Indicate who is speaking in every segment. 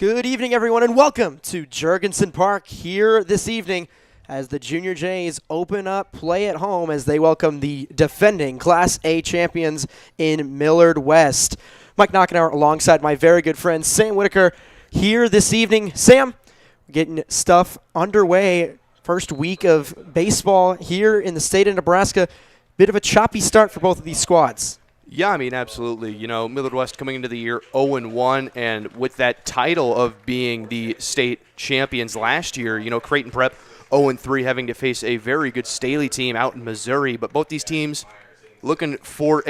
Speaker 1: Good evening, everyone, and welcome to Jurgensen Park here this evening as the Junior Jays open up play at home as they welcome the defending Class A champions in Millard West. Mike Knockenauer alongside my very good friend Sam Whitaker here this evening. Sam, getting stuff underway. First week of baseball here in the state of Nebraska. Bit of a choppy start for both of these squads.
Speaker 2: Yeah, I mean, absolutely. You know, Millard West coming into the year 0-1, and with that title of being the state champions last year, you know, Creighton Prep 0-3 having to face a very good Staley team out in Missouri. But both these teams looking for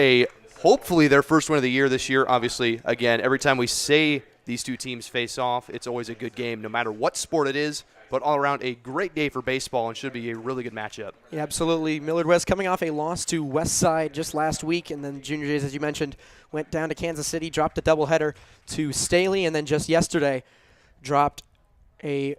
Speaker 2: hopefully their first win of the year this year. Obviously, again, every time we say these two teams face off, it's always a good game no matter what sport it is. But all around, a great day for baseball and should be a really good matchup.
Speaker 1: Yeah, absolutely. Millard West coming off a loss to Westside just last week, and then Junior Jays, as you mentioned, went down to Kansas City, dropped a doubleheader to Staley, and then just yesterday dropped a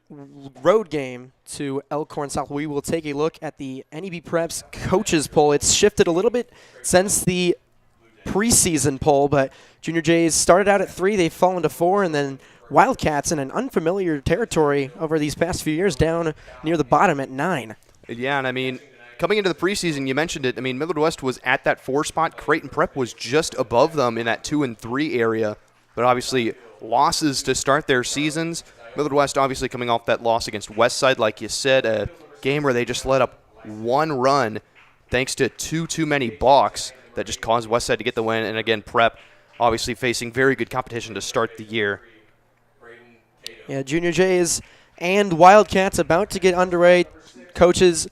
Speaker 1: road game to Elkhorn South. We will take a look at the NEB Preps coaches poll. It's shifted a little bit since the preseason poll, but Junior Jays started out at 3, they've fallen to 4, and then Wildcats in an unfamiliar territory over these past few years, down near the bottom at 9.
Speaker 2: Yeah, and I mean, coming into the preseason, you mentioned it. I mean, Millard West was at that 4 spot. Creighton Prep was just above them in that 2 and 3 area. But obviously, losses to start their seasons. Millard West obviously coming off that loss against Westside, like you said, a game where they just let up 1 run thanks to too many balks that just caused Westside to get the win. And again, Prep obviously facing very good competition to start the year.
Speaker 1: Yeah, Junior Jays and Wildcats about to get underway. Coaches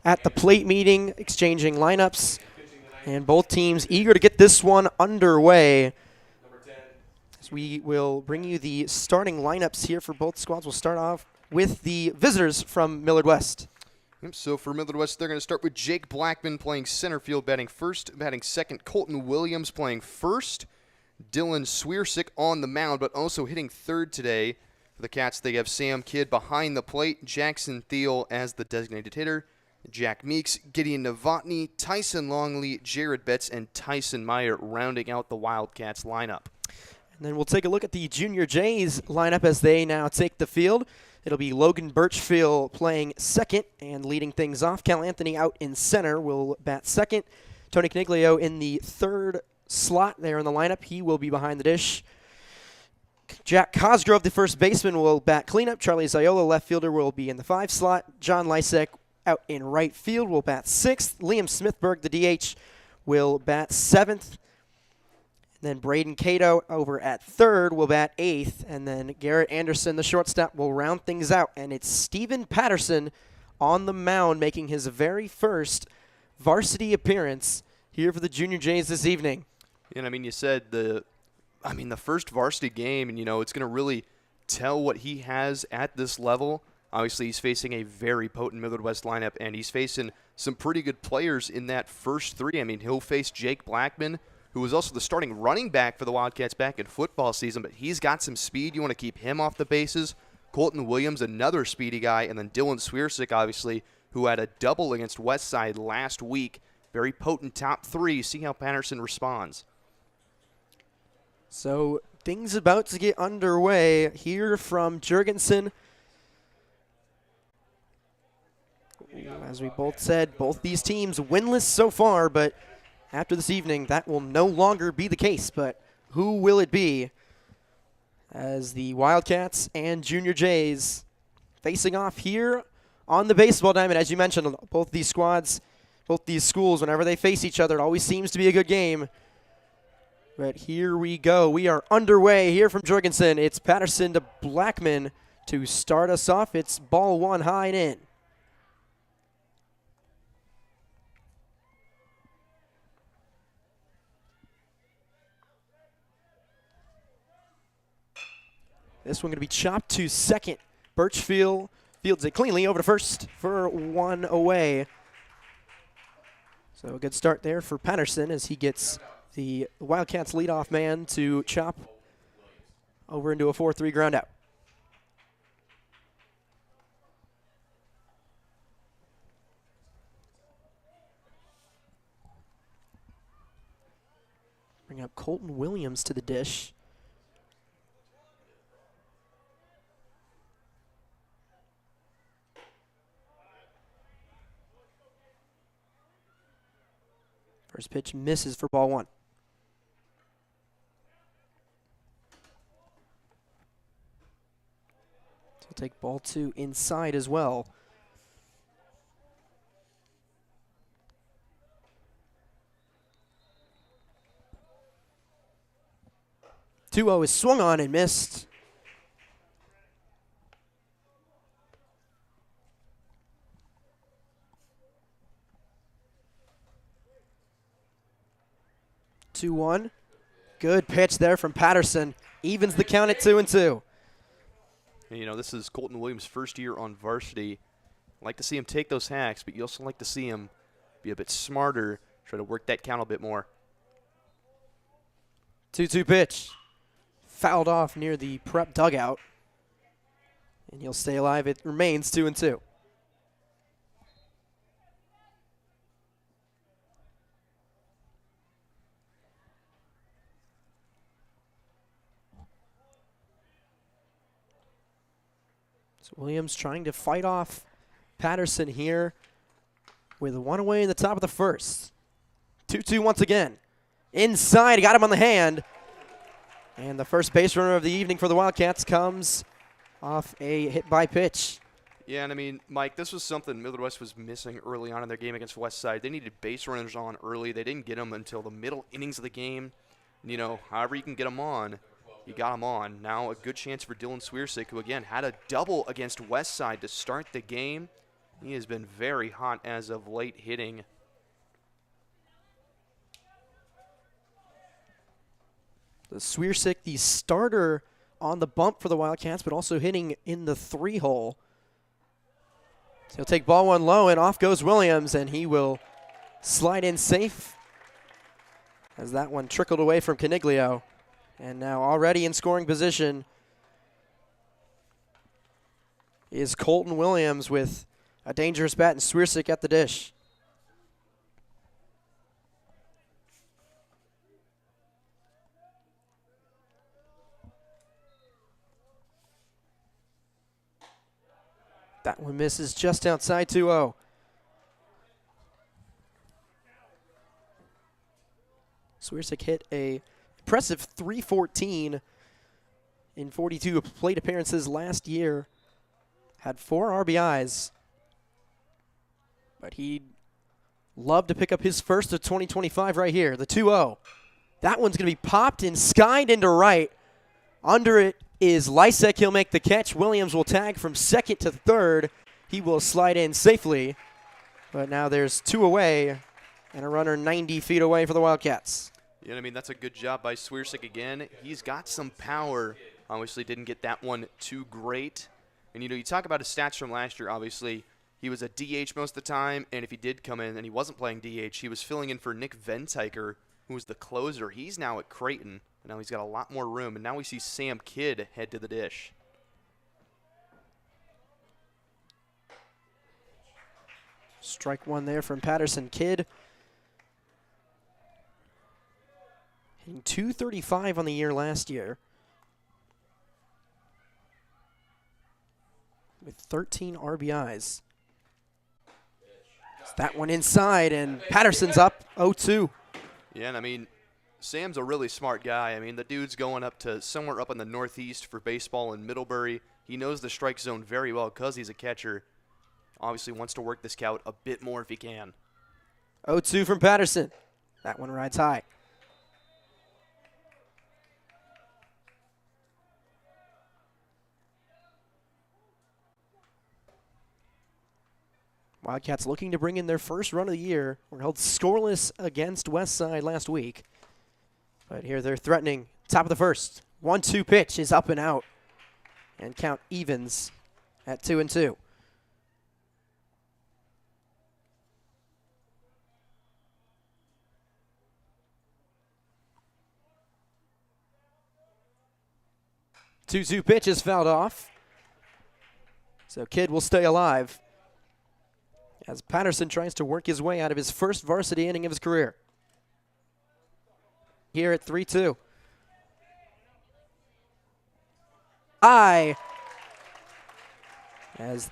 Speaker 1: at the plate meeting, exchanging lineups, and both teams eager to get this one underway. As we will bring you the starting lineups here for both squads. We'll start off with the visitors from Millard West.
Speaker 2: So for Millard West, they're going to start with Jake Blackman playing center field, batting first. Batting second, Colton Williams playing first. Dylan Swiersick on the mound, but also hitting third today. For the Cats, they have Sam Kidd behind the plate, Jackson Thiel as the designated hitter, Jack Meeks, Gideon Novotny, Tyson Longley, Jared Betts, and Tyson Meyer rounding out the Wildcats lineup.
Speaker 1: And then we'll take a look at the Junior Jays lineup as they now take the field. It'll be Logan Birchfield playing second and leading things off. Cal Anthony out in center will bat second. Tony Caniglio in the third slot there in the lineup. He will be behind the dish. Jack Cosgrove, the first baseman, will bat cleanup. Charlie Ziola, left fielder, will be in the 5 slot. John Lysek out in right field will bat 6th. Liam Smithberg, the DH, will bat 7th. Then Braden Cato over at 3rd will bat 8th. And then Garrett Anderson, the shortstop, will round things out. And it's Steven Patterson on the mound making his very first varsity appearance here for the Junior Jays this evening.
Speaker 2: And I mean, you said the first varsity game, and, you know, it's going to really tell what he has at this level. Obviously, he's facing a very potent Millard West lineup, and he's facing some pretty good players in that first 3. I mean, he'll face Jake Blackman, who was also the starting running back for the Wildcats back in football season, but he's got some speed. You want to keep him off the bases. Colton Williams, another speedy guy, and then Dylan Swiersick, obviously, who had a double against Westside last week. Very potent top 3. See how Patterson responds.
Speaker 1: So things about to get underway here from Jurgensen. As we both said, both these teams winless so far, but after this evening, that will no longer be the case. But who will it be as the Wildcats and Junior Jays facing off here on the baseball diamond? As you mentioned, both these squads, both these schools, whenever they face each other, it always seems to be a good game. But here we go. We are underway here from Jurgensen. It's Patterson to Blackman to start us off. It's ball 1 high and in. This one going to be chopped to second. Birchfield fields it cleanly over to first for 1 away. So a good start there for Patterson as he gets the Wildcats leadoff man to chop over into a 4-3 ground out. Bring up Colton Williams to the dish. First pitch misses for ball one. So we'll take ball two inside as well. 2-0 is swung on and missed. Two one. Good pitch there from Patterson. Evens the count at 2-2.
Speaker 2: And, you know, this is Colton Williams' first year on varsity. Like to see him take those hacks, but you also like to see him be a bit smarter, try to work that count a bit more.
Speaker 1: 2-2 pitch. Fouled off near the prep dugout. And he'll stay alive. It remains 2-2. So Williams trying to fight off Patterson here with one away in the top of the first. 2-2 once again. Inside, got him on the hand. And the first base runner of the evening for the Wildcats comes off a hit by pitch.
Speaker 2: Yeah, and I mean, Mike, this was something Millard West was missing early on in their game against Westside. They needed base runners on early. They didn't get them until the middle innings of the game. You know, however you can get them on, you got them on. Now a good chance for Dylan Swiersick, who again had a double against Westside to start the game. He has been very hot as of late hitting.
Speaker 1: The Swiersick, the starter on the bump for the Wildcats, but also hitting in the 3-hole. So he'll take ball one low, and off goes Williams, and he will slide in safe as that one trickled away from Caniglio. And now already in scoring position is Colton Williams with a dangerous bat and Swiersick at the dish. That one misses just outside 2-0. Swiersick hit a impressive .314 in 42 plate appearances last year. Had 4 RBIs. But he'd love to pick up his first of 2025 right here, the 2-0. That one's going to be popped and skied into right. Under it is Lysek. He'll make the catch. Williams will tag from second to third. He will slide in safely. But now there's 2 away and a runner 90 feet away for the Wildcats.
Speaker 2: Yeah, I mean, that's a good job by Swiersick again. He's got some power. Obviously didn't get that one too great. And, you know, you talk about his stats from last year, obviously. He was a DH most of the time, and if he did come in and he wasn't playing DH, he was filling in for Nick Ventiker, who was the closer. He's now at Creighton. Now he's got a lot more room, and now we see Sam Kidd head to the dish.
Speaker 1: Strike one there from Patterson. Kidd hitting .235 on the year last year with 13 RBIs. That one inside, and Patterson's up 0-2.
Speaker 2: Yeah, and I mean, Sam's a really smart guy. I mean, the dude's going up to somewhere up in the Northeast for baseball in Middlebury. He knows the strike zone very well because he's a catcher. Obviously wants to work this count a bit more if he can.
Speaker 1: 0-2 from Patterson. That one rides high. Wildcats looking to bring in their first run of the year. Were held scoreless against Westside last week. But here they're threatening. Top of the first. 1-2 pitch is up and out. And count evens at 2-2. Two pitch is fouled off. So Kidd will stay alive as Patterson tries to work his way out of his first varsity inning of his career. Here at 3-2. As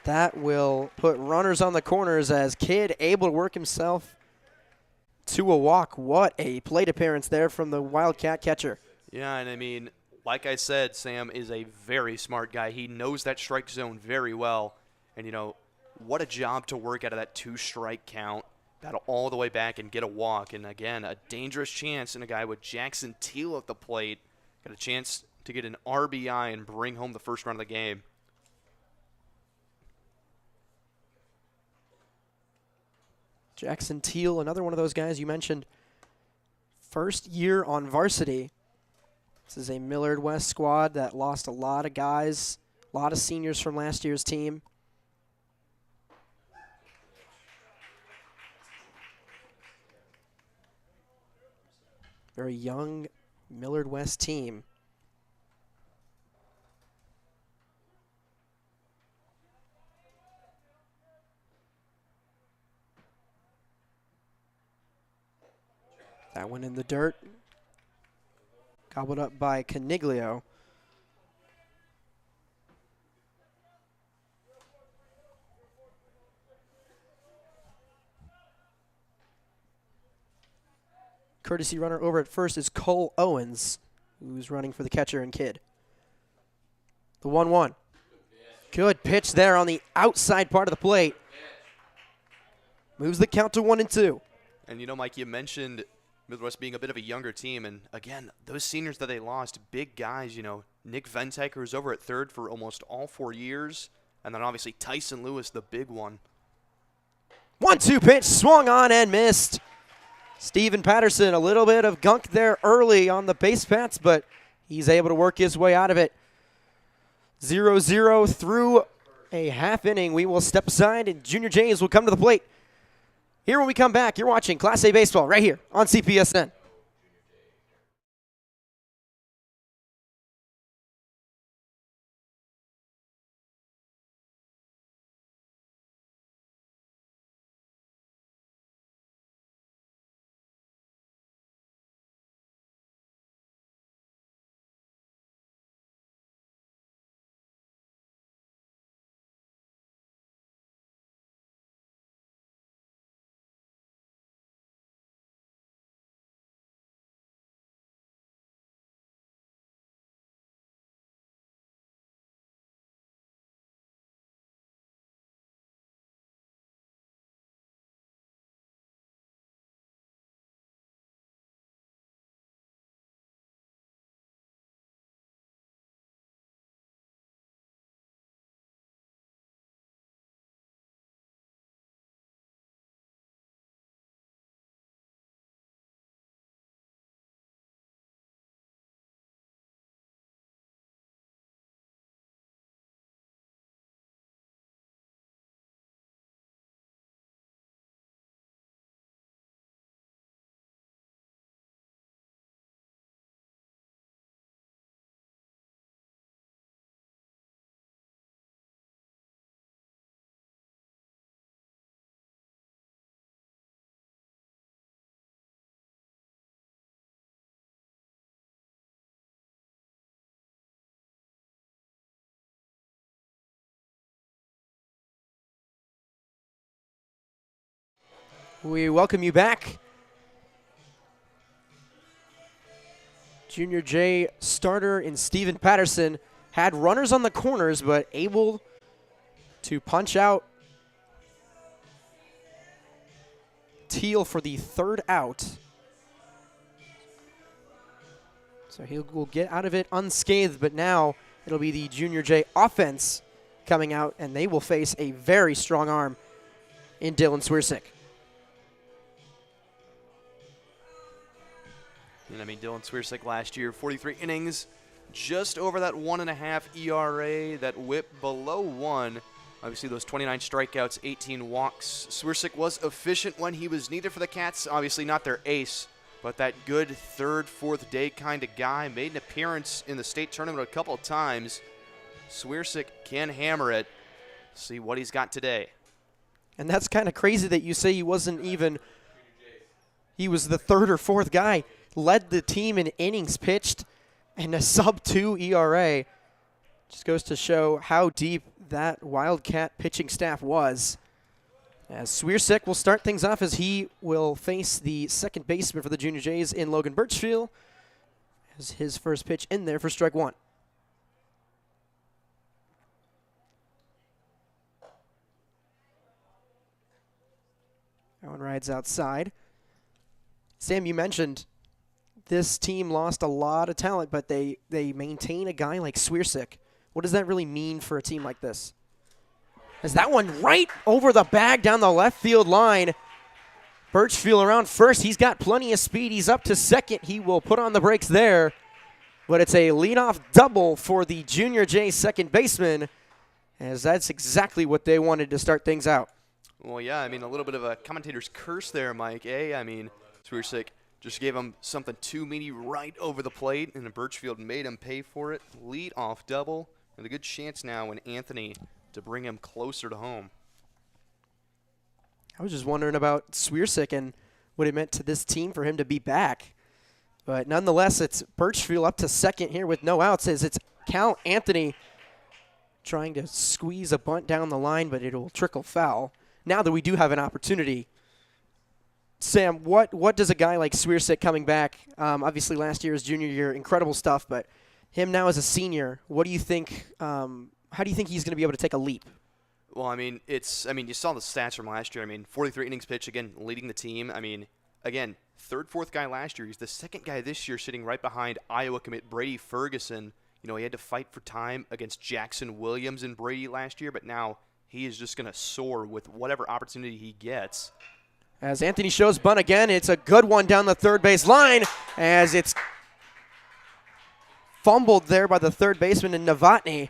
Speaker 1: that will put runners on the corners as Kidd able to work himself to a walk. What a plate appearance there from the Wildcat catcher.
Speaker 2: Yeah, and I mean, like I said, Sam is a very smart guy. He knows that strike zone very well. And, you know, what a job to work out of that 2-strike count, battle all the way back and get a walk. And, again, a dangerous chance. And a guy with Jackson Teal at the plate got a chance to get an RBI and bring home the first run of the game.
Speaker 1: Jackson Teal, another one of those guys you mentioned, first year on varsity. This is a Millard West squad that lost a lot of guys, a lot of seniors from last year's team. Very young Millard West team. That one in the dirt. Gobbled up by Caniglio. Courtesy runner over at first is Cole Owens, who's running for the catcher and kid. The 1-1. Good pitch there on the outside part of the plate. Moves the count to 1-2.
Speaker 2: And, you know, Mike, you mentioned Midwest being a bit of a younger team. And, again, those seniors that they lost, big guys, you know. Nick Ventaker was over at third for almost all 4 years. And then, obviously, Tyson Lewis, the big one.
Speaker 1: 1-2 pitch, swung on and missed. Steven Patterson, a little bit of gunk there early on the base paths, but he's able to work his way out of it. 0-0 through a half inning. We will step aside, and Junior Jays will come to the plate. Here when we come back, you're watching Class A Baseball right here on CPSN. We welcome you back. Junior J starter in Steven Patterson had runners on the corners, but able to punch out Teal for the third out. So he will get out of it unscathed, but now it'll be the Junior J offense coming out, and they will face a very strong arm in Dylan Swiersick.
Speaker 2: And I mean, Dylan Swiersick last year, 43 innings, just over that 1.5 ERA, that whip below 1. Obviously, those 29 strikeouts, 18 walks. Swiersick was efficient when he was needed for the Cats. Obviously, not their ace, but that good third, fourth day kind of guy. Made an appearance in the state tournament a couple of times. Swiersick can hammer it. See what he's got today.
Speaker 1: And that's kind of crazy that you say he wasn't even, he was the third or fourth guy. Led the team in innings pitched and a sub-2 ERA. Just goes to show how deep that Wildcat pitching staff was. As Swiersik will start things off as he will face the second baseman for the Junior Jays in Logan Birchfield. As his first pitch in there for strike one. That one rides outside. Sam, you mentioned this team lost a lot of talent, but they maintain a guy like Swiersik. What does that really mean for a team like this? As that one right over the bag down the left field line. Birchfield around first. He's got plenty of speed. He's up to second. He will put on the brakes there. But it's a leadoff double for the Junior J second baseman, as that's exactly what they wanted to start things out.
Speaker 2: Well, yeah, I mean, a little bit of a commentator's curse there, Mike, eh? I mean, Swiersik just gave him something too meaty right over the plate, and Birchfield made him pay for it. Leadoff double, and a good chance now in Anthony to bring him closer to home.
Speaker 1: I was just wondering about Swiersik and what it meant to this team for him to be back. But nonetheless, it's Birchfield up to second here with no outs as it's Cal Anthony trying to squeeze a bunt down the line, but it'll trickle foul. Now that we do have an opportunity, Sam, what does a guy like Swiersik coming back, obviously last year, his junior year, incredible stuff, but him now as a senior, what do you think, how do you think he's going to be able to take a leap?
Speaker 2: Well, I mean, you saw the stats from last year. I mean, 43 innings pitched, again, leading the team. I mean, again, third, fourth guy last year. He's the second guy this year sitting right behind Iowa commit Brady Ferguson. You know, he had to fight for time against Jackson Williams and Brady last year, but now he is just going to soar with whatever opportunity he gets.
Speaker 1: As Anthony shows bunt again, it's a good one down the third base line as it's fumbled there by the third baseman in Novotny.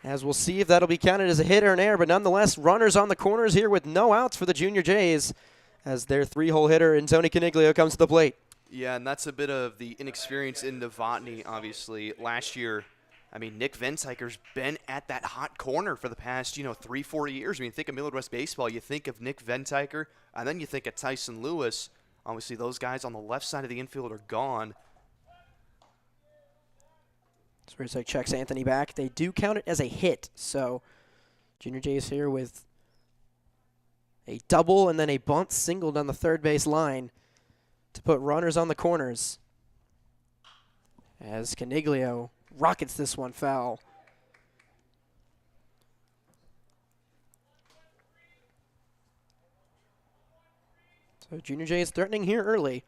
Speaker 1: As we'll see if that'll be counted as a hit or an error, but nonetheless, runners on the corners here with no outs for the Junior Jays as their three-hole hitter, and Tony Caniglio comes to the plate.
Speaker 2: Yeah, and that's a bit of the inexperience in Novotny, obviously. Last year, I mean, Nick Ventiker's been at that hot corner for the past, 3-4 years. I mean, think of Millard West baseball, you think of Nick Ventiker, and then you think of Tyson Lewis. Obviously, those guys on the left side of the infield are gone.
Speaker 1: Swiersik checks Anthony back. They do count it as a hit, so Junior Jays here with a double and then a bunt single down the third base line to put runners on the corners. As Caniglio rockets this one foul. So Junior Jays threatening here early.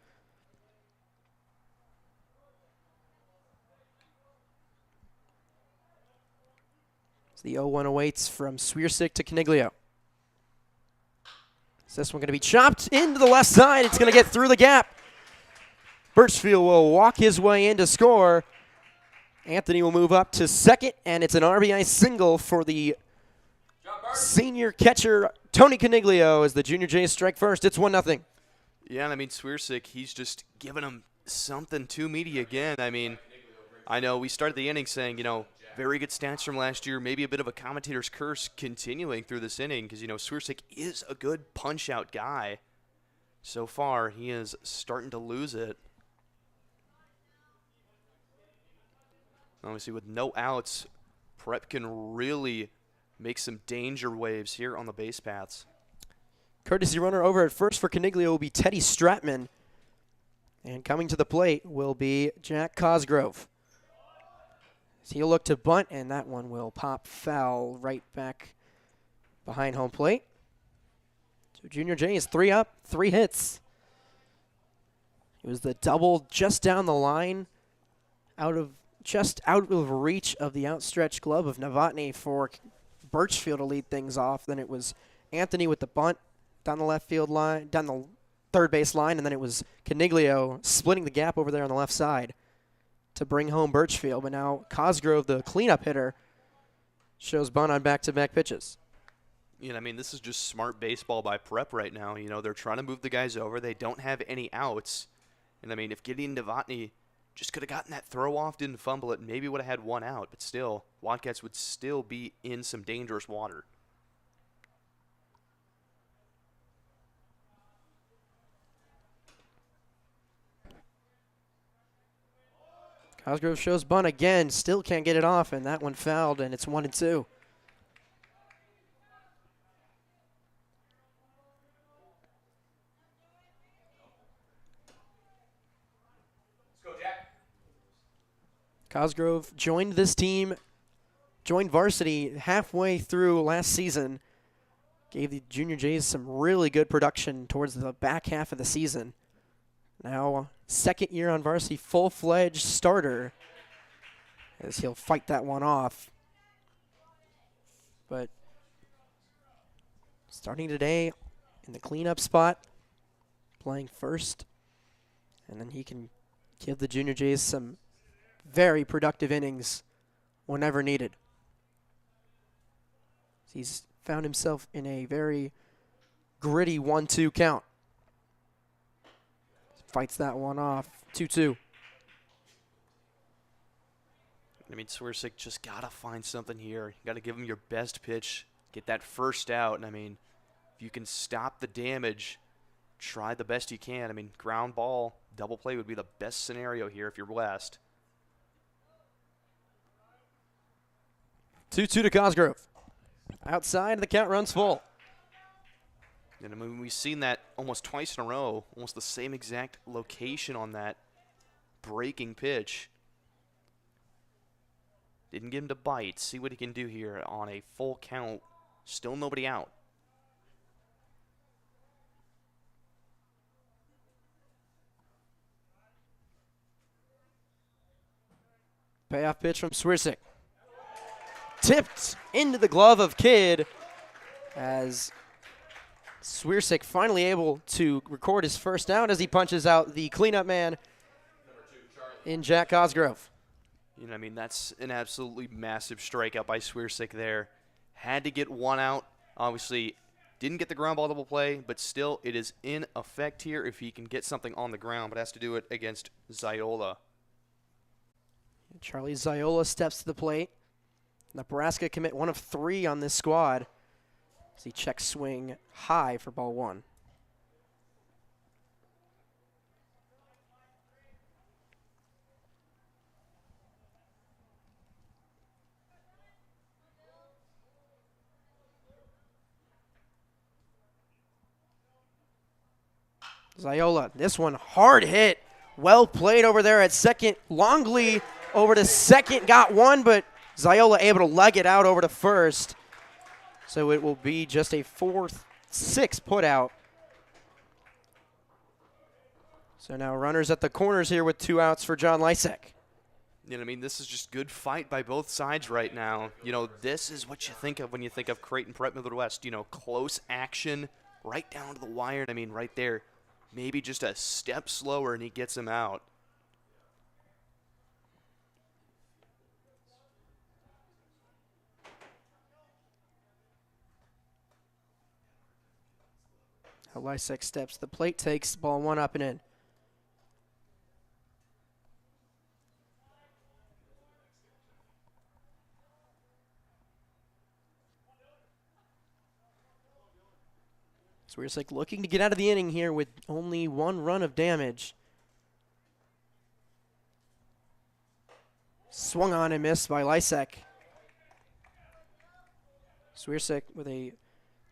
Speaker 1: The 0-1 awaits from Swiersik to Caniglio. Is this one going to be chopped into the left side? It's going to get through the gap. Birchfield will walk his way in to score. Anthony will move up to second, and it's an RBI single for the senior catcher, Tony Caniglio, as the Junior Jays strike first. It's 1-0.
Speaker 2: Yeah, and I mean, Swiersik, he's just giving him something too meaty again. I mean, I know we started the inning saying, very good stats from last year, maybe a bit of a commentator's curse continuing through this inning because, Swiersik is a good punch-out guy. So far, he is starting to lose it. Obviously, with no outs, Prep can really make some danger waves here on the base paths.
Speaker 1: Courtesy runner over at first for Caniglio will be Teddy Stratman. And coming to the plate will be Jack Cosgrove. He'll look to bunt, and that one will pop foul right back behind home plate. So Junior J is 3 up, 3 hits. It was the double just down the line, just out of reach of the outstretched glove of Novotny for Birchfield to lead things off. Then it was Anthony with the bunt down the left field line, down the third base line, and then it was Caniglio splitting the gap over there on the left side to bring home Birchfield. But now Cosgrove, the cleanup hitter, shows bunt on back-to-back pitches.
Speaker 2: Yeah, I mean, this is just smart baseball by Prep right now. They're trying to move the guys over. They don't have any outs. And, I mean, if Gideon Novotny just could have gotten that throw-off, didn't fumble it, maybe would have had one out. But still, Wildcats would still be in some dangerous water.
Speaker 1: Cosgrove shows bunt again, still can't get it off, and that one fouled, and it's 1-2. Cosgrove joined this team, joined varsity halfway through last season. Gave the Junior Jays some really good production towards the back half of the season. Now, second year on varsity, full-fledged starter, as he'll fight that one off. But starting today in the cleanup spot, playing first, and then he can give the Junior Jays some very productive innings whenever needed. He's found himself in a very gritty 1-2 count. Fights that one off, 2-2.
Speaker 2: I mean, Swierczyk just got to find something here. You got to give him your best pitch, get that first out. And I mean, if you can stop the damage, try the best you can. I mean, ground ball, double play would be the best scenario here if you're West.
Speaker 1: 2-2 to Cosgrove. Outside, the count runs full.
Speaker 2: And I mean, we've seen that almost twice in a row, almost the same exact location on that breaking pitch. Didn't get him to bite. See what he can do here on a full count. Still nobody out.
Speaker 1: Payoff pitch from Swierczyk. Tipped into the glove of Kidd as Swierczyk finally able to record his first out as he punches out the cleanup man in Jack Cosgrove.
Speaker 2: You know, I mean, that's an absolutely massive strikeout by Swierczyk there. Had to get one out. Obviously, didn't get the ground ball double play, but still, it is in effect here if he can get something on the ground, but has to do it against Ziola.
Speaker 1: Charlie Ziola steps to the plate. Nebraska commit 1 of 3 on this squad as he checks swing high for ball 1. Ziola, this one hard hit. Well played over there at second. Longley over to second, got one, but Ziola able to leg it out over to first. So it will be just a 4-6 put out. So now runners at the corners here with 2 outs for John Lysek.
Speaker 2: You know, I mean, this is just good fight by both sides right now. You know, this is what you think of when you think of Creighton Prep Millard West. You know, close action, right down to the wire. I mean, right there, maybe just a step slower and he gets him out.
Speaker 1: Lysek steps to the plate, takes ball 1 up and in. Swierczyk looking to get out of the inning here with only 1 run of damage. Swung on and missed by Lysek. Swierczyk with a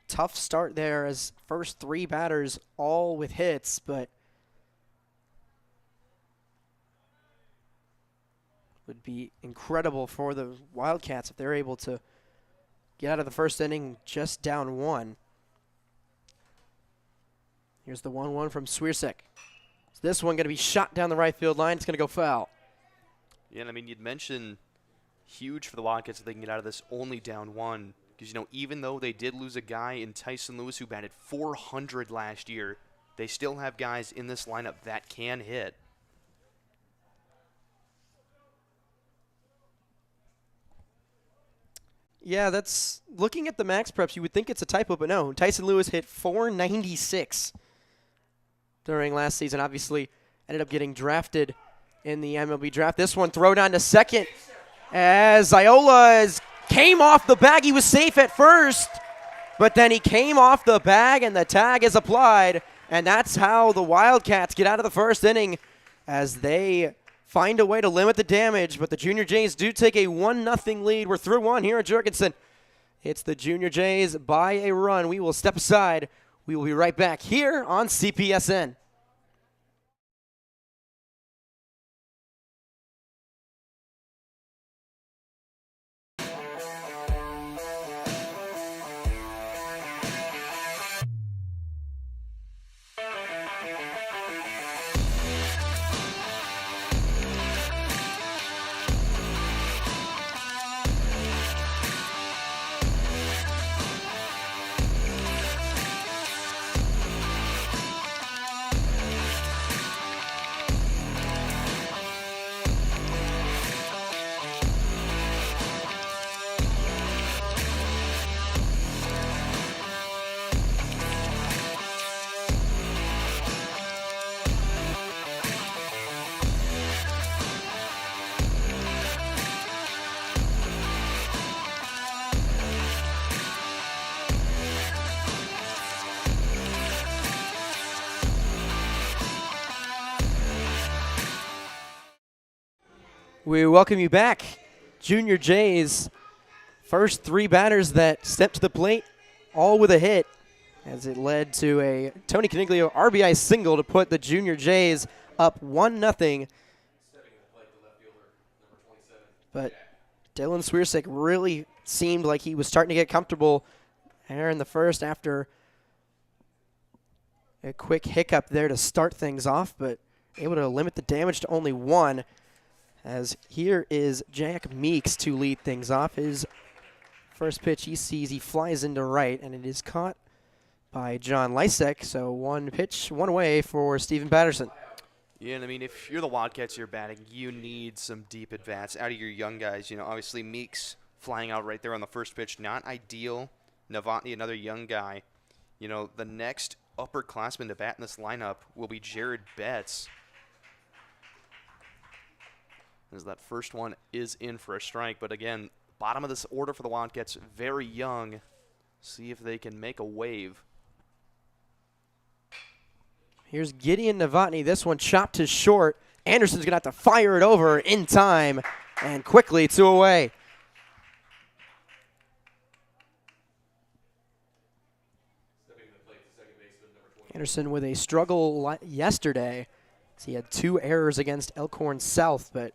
Speaker 1: tough start there as first 3 batters all with hits, but would be incredible for the Wildcats if they're able to get out of the first inning just down 1. Here's the 1-1 from Swierczyk. Is this one going to be shot down the right field line? It's going to go foul.
Speaker 2: Yeah, and I mean, you'd mention huge for the Wildcats if they can get out of this only down 1. Because, you know, even though they did lose a guy in Tyson Lewis who batted .400 last year, they still have guys in this lineup that can hit.
Speaker 1: Yeah, that's looking at the max preps, you would think it's a typo, but no. Tyson Lewis hit .496 during last season. Obviously, ended up getting drafted in the MLB draft. This one throw down to second as Ziola came off the bag. He was safe at first, but then he came off the bag and the tag is applied, and that's how the Wildcats get out of the first inning as they find a way to limit the damage, but the Junior Jays do take a 1-0 lead. We're through 1 here at Jurgensen. It's the Junior Jays by a run. We will step aside. We will be right back here on CPSN. We welcome you back. Junior Jays, first three batters that stepped to the plate, all with a hit, as it led to a Tony Caniglio RBI single to put the Junior Jays up 1-0. But Dylan Swierczyk really seemed like he was starting to get comfortable there in the first after a quick hiccup there to start things off, but able to limit the damage to only one. As here is Jack Meeks to lead things off. His first pitch he sees, he flies into right, and it is caught by John Lysek. So one pitch, one away for Stephen Patterson.
Speaker 2: Yeah, and I mean, if you're the Wildcats you're batting, you need some deep at-bats out of your young guys. You know, obviously Meeks flying out right there on the first pitch, not ideal. Novotny, another young guy. You know, the next upperclassman to bat in this lineup will be Jared Betts. As that first one is in for a strike. But again, bottom of this order for the Wildcats, very young. See if they can make a wave.
Speaker 1: Here's Gideon Novotny. This one chopped to short. Anderson's going to have to fire it over in time. And quickly, 2 away. Anderson with a struggle yesterday. He had 2 errors against Elkhorn South, but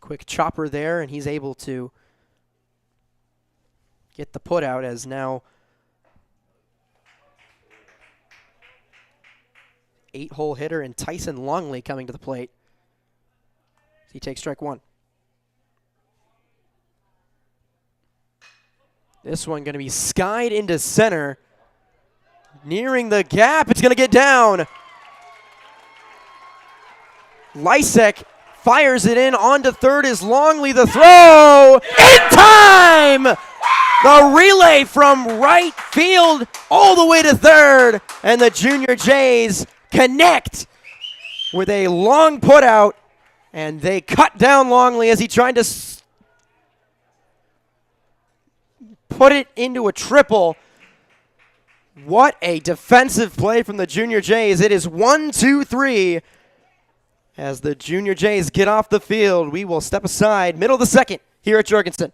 Speaker 1: quick chopper there, and he's able to get the put out as now 8-hole hitter and Tyson Longley coming to the plate. He takes strike 1. This one going to be skied into center. Nearing the gap, it's going to get down. Lysek fires it in, on to third is Longley, the throw, in time! The relay from right field all the way to third, and the Junior Jays connect with a long put out, and they cut down Longley as he tried to put it into a triple. What a defensive play from the Junior Jays. It is 1-2-3. As the Junior Jays get off the field, we will step aside, middle of the second, here at Jorgensen.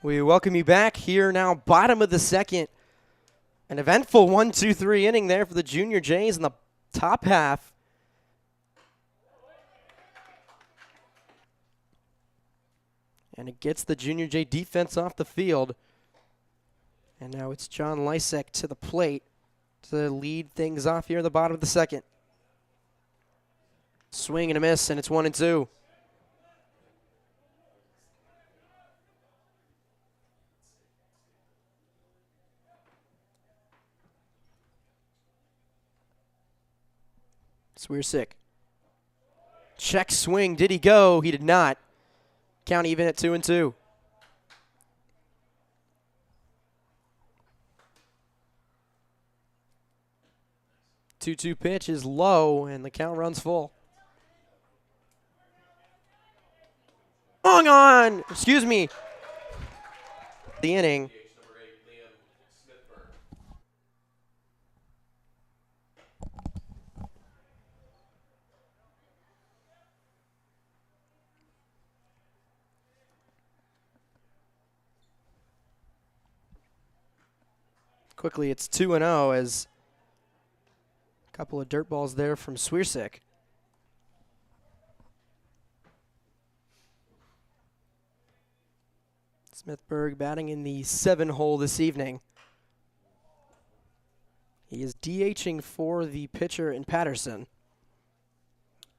Speaker 1: We welcome you back here now, bottom of the second. An eventful 1-2-3 inning there for the Junior Jays in the top half. And it gets the Junior Jay defense off the field. And now it's John Lysek to the plate to lead things off here in the bottom of the second. Swing and a miss, and it's 1-2. Swierczyk. Check swing. Did he go? He did not. Count even at 2-2. 2-2 pitch is low, and the count runs full. Excuse me. the inning. Quickly, it's 2-0 as a couple of dirt balls there from Swiersick. Smithburg batting in the 7 hole this evening. He is DHing for the pitcher in Patterson.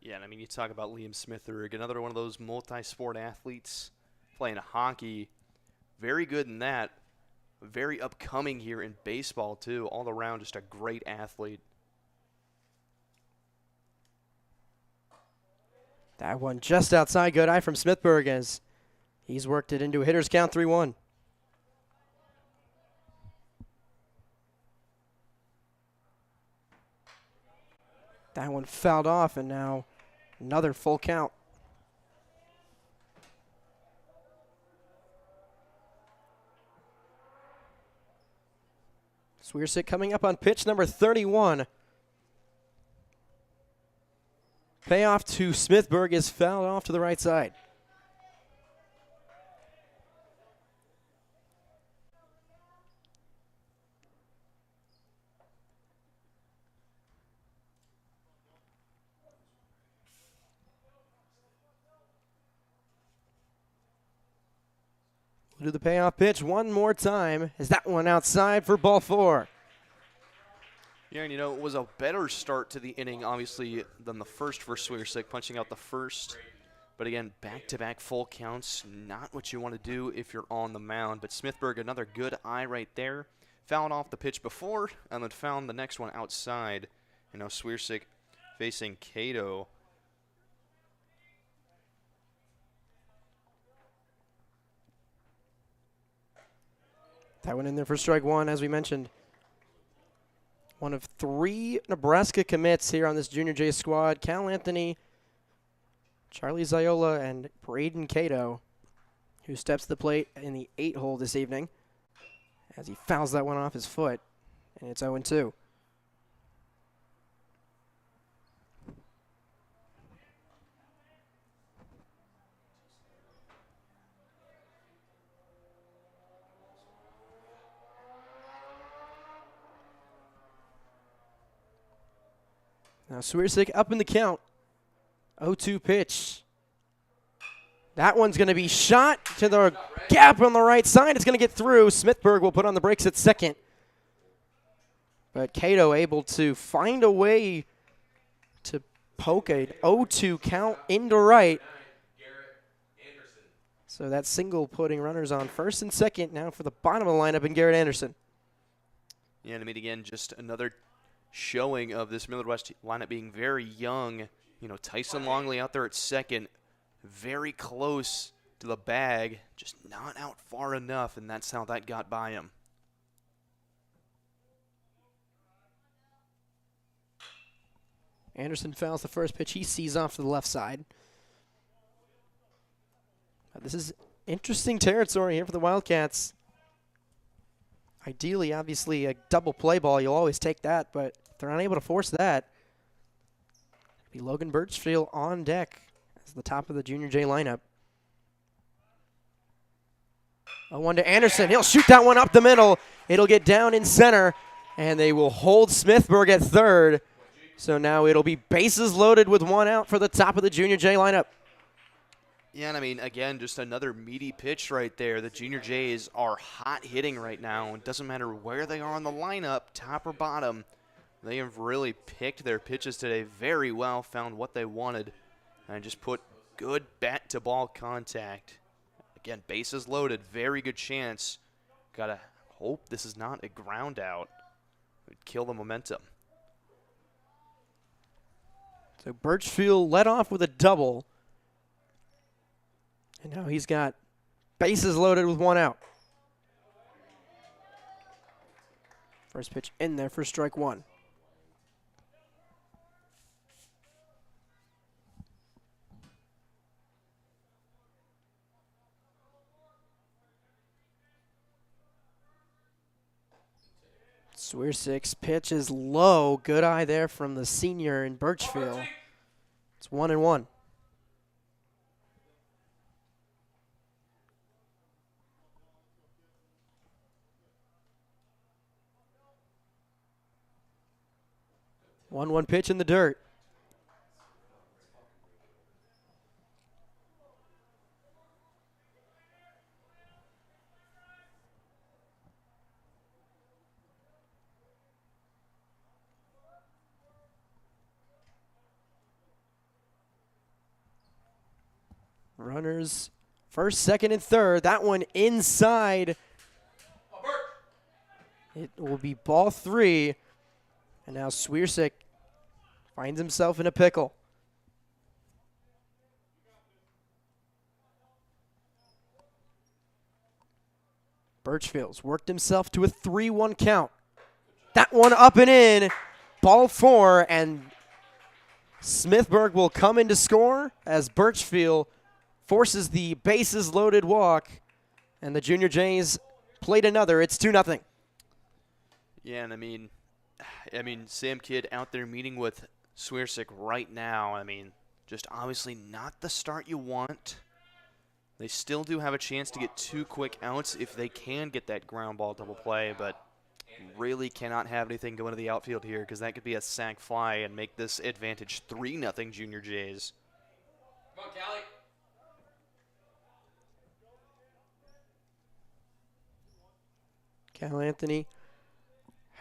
Speaker 2: Yeah, and I mean, you talk about Liam Smithburg, another one of those multi-sport athletes playing hockey. Very good in that. Very upcoming here in baseball, too. All around, just a great athlete.
Speaker 1: That one just outside. Good eye from Smithburg as he's worked it into a hitter's count 3-1. That one fouled off, and now another full count. Swiersick coming up on pitch number 31. Payoff to Smithburg is fouled off to the right side. We'll do the payoff pitch one more time. Is that one outside for ball 4?
Speaker 2: Yeah, and you know, it was a better start to the inning, obviously, than the first for Swiersick, punching out the first. But again, back-to-back full counts, not what you want to do if you're on the mound. But Smithburg, another good eye right there. Fouled off the pitch before, and then found the next one outside. You know, Swiersick facing Cato.
Speaker 1: That one in there for strike 1, as we mentioned. One of 3 Nebraska commits here on this Junior J squad. Cal Anthony, Charlie Ziola, and Braden Cato, who steps to the plate in the 8 hole this evening as he fouls that one off his foot, and it's 0-2. Now Swiersick up in the count. 0-2 pitch. That one's going to be shot to the gap on the right side. It's going to get through. Smithburg will put on the brakes at second. But Cato able to find a way to poke a 0-2 count into right. So that single putting runners on first and second now for the bottom of the lineup in Garrett Anderson.
Speaker 2: Yeah, and I mean, again, just another showing of this Millard West lineup being very young. You know, Tyson Longley out there at second, very close to the bag, just not out far enough, and that's how that got by him.
Speaker 1: Anderson fouls the first pitch. He sees off to the left side. This is interesting territory here for the Wildcats. Ideally, obviously, a double play ball, you'll always take that, but if they're unable to force that, it'll be Logan Birchfield on deck as the top of the Junior J lineup. 0-1 to Anderson. He'll shoot that one up the middle. It'll get down in center, and they will hold Smithburg at third. So now it'll be bases loaded with 1 out for the top of the Junior J lineup.
Speaker 2: Yeah, and I mean, again, just another meaty pitch right there. The Junior Jays are hot hitting right now. It doesn't matter where they are on the lineup, top or bottom. They have really picked their pitches today very well, found what they wanted, and just put good bat-to-ball contact. Again, bases loaded, very good chance. Gotta hope this is not a ground out. It would kill the momentum.
Speaker 1: So Birchfield led off with a double. And now he's got bases loaded with 1 out. First pitch in there for strike 1. Swiersik pitch is low. Good eye there from the senior in Birchfield. It's 1-1. One pitch in the dirt. Runners first, second, and third. That one inside. It will be ball 3. And now Swiersik finds himself in a pickle. Birchfield's worked himself to a 3-1 count. That one up and in. Ball 4, and Smithburg will come in to score as Birchfield forces the bases loaded walk, and the Junior Jays played another. It's 2-0.
Speaker 2: Yeah, and I mean, Sam Kidd out there meeting with Swiersik right now. I mean, just obviously not the start you want. They still do have a chance to get 2 quick outs if they can get that ground ball double play, but really cannot have anything go into the outfield here because that could be a sac fly and make this advantage 3-0 Junior Jays.
Speaker 3: Come on, Callie.
Speaker 1: Cal Anthony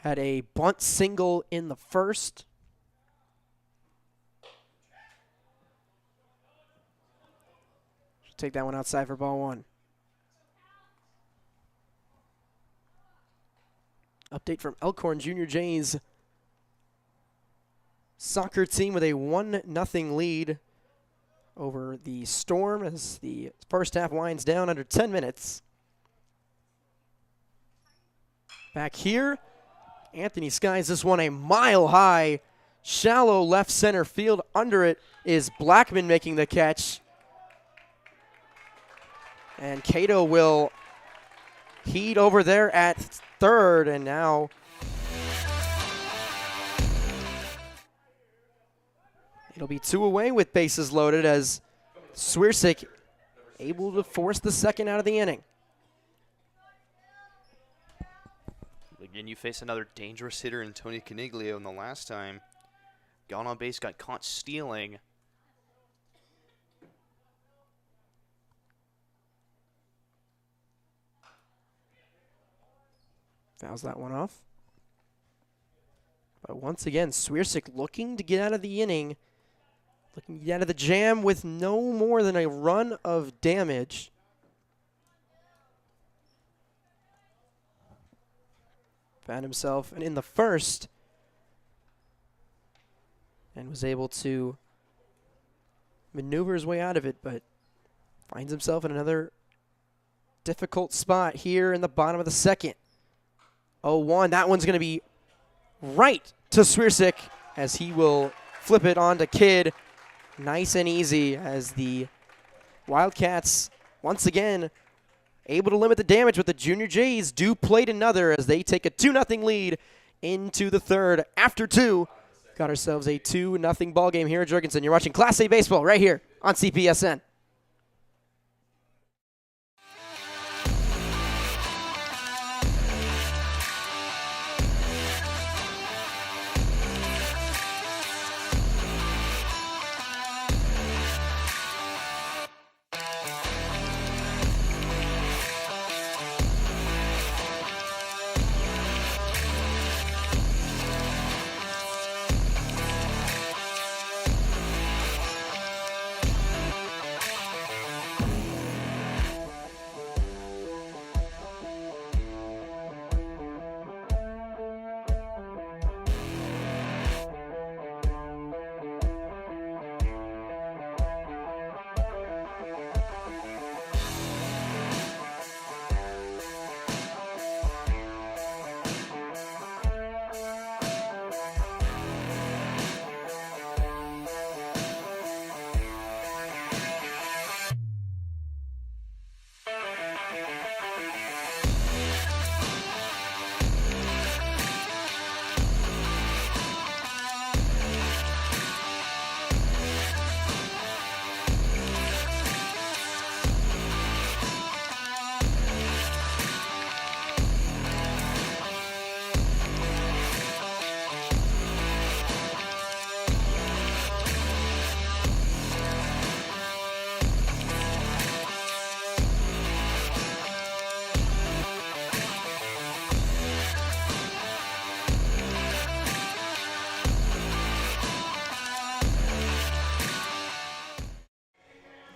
Speaker 1: had a bunt single in the first. Should take that one outside for ball 1. Update from Elkhorn Junior Jays soccer team with a 1-0 lead over the Storm as the first half winds down under 10 minutes. Back here, Anthony skies this one a mile high. Shallow left center field. Under it is Blackman making the catch. And Cato will heat over there at third, and now it'll be 2 away with bases loaded as Swiersik able to force the second out of the inning.
Speaker 2: Again, you face another dangerous hitter in Tony Caniglio, and the last time got on base, got caught stealing.
Speaker 1: Fouls that one off. But once again, Swiersik looking to get out of the inning, looking to get out of the jam with no more than a run of damage. Found himself in the first and was able to maneuver his way out of it, but finds himself in another difficult spot here in the bottom of the second. 0-1. That one's going to be right to Swiersik as he will flip it on to Kidd. Nice and easy as the Wildcats once again able to limit the damage, but the Junior Jays do play another as they take a 2-0 lead into the third. After 2, got ourselves a 2-0 ball game here at Jurgensen. You're watching Class A baseball right here on CPSN.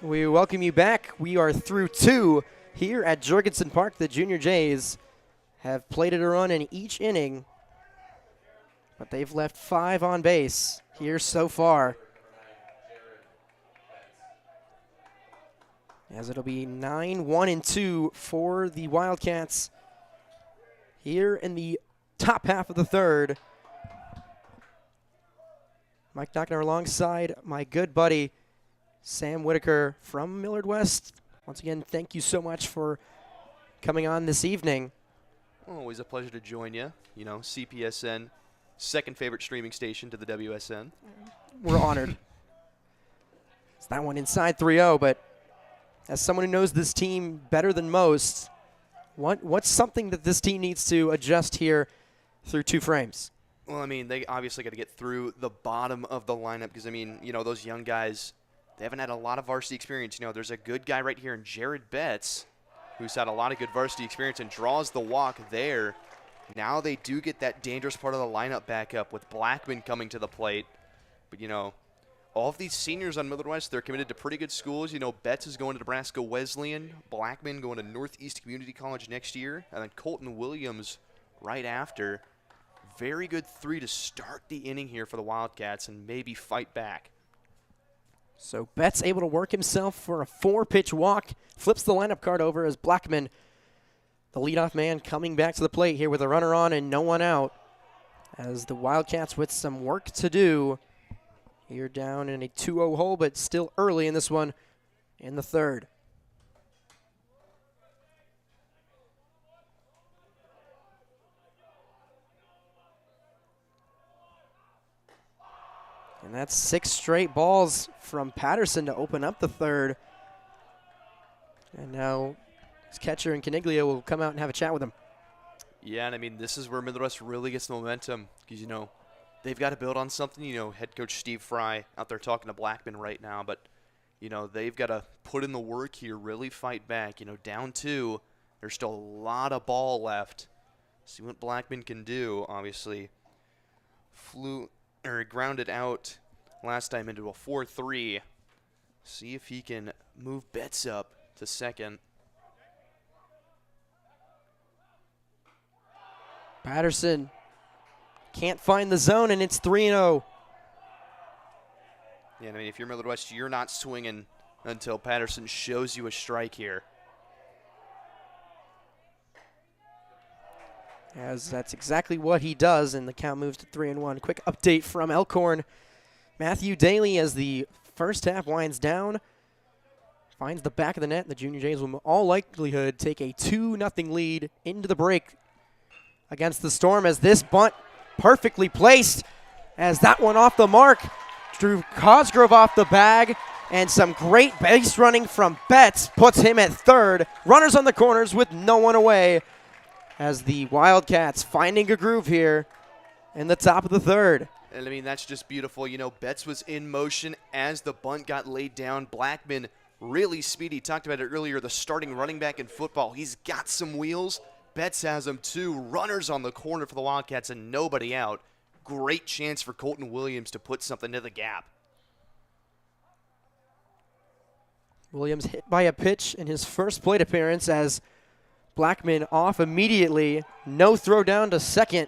Speaker 1: We welcome you back. We are through 2 here at Jorgensen Park. The Junior Jays have plated a run in each inning, but they've left 5 on base here so far. As it'll be 9-1-2 for the Wildcats here in the top half of the third. Mike Knockner alongside my good buddy Sam Whitaker from Millard West. Once again, thank you so much for coming on this evening.
Speaker 2: Always a pleasure to join you. You know, CPSN, second favorite streaming station to the WSN.
Speaker 1: We're honored. It's that one inside 3-0, but as someone who knows this team better than most, what's something that this team needs to adjust here through 2 frames?
Speaker 2: Well, I mean, they obviously got to get through the bottom of the lineup because, I mean, you know, those young guys, they haven't had a lot of varsity experience. You know, there's a good guy right here in Jared Betts who's had a lot of good varsity experience and draws the walk there. Now they do get that dangerous part of the lineup back up with Blackman coming to the plate. But, you know, all of these seniors on Millard West, they're committed to pretty good schools. You know, Betts is going to Nebraska Wesleyan, Blackman going to Northeast Community College next year, and then Colton Williams right after. Very good 3 to start the inning here for the Wildcats and maybe fight back.
Speaker 1: So Betts able to work himself for a 4-pitch walk, flips the lineup card over as Blackman, the leadoff man, coming back to the plate here with a runner on and no one out. As the Wildcats with some work to do. Here down in a 2-0 hole, but still early in this one in the third. And that's 6 straight balls from Patterson to open up the third. And now his catcher and Caniglia will come out and have a chat with him.
Speaker 2: Yeah, and I mean, this is where Millard West really gets the momentum because, you know, they've got to build on something. You know, head coach Steve Fry out there talking to Blackman right now, but, you know, they've got to put in the work here, really fight back. You know, down 2, there's still a lot of ball left. See what Blackman can do, obviously. Grounded out last time into a 4-3. See if he can move Betts up to second.
Speaker 1: Patterson can't find the zone, and it's 3-0.
Speaker 2: Yeah, I mean, if you're Millard West, you're not swinging until Patterson shows you a strike here.
Speaker 1: As that's exactly what he does, and the count moves to 3-1. Quick update from Elkhorn. Matthew Daly, as the first half winds down, finds the back of the net. The Junior Jays will in all likelihood take a 2-0 lead into the break against the Storm, as this bunt perfectly placed, as that one off the mark. Drew Cosgrove off the bag, and some great base running from Betts puts him at third. Runners on the corners with no one away, as the Wildcats finding a groove here in the top of the third.
Speaker 2: And I mean, that's just beautiful. You know, Betts was in motion as the bunt got laid down. Blackman really speedy. Talked about it earlier, the starting running back in football. He's got some wheels. Betts has them too. Runners on the corner for the Wildcats and nobody out. Great chance for Colton Williams to put something to the gap.
Speaker 1: Williams hit by a pitch in his first plate appearance as Blackman off immediately. No throw down to second.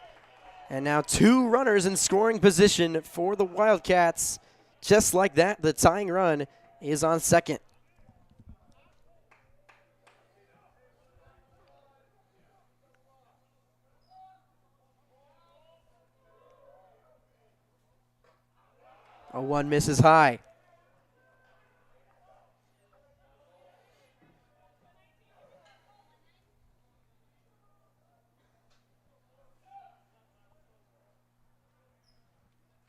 Speaker 1: And now 2 runners in scoring position for the Wildcats. Just like that, the tying run is on second. A 1 misses high.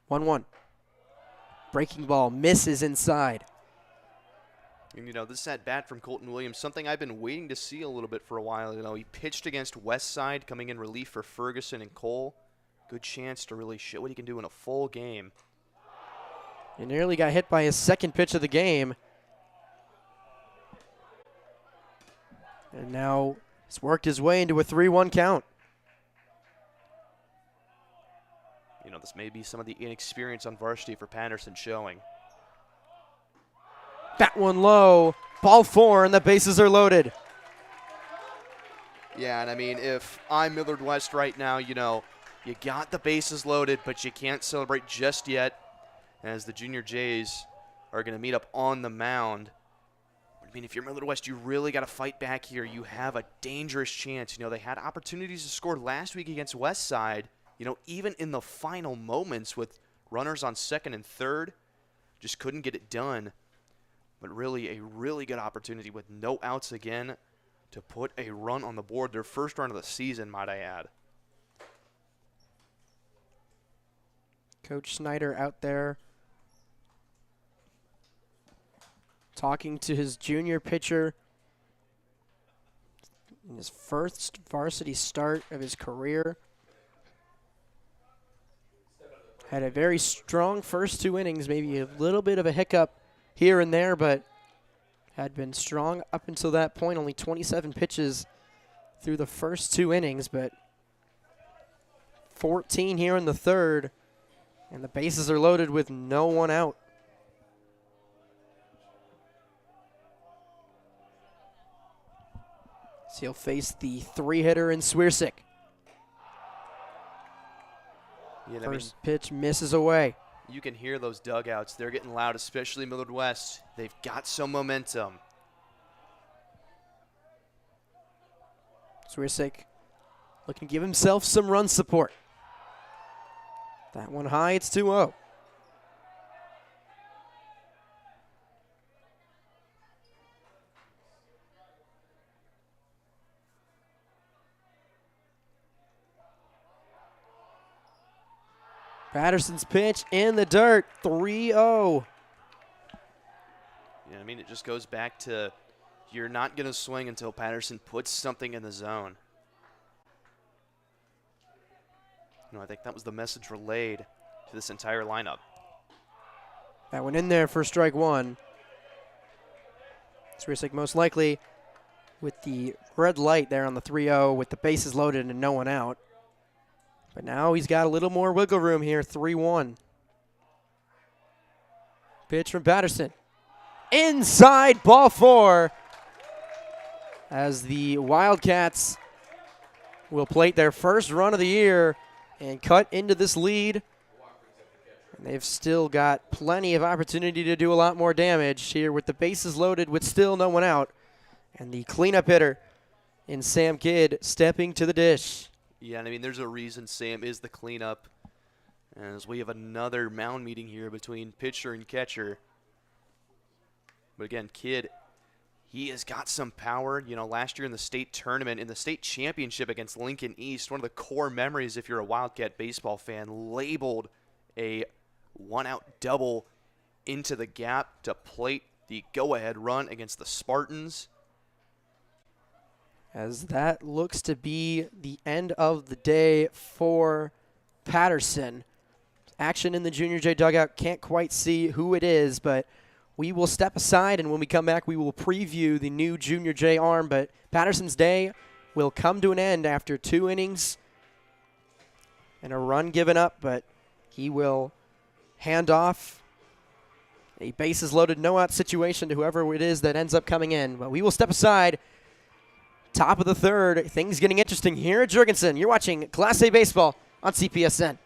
Speaker 1: One. Breaking ball misses inside.
Speaker 2: And, you know, this at bat from Colton Williams, something I've been waiting to see a little bit for a while. You know, he pitched against Westside, coming in relief for Ferguson and Cole. Good chance to really show what he can do in a full game.
Speaker 1: He nearly got hit by his second pitch of the game. And now he's worked his way into a 3-1 count.
Speaker 2: You know, this may be some of the inexperience on varsity for Patterson showing.
Speaker 1: Bat one low. Ball 4, and the bases are loaded.
Speaker 2: Yeah, and I mean, if I'm Millard West right now, you know, you got the bases loaded, but you can't celebrate just yet, as the Junior Jays are going to meet up on the mound. I mean, if you're Millard West, you really got to fight back here. You have a dangerous chance. You know, they had opportunities to score last week against West Side, you know, even in the final moments with runners on second and third, just couldn't get it done. But really, a really good opportunity with no outs again to put a run on the board. Their first run of the season, might I add.
Speaker 1: Coach Snyder out there talking to his junior pitcher in his first varsity start of his career. Had a very strong first 2 innings, maybe a little bit of a hiccup here and there, but had been strong up until that point. Only 27 pitches through the first 2 innings, but 14 here in the third, and the bases are loaded with no one out. So he'll face the 3-hitter in Swiersick.
Speaker 2: Yeah,
Speaker 1: First pitch misses away.
Speaker 2: You can hear those dugouts. They're getting loud, especially Millard West. They've got some momentum.
Speaker 1: Swiersick looking to give himself some run support. That one high, it's 2-0. Patterson's pitch in the dirt, 3-0.
Speaker 2: Yeah, I mean, it just goes back to you're not going to swing until Patterson puts something in the zone. You know, I think that was the message relayed to this entire lineup.
Speaker 1: That one in there for strike 1. Swiersick most likely with the red light there on the 3-0 with the bases loaded and no one out. But now he's got a little more wiggle room here, 3-1. Pitch from Patterson. Inside, ball 4. As the Wildcats will plate their first run of the year and cut into this lead. And they've still got plenty of opportunity to do a lot more damage here with the bases loaded with still no one out. And the cleanup hitter in Sam Kidd stepping to the dish.
Speaker 2: Yeah, and I mean, there's a reason Sam is the cleanup, as we have another mound meeting here between pitcher and catcher. But again, Kidd, he has got some power. You know, last year in the state tournament, in the state championship against Lincoln East, one of the core memories if you're a Wildcat baseball fan, labeled a one-out double into the gap to plate the go-ahead run against the Spartans.
Speaker 1: As that looks to be the end of the day for Patterson. Action in the Junior J dugout. Can't quite see who it is, but we will step aside, and when we come back, we will preview the new Junior J arm. But Patterson's day will come to an end after 2 innings and a run given up, but he will hand off a bases loaded, no out situation to whoever it is that ends up coming in. But we will step aside. Top of the third, things getting interesting here at Jurgensen. You're watching Class A Baseball on CPSN.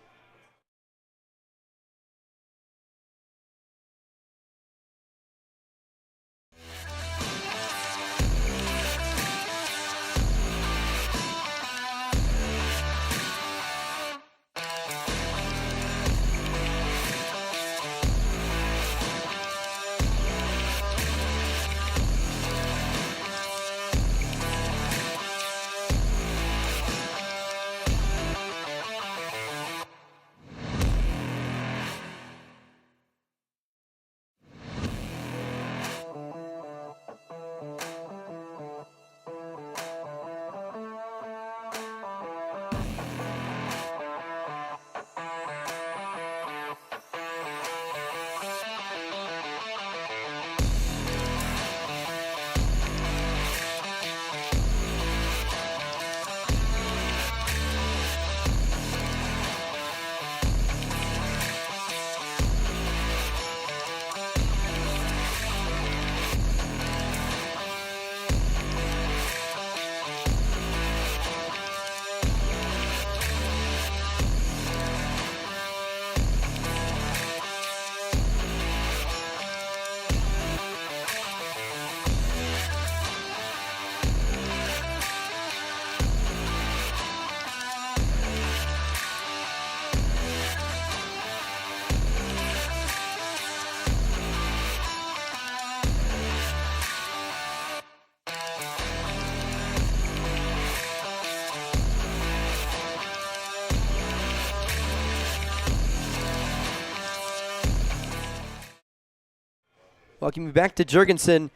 Speaker 1: Welcome you back to Jurgensen.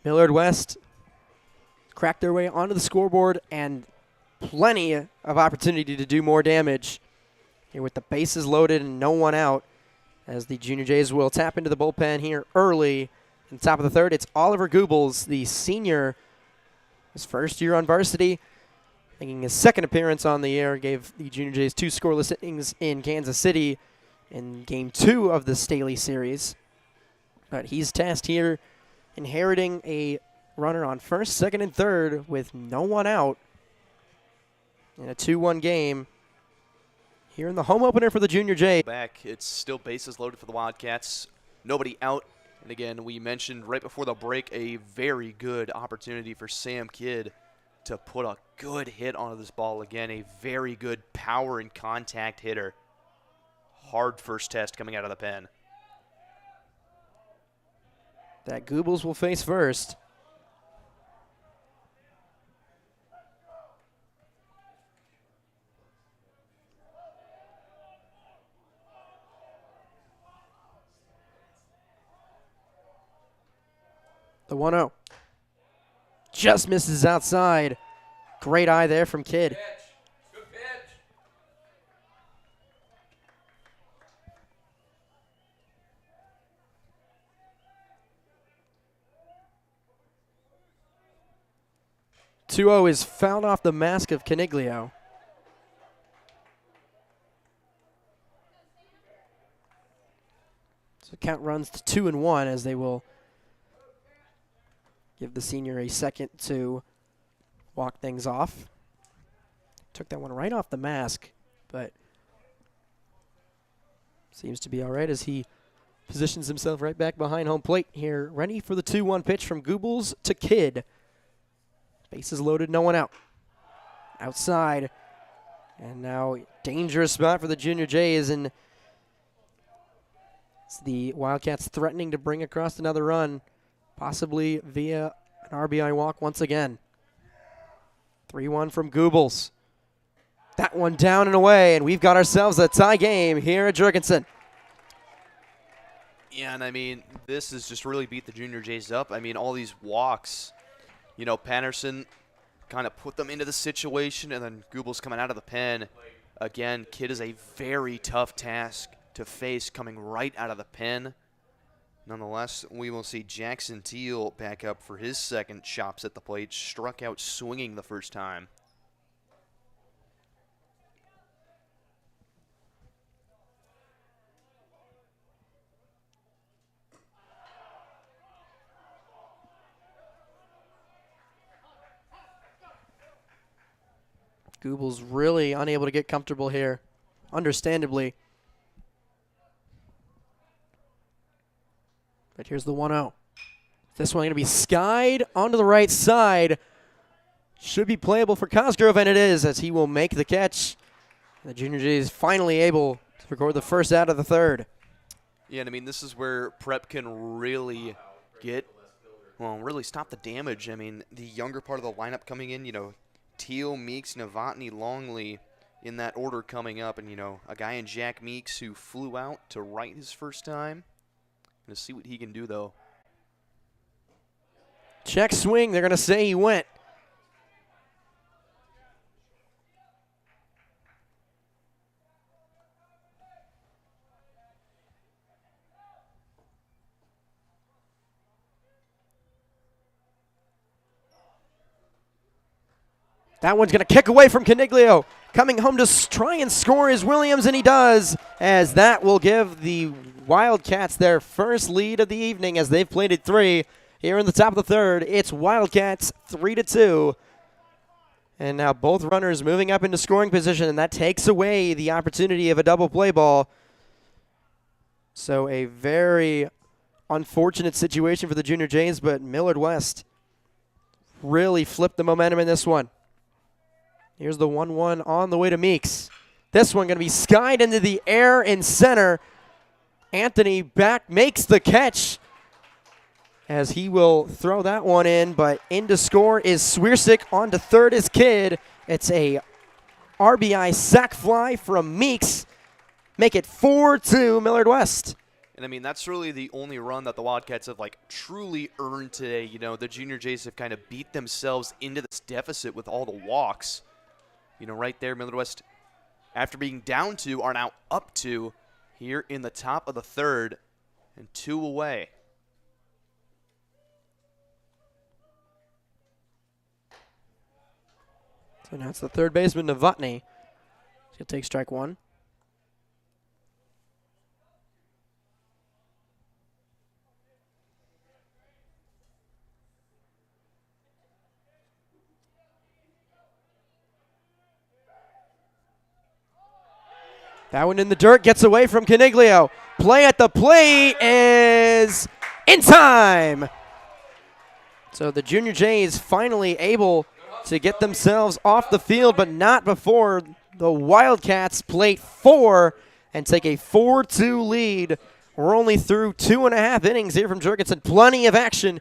Speaker 1: Millard West cracked their way onto the scoreboard and plenty of opportunity to do more damage here with the bases loaded and no one out, as the Junior Jays will tap into the bullpen here early in the top of the third. It's Oliver Goebbels, the senior, his first year on varsity, making his second appearance on the air, gave the Junior Jays 2 scoreless innings in Kansas City in Game 2 of the Staley series. But he's tasked here, inheriting a runner on first, second, and third with no one out in a 2-1 game here in the home opener for the Junior Jays.
Speaker 2: Back, it's still bases loaded for the Wildcats. Nobody out. And again, we mentioned right before the break a very good opportunity for Sam Kidd to put a good hit onto this ball. Again, a very good power and contact hitter. Hard first test coming out of the pen.
Speaker 1: That Goebbels will face first. The 1-0. Just misses outside. Great eye there from Kidd.
Speaker 3: Pitch. Good pitch.
Speaker 1: Is fouled off the mask of Caniglio. So count runs to 2-1 as they will give the senior a second to walk things off. Took that one right off the mask, but seems to be all right as he positions himself right back behind home plate here, ready for the 2-1 pitch from Goebbels to Kidd. Bases loaded, no one out. Outside. And now dangerous spot for the Junior Jays, and it's the Wildcats threatening to bring across another run, possibly via an RBI walk once again. 3-1 from Goebbels. That one down and away, and we've got ourselves a tie game here at Jurgensen.
Speaker 2: Yeah, and I mean, this has just really beat the Junior Jays up. I mean, all these walks, you know, Patterson kind of put them into the situation, and then Goebbels coming out of the pen. Again, Kidd is a very tough task to face coming right out of the pen. Nonetheless, we will see Jackson Teal back up for his second chops at the plate. Struck out swinging the first time.
Speaker 1: Goebbels really unable to get comfortable here, understandably. But here's the 1-0. This one going to be skied onto the right side. Should be playable for Cosgrove, and it is, as he will make the catch. The Junior Jays finally able to record the first out of the third.
Speaker 2: Yeah, and I mean, this is where Prep can really really stop the damage. I mean, the younger part of the lineup coming in, you know, Teal, Meeks, Novotny, Longley in that order coming up. And, you know, a guy in Jack Meeks who flew out to right his first time. Going to see what he can do, though.
Speaker 1: Check swing. They're going to say he went. That one's going to kick away from Caniglio. Coming home to try and score is Williams, and he does, as that will give the Wildcats their first lead of the evening as they've played at 3. Here in the top of the third, it's Wildcats 3-2. And now both runners moving up into scoring position, and that takes away the opportunity of a double play ball. So a very unfortunate situation for the Junior Jays, but Millard West really flipped the momentum in this one. Here's the 1-1 on the way to Meeks. This one going to be skied into the air in center. Anthony back makes the catch as he will throw that one in, but in to score is Swierczyk. On to third is Kidd. It's a RBI sac fly from Meeks. Make it 4-2 Millard West.
Speaker 2: And, I mean, that's really the only run that the Wildcats have, like, truly earned today. You know, the Junior Jays have kind of beat themselves into this deficit with all the walks. You know, right there, Millard West, after being down 2, are now up 2 here in the top of the third and 2 away.
Speaker 1: So now it's the third baseman, Novotny. He'll take strike 1. That one in the dirt, gets away from Caniglio. Play at the plate is in time. So the Junior Jays finally able to get themselves off the field, but not before the Wildcats plate 4 and take a 4-2 lead. We're only through 2.5 innings here from Jurgensen. Plenty of action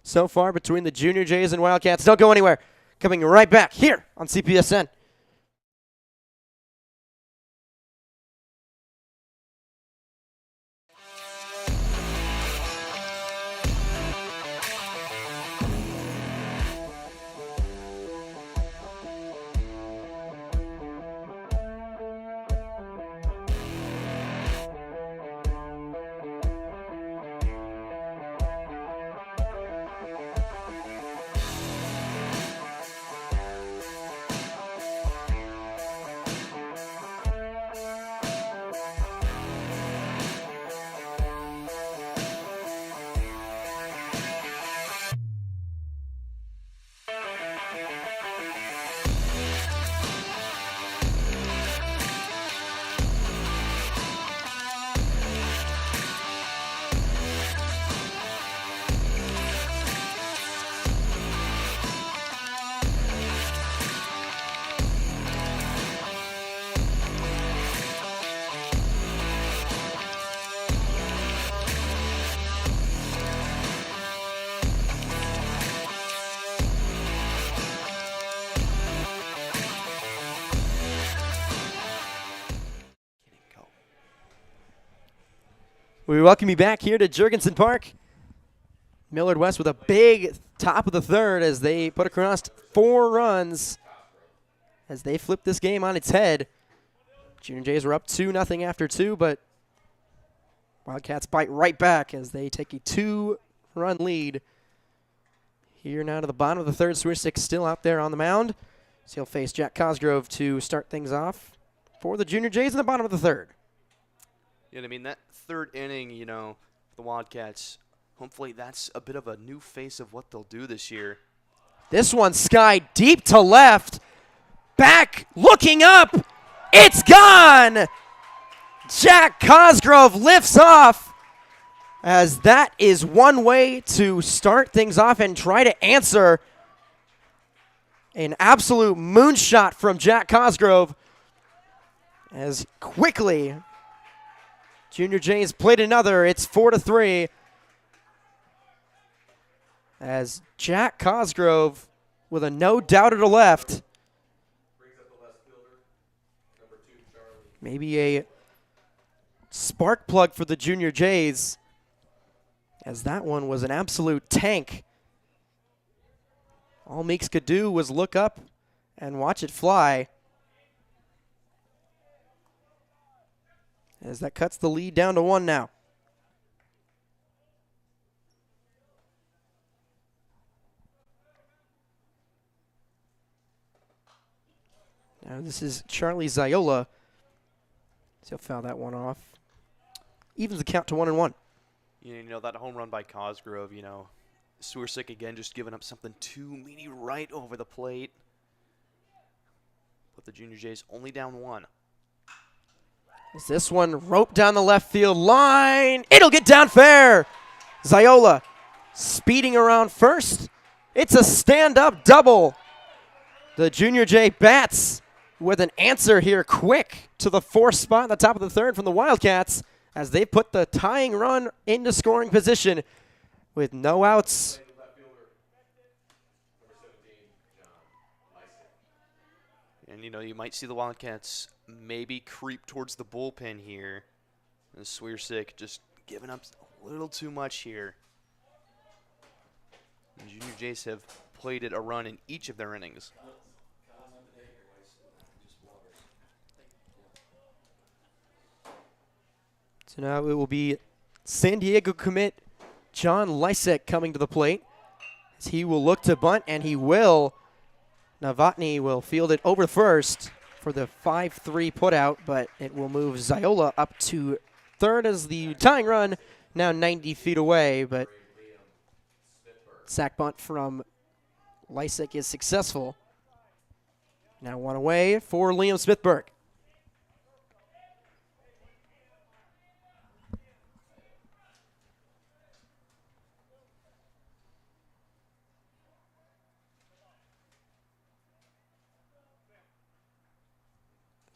Speaker 1: so far between the Junior Jays and Wildcats. Don't go anywhere. Coming right back here on CPSN. We welcome you back here to Jurgensen Park. Millard West with a big top of the third as they put across 4 runs as they flip this game on its head. Junior Jays were up 2-0 after 2, but Wildcats bite right back as they take a 2-run lead. Here now to the bottom of the third. Swierczyk still out there on the mound. So he'll face Jack Cosgrove to start things off for the Junior Jays in the bottom of the third.
Speaker 2: Yeah, I mean, that third inning, you know, the Wildcats, hopefully that's a bit of a new face of what they'll do this year.
Speaker 1: This one sky deep to left. Back, looking up. It's gone. Jack Cosgrove lifts off as that is one way to start things off and try to answer an absolute moonshot from Jack Cosgrove as quickly Junior Jays played another. It's 4-3 as Jack Cosgrove with a no doubt to left. Maybe a spark plug for the Junior Jays as that one was an absolute tank. All Meeks could do was look up and watch it fly. As that cuts the lead down to 1 now. Now this is Charlie Ziola. So he'll foul that one off. Evens the count to 1-1.
Speaker 2: You know, that home run by Cosgrove, you know, Swierczyk again just giving up something too meaty right over the plate. But the Junior Jays only down 1.
Speaker 1: Is this one roped down the left field line? It'll get down fair. Ziola speeding around first. It's a stand-up double. The Junior J bats with an answer here quick to the 4th spot at the top of the third from the Wildcats as they put the tying run into scoring position with no outs.
Speaker 2: And, you know, you might see the Wildcats maybe creep towards the bullpen here. And Swierczyk just giving up a little too much here. The Junior Jays have played it a run in each of their innings.
Speaker 1: So now it will be San Diego commit John Lysek coming to the plate. As he will look to bunt, and he will. Novotny will field it over first for the 5-3 putout, but it will move Ziola up to third as the tying run now 90 feet away, but sack bunt from Lysek is successful. Now one away for Liam Smithberg.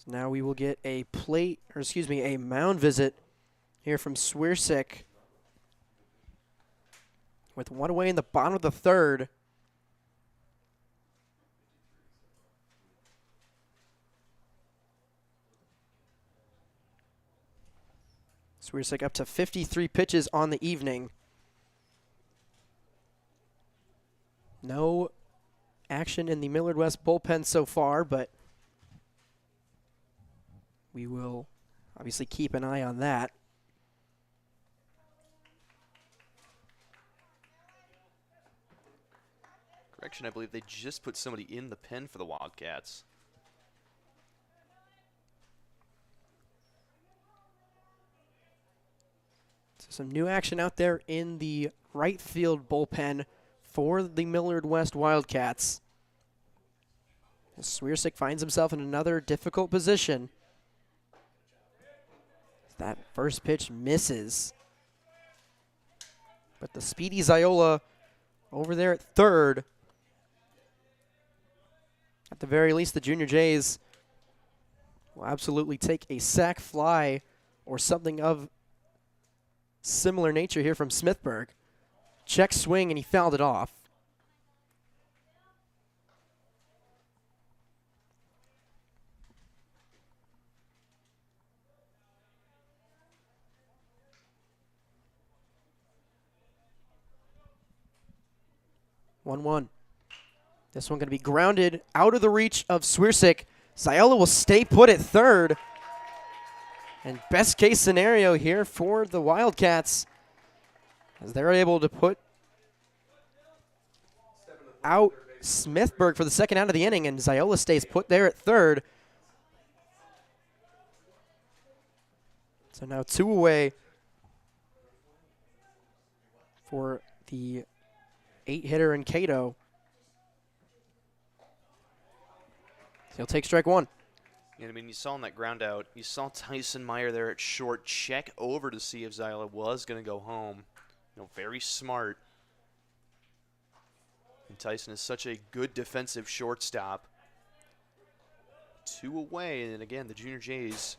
Speaker 1: So now we will get a a mound visit here from Swiersik with one away in the bottom of the third. Swiersik up to 53 pitches on the evening. No action in the Millard West bullpen so far, but we will obviously keep an eye on that.
Speaker 2: Correction, I believe they just put somebody in the pen for the Wildcats.
Speaker 1: So some new action out there in the right field bullpen for the Millard West Wildcats. As Swiersik finds himself in another difficult position. That first pitch misses. But the speedy Ziola over there at third. At the very least, the Junior Jays will absolutely take a sac fly or something of similar nature here from Smithberg. Check swing, and he fouled it off. One. This one going to be grounded out of the reach of Swiersik. Ziola will stay put at third. And best case scenario here for the Wildcats, as they're able to put out Smithberg for the second out of the inning, and Ziola stays put there at third. So now two away for the 8-hitter in Cato. He'll take strike one.
Speaker 2: And I mean, you saw in that ground out, you saw Tyson Meyer there at short check over to see if Ziola was going to go home. You know, very smart. And Tyson is such a good defensive shortstop. Two away, and again, the Junior Jays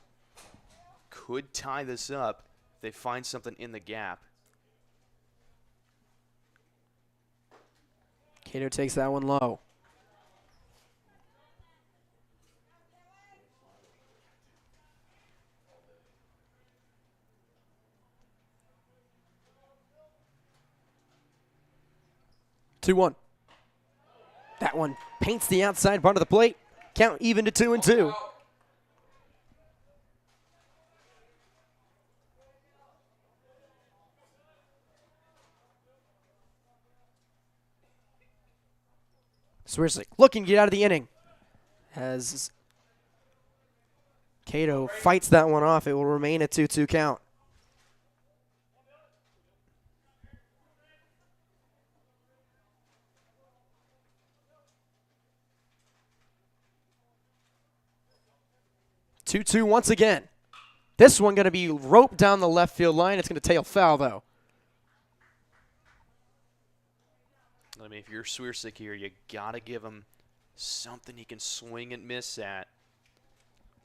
Speaker 2: could tie this up if they find something in the gap.
Speaker 1: Cato takes that one low. Two one. That one paints the outside part of the plate. Count even to 2-2. Swiersik looking to get out of the inning. As Cato fights that one off, it will remain a 2-2 count. Two once again. This one going to be roped down the left field line. It's going to tail foul, though.
Speaker 2: I mean, if you're Swiersik here, you got to give him something he can swing and miss at.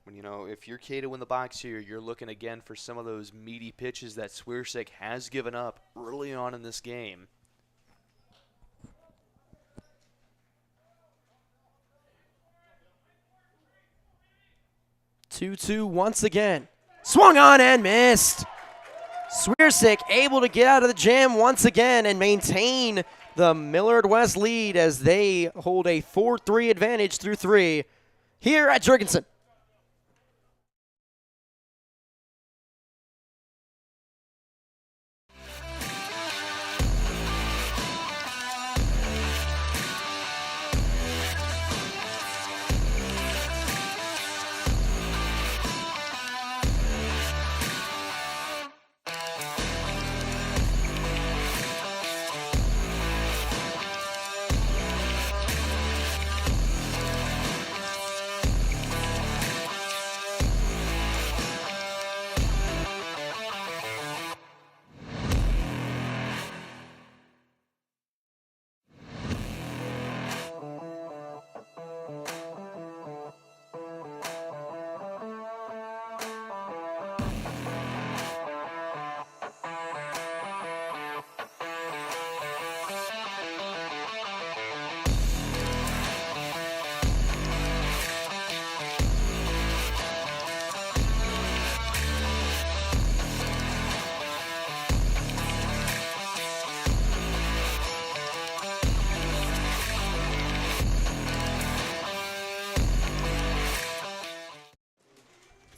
Speaker 2: When, you know, if you're Cato in the box here, you're looking again for some of those meaty pitches that Swiersik has given up early on in this game.
Speaker 1: Two once again. Swung on and missed. Swierczyk able to get out of the jam once again and maintain the Millard West lead as they hold a 4-3 advantage through 3 here at Jurgensen.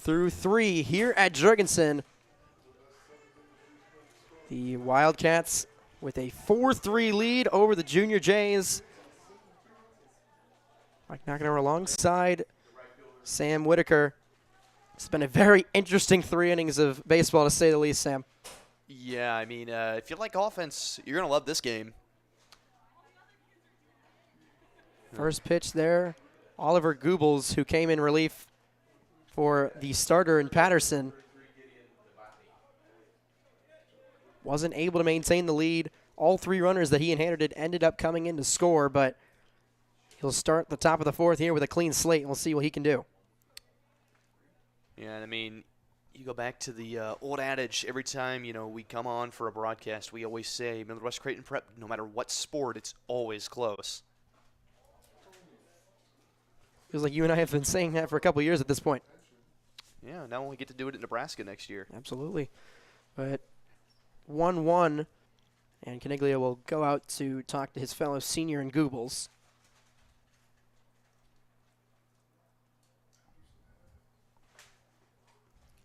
Speaker 1: Through 3 here at Jurgensen. The Wildcats with a 4-3 lead over the Junior Jays. Mike Nackenower alongside Sam Whitaker. It's been a very interesting 3 innings of baseball, to say the least, Sam.
Speaker 2: Yeah, I mean, if you like offense, you're going to love this game.
Speaker 1: First pitch there, Oliver Goebbels, who came in relief for the starter in Patterson. Wasn't able to maintain the lead. All 3 runners that he inherited ended up coming in to score, but he'll start the top of the 4th here with a clean slate, and we'll see what he can do.
Speaker 2: Yeah, and I mean, you go back to the old adage, every time, we come on for a broadcast, we always say, Millard West Creighton Prep, no matter what sport, it's always close.
Speaker 1: Feels like you and I have been saying that for a couple of years at this point.
Speaker 2: Yeah, now we get to do it in Nebraska next year.
Speaker 1: Absolutely. But 1-1, and Caniglia will go out to talk to his fellow senior in Goebbels.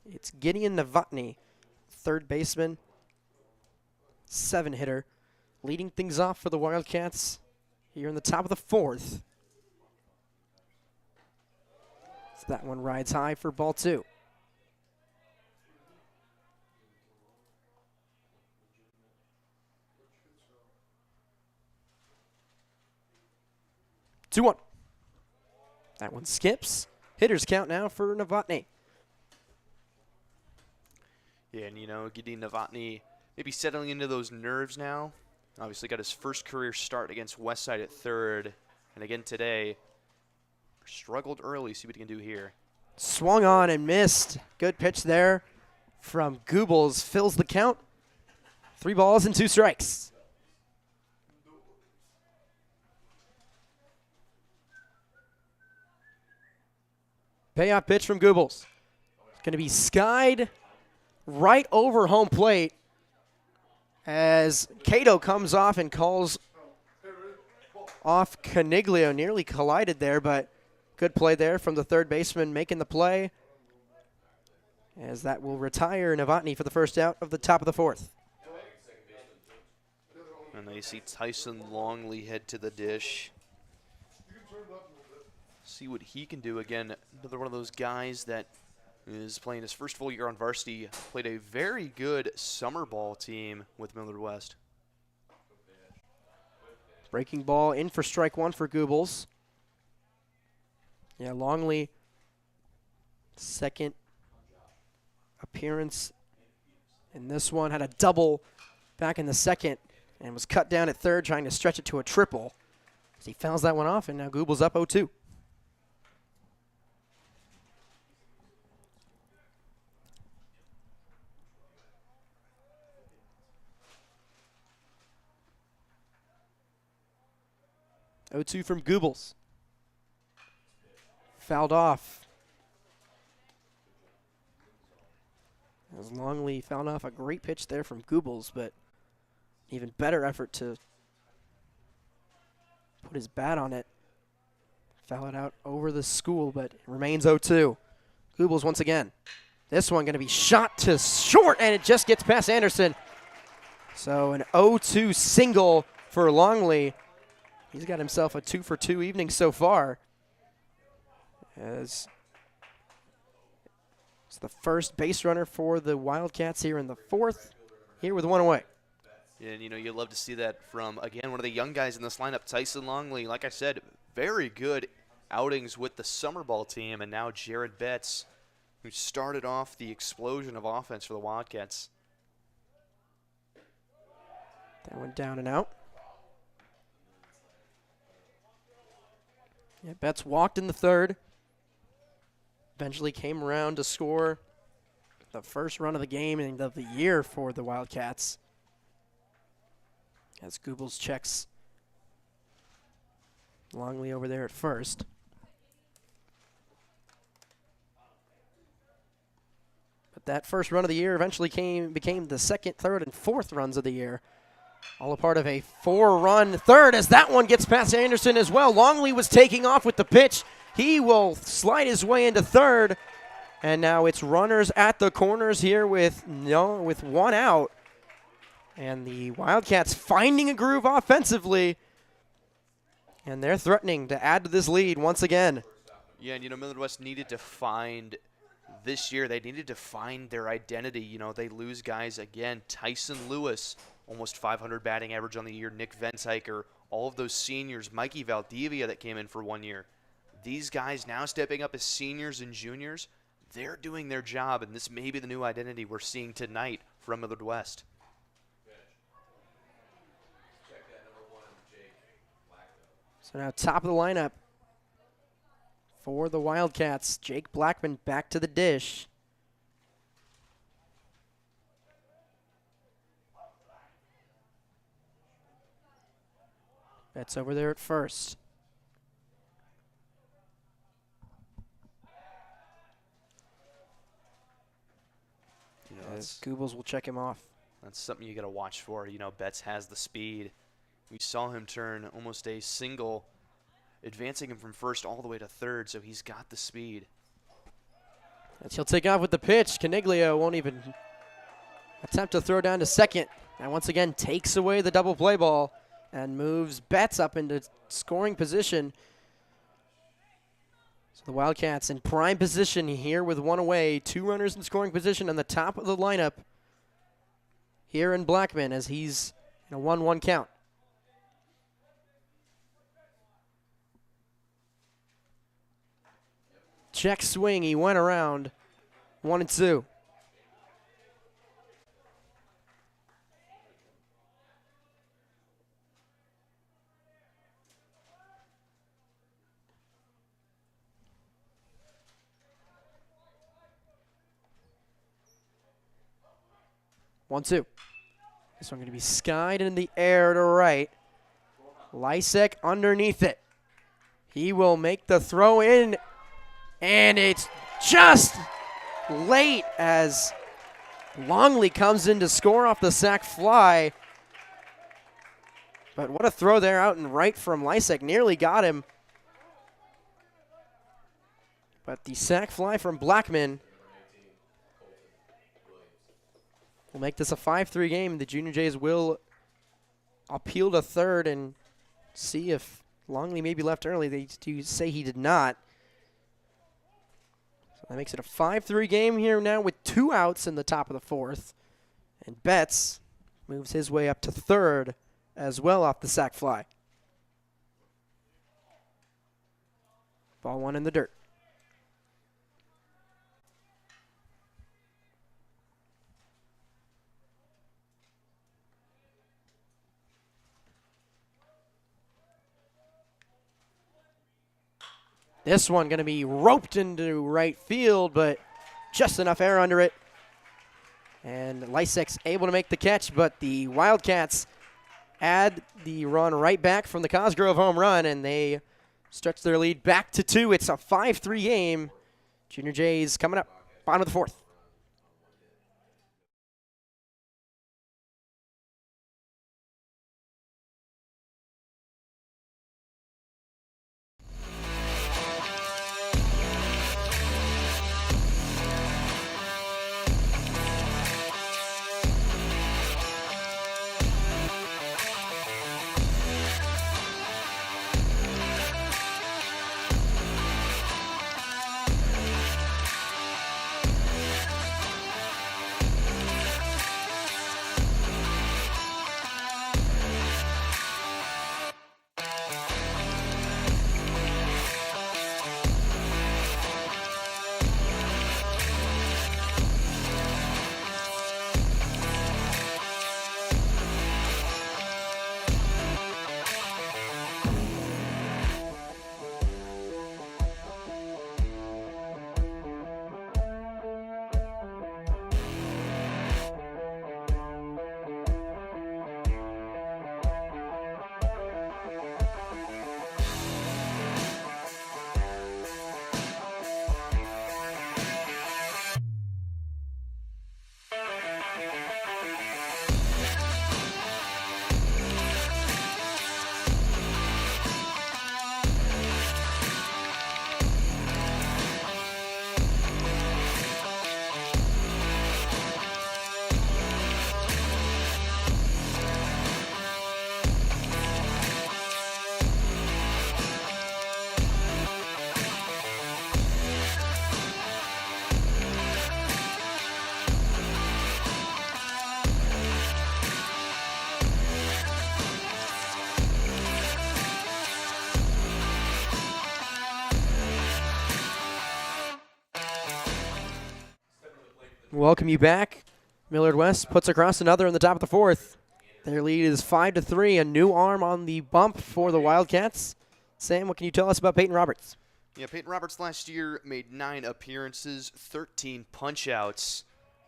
Speaker 1: It's Gideon Novotny, third baseman, 7-hitter, leading things off for the Wildcats here in the top of the 4th. So that one rides high for ball 2. Two one. That one skips. Hitters count now for Novotny.
Speaker 2: Yeah, and Gideon Novotny maybe settling into those nerves now. Obviously got his first career start against Westside at third. And again today, struggled early. See what he can do here.
Speaker 1: Swung on and missed. Good pitch there from Goebbels. Fills the count. 3 balls and 2 strikes. Payoff pitch from Goebbels. It's going to be skied right over home plate as Cato comes off and calls off Caniglio. Nearly collided there, but good play there from the third baseman making the play, as that will retire Novotny for the first out of the top of the 4th.
Speaker 2: And they see Tyson Longley head to the dish. See what he can do again. Another one of those guys that is playing his first full year on varsity. Played a very good summer ball team with Millard West.
Speaker 1: Breaking ball in for strike 1 for Goebbels. Yeah, Longley, second appearance in this one. Had a double back in the second and was cut down at third, trying to stretch it to a triple. As he fouls that one off, and now Goebbels up 0-2. From Goebbels. Fouled off. As Longley found off a great pitch there from Goobles, but even better effort to put his bat on it. Foul it out over the school, but it remains 0-2. Goobles once again. This one going to be shot to short, and it just gets past Anderson. So an 0-2 single for Longley. He's got himself a 2-for-2 evening so far. As it's the first base runner for the Wildcats here in the fourth, here with one away.
Speaker 2: And, you know, you love to see that from, again, one of the young guys in this lineup, Tyson Longley. Like I said, very good outings with the summer ball team, and now Jared Betts, who started off the explosion of offense for the Wildcats.
Speaker 1: That went down and out. Yeah, Betts walked in the third. Eventually came around to score the first run of the game and of the year for the Wildcats. As Goobles checks Longley over there at first. But that first run of the year eventually became the second, third, and fourth runs of the year. All a part of a 4-run third as that one gets past Anderson as well. Longley was taking off with the pitch. He will slide his way into third. And now it's runners at the corners here with one out. And the Wildcats finding a groove offensively. And they're threatening to add to this lead once again.
Speaker 2: Yeah, and, you know, Millard West needed to find this year, they needed to find their identity. You know, they lose guys again. Tyson Lewis, almost 500 batting average on the year. Nick Venthiker, all of those seniors. Mikey Valdivia that came in for 1 year. These guys now stepping up as seniors and juniors. They're doing their job, and this may be the new identity we're seeing tonight from Millard West.
Speaker 1: So now top of the lineup for the Wildcats. Jake Blackman back to the dish. Betts over there at first.
Speaker 2: You know,
Speaker 1: As Goobles will check him off.
Speaker 2: That's something you got to watch for. You know, Betts has the speed. We saw him turn almost a single, advancing him from first all the way to third, so he's got the speed.
Speaker 1: As he'll take off with the pitch. Caniglio won't even attempt to throw down to second. And once again takes away the double play ball and moves Betts up into scoring position. So the Wildcats in prime position here with one away. 2 runners in scoring position on the top of the lineup here in Blackman as he's in a 1-1 count. Check swing, he went around 1-2. This one going to be skied in the air to right. Lysek underneath it. He will make the throw in. And it's just late as Longley comes in to score off the sac fly. But what a throw there out and right from Lysek. Nearly got him. But the sac fly from Blackman will make this a 5-3 game. The Junior Jays will appeal to third and see if Longley maybe left early. They do say he did not. That makes it a 5-3 game here now with 2 outs in the top of the fourth. And Betts moves his way up to third as well off the sac fly. Ball 1 in the dirt. This one going to be roped into right field, but just enough air under it. And Lysek's able to make the catch, but the Wildcats add the run right back from the Cosgrove home run, and they stretch their lead back to 2. It's a 5-3 game. Junior Jays coming up, bottom of the fourth. Welcome you back. Millard West puts across another in the top of the fourth. Their lead is 5-3. A new arm on the bump for the Wildcats. Sam, what can you tell us about Peyton Roberts?
Speaker 2: Yeah, Peyton Roberts last year made 9 appearances, 13 punch-outs.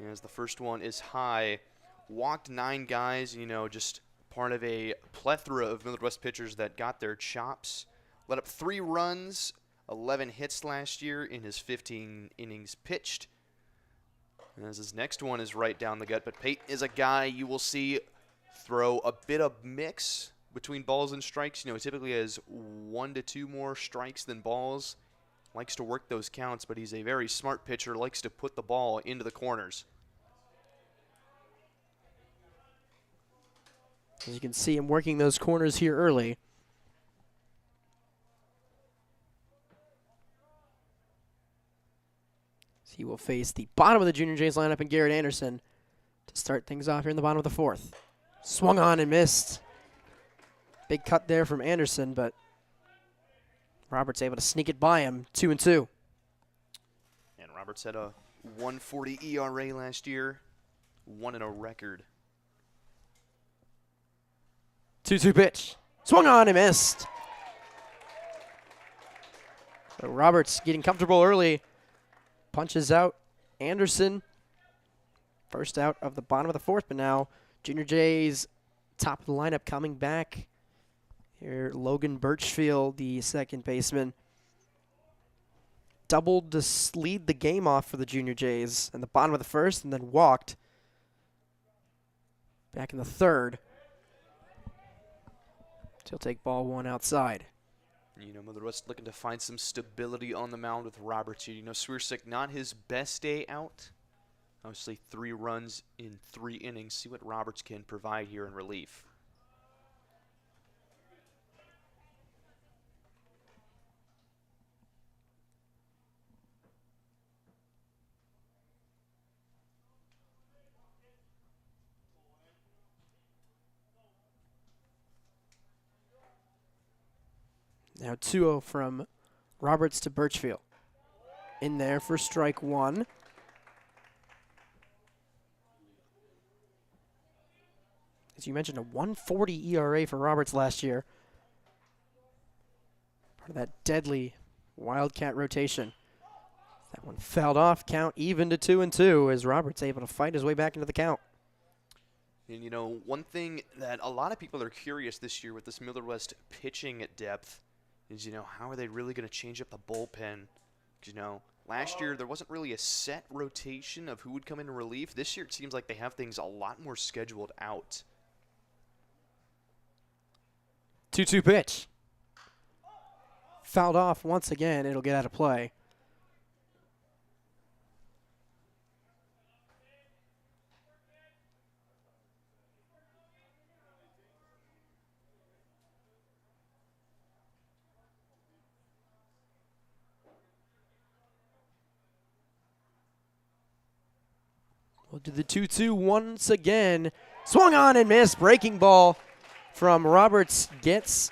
Speaker 2: As the first one is high. Walked 9 guys, just part of a plethora of Millard West pitchers that got their chops. Let up 3 runs, 11 hits last year in his 15 innings pitched. As his next one is right down the gut, but Peyton is a guy you will see throw a bit of mix between balls and strikes. He typically has 1 to 2 more strikes than balls. Likes to work those counts, but he's a very smart pitcher, likes to put the ball into the corners.
Speaker 1: As you can see him working those corners here early. He will face the bottom of the Junior Jays lineup and Garrett Anderson to start things off here in the bottom of the fourth. Swung on and missed. Big cut there from Anderson, but Roberts able to sneak it by him, 2-2.
Speaker 2: And Roberts had a 1.40 ERA last year, 1 in a record.
Speaker 1: 2-2 pitch. Swung on and missed. So Roberts getting comfortable early. Punches out Anderson. First out of the bottom of the fourth, but now Junior Jays top of the lineup coming back. Here, Logan Birchfield, the second baseman. Doubled to lead the game off for the Junior Jays in the bottom of the first and then walked back in the third. He'll take ball 1 outside.
Speaker 2: Millard West looking to find some stability on the mound with Roberts. Swierczyk, not his best day out. Obviously 3 runs in 3 innings. See what Roberts can provide here in relief.
Speaker 1: Now 2-0 from Roberts to Birchfield. In there for strike 1. As you mentioned, a 1.40 ERA for Roberts last year. Part of that deadly Wildcat rotation. That one fouled off, count even to 2-2 as Roberts able to fight his way back into the count.
Speaker 2: And one thing that a lot of people are curious this year with this Millard West pitching depth is, how are they really going to change up the bullpen? Because, last year there wasn't really a set rotation of who would come in relief. This year it seems like they have things a lot more scheduled out.
Speaker 1: 2-2 pitch. Fouled off once again. It'll get out of play. We'll do the 2-2 once again. Swung on and missed. Breaking ball from Roberts gets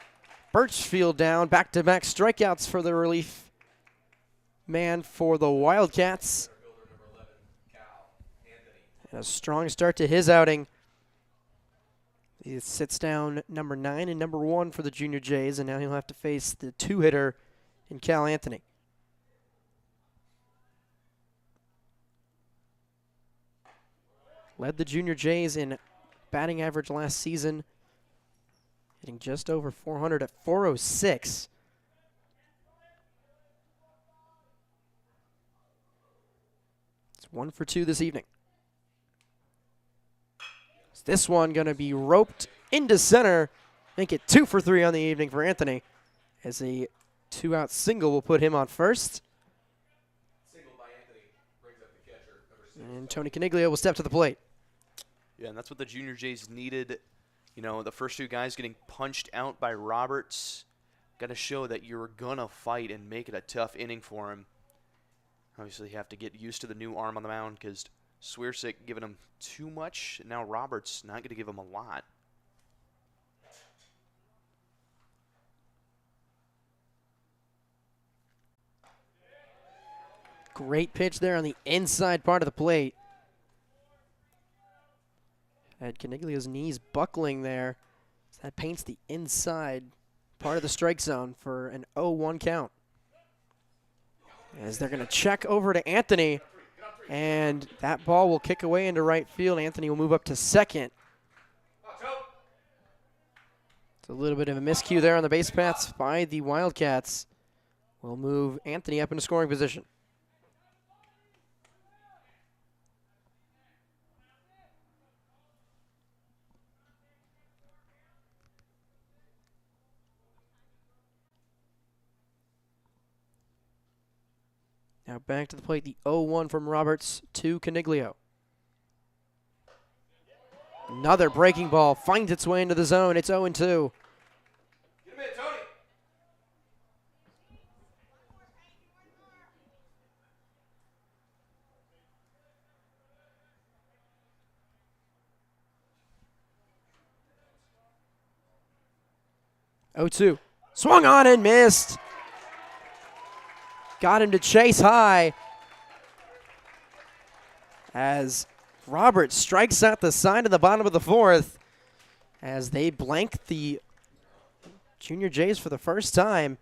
Speaker 1: Birchfield down. Back-to-back strikeouts for the relief man for the Wildcats. And a strong start to his outing. He sits down number 9 and number 1 for the Junior Jays, and now he'll have to face the 2-hitter in Cal Anthony. Led the Junior Jays in batting average last season, hitting just over 400 at 406. It's 1 for 2 this evening. Is this one going to be roped into center? Make it 2 for 3 on the evening for Anthony, as a 2-out single will put him on first. And Tony Caniglia will step to the plate.
Speaker 2: Yeah, and that's what the Junior Jays needed. The first 2 guys getting punched out by Roberts. Got to show that you're going to fight and make it a tough inning for him. Obviously, you have to get used to the new arm on the mound because Swierczyk giving him too much. And now Roberts not going to give him a lot.
Speaker 1: Great pitch there on the inside part of the plate. Had Caniglio's knees buckling there. So that paints the inside part of the strike zone for an 0-1 count. As they're going to check over to Anthony, and that ball will kick away into right field. Anthony will move up to second. It's a little bit of a miscue there on the base paths by the Wildcats. We'll move Anthony up into scoring position. Now back to the plate, the 0-1 from Roberts to Caniglio. Another breaking ball finds its way into the zone. It's 0-2.
Speaker 3: Get him in, Tony.
Speaker 1: Swung on and missed. Got him to chase high as Roberts strikes out the side of the bottom of the fourth as they blank the Junior Jays for the first time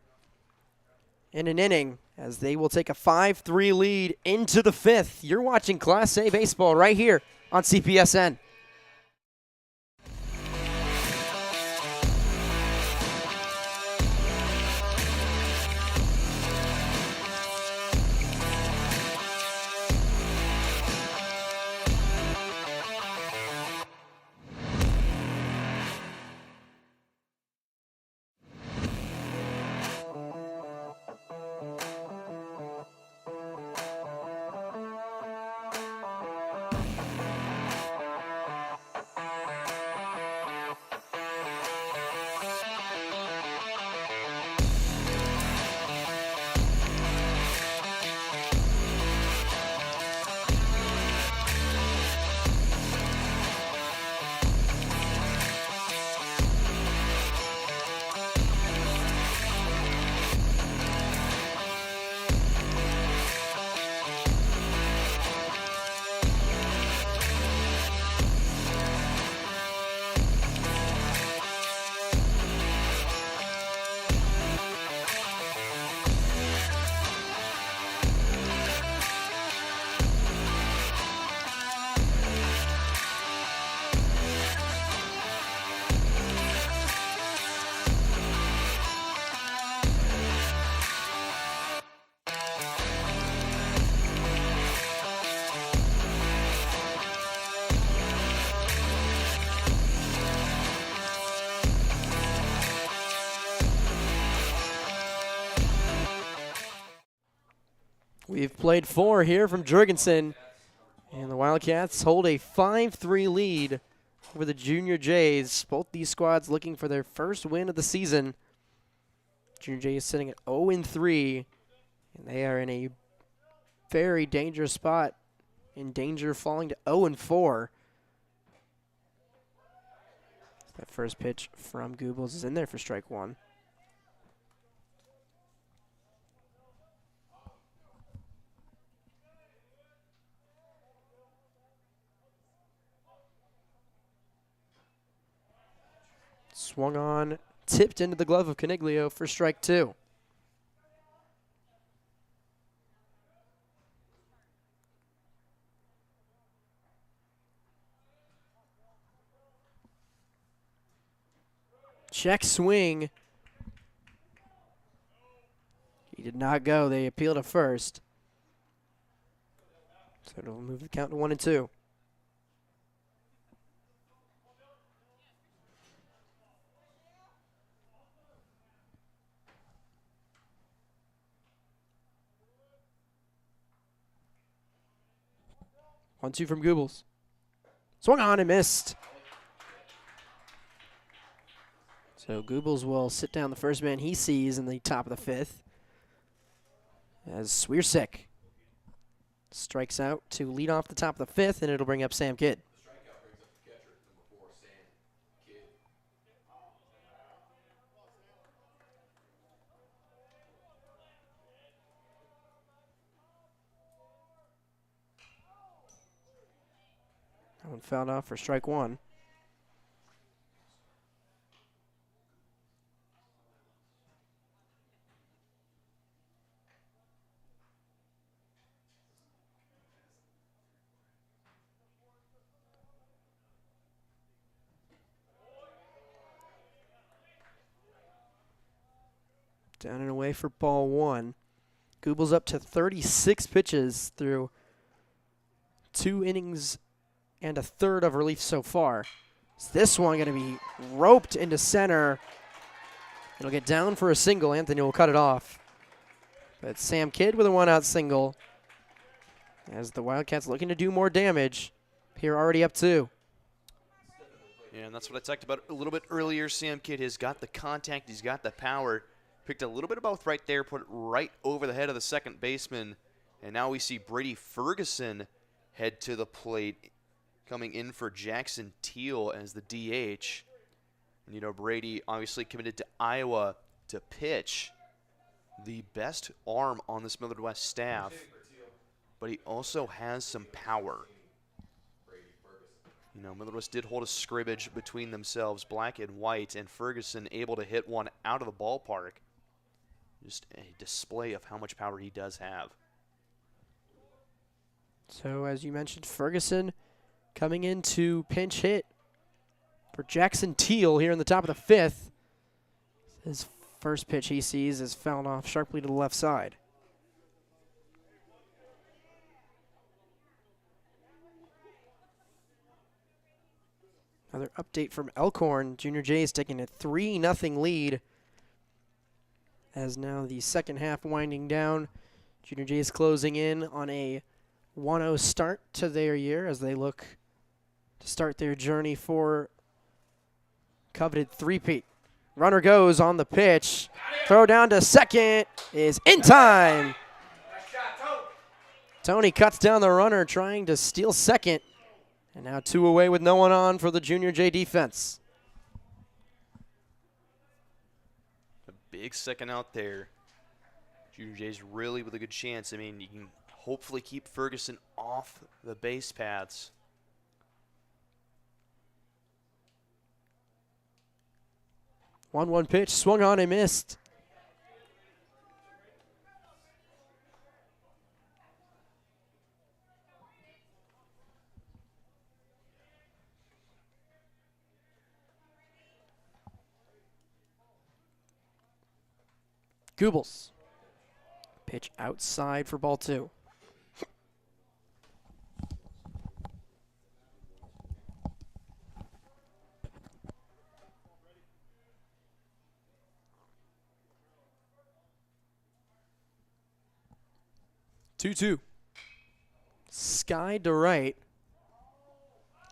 Speaker 1: in an inning as they will take a 5-3 lead into the fifth. You're watching Class A baseball right here on CPSN. We've played 4 here from Jurgensen, and the Wildcats hold a 5-3 lead over the Junior Jays. Both these squads looking for their first win of the season. Junior Jays sitting at 0-3, and they are in a very dangerous spot, in danger of falling to 0-4. That first pitch from Goobles is in there for strike one. Swung on, tipped into the glove of Caniglio for strike two. Check swing. He did not go. They appealed to first. So it'll move the count to 1-2. One-two from Goobles. Swung on and missed. So Goobles will sit down the first man he sees in the top of the fifth. As Swiersik strikes out to lead off the top of the fifth, and it'll bring up Sam Kidd. That one fouled off for strike one. Down and away for ball one. Gooble's up to 36 pitches through 2 innings and a third of relief so far. Is this one going to be roped into center? It'll get down for a single. Anthony will cut it off. But Sam Kidd with a 1-out single. As the Wildcats looking to do more damage. Here already up 2.
Speaker 2: Yeah, and that's what I talked about a little bit earlier. Sam Kidd has got the contact. He's got the power. Picked a little bit of both right there, put it right over the head of the second baseman. And now we see Brady Ferguson head to the plate, coming in for Jackson Teal as the DH. And, you know, Brady obviously committed to Iowa to pitch. The best arm on this Millard West staff, but he also has some power. You know, Millard West did hold a scrimmage between themselves, black and white, and Ferguson able to hit one out of the ballpark. Just a display of how much power he does have.
Speaker 1: So, as you mentioned, Ferguson coming in to pinch hit for Jackson Teal here in the top of the 5th. His first pitch he sees is fouled off sharply to the left side. Another update from Elkhorn. Junior Jays taking a 3-0 lead. As now the second half winding down. Junior Jays closing in on a 1-0 start to their year as they look to start their journey for coveted three-peat. Runner goes on the pitch. Throw down to second is in time.
Speaker 3: Nice shot, Tony.
Speaker 1: Tony cuts down the runner trying to steal second. And now 2 away with no one on for the Junior J defense.
Speaker 2: A big second out there. Junior Jay's really with a good chance. I mean, you can hopefully keep Ferguson off the base paths.
Speaker 1: 1-1 pitch, swung on and missed. Goobles. Pitch outside for ball 2. Two. Sky to right.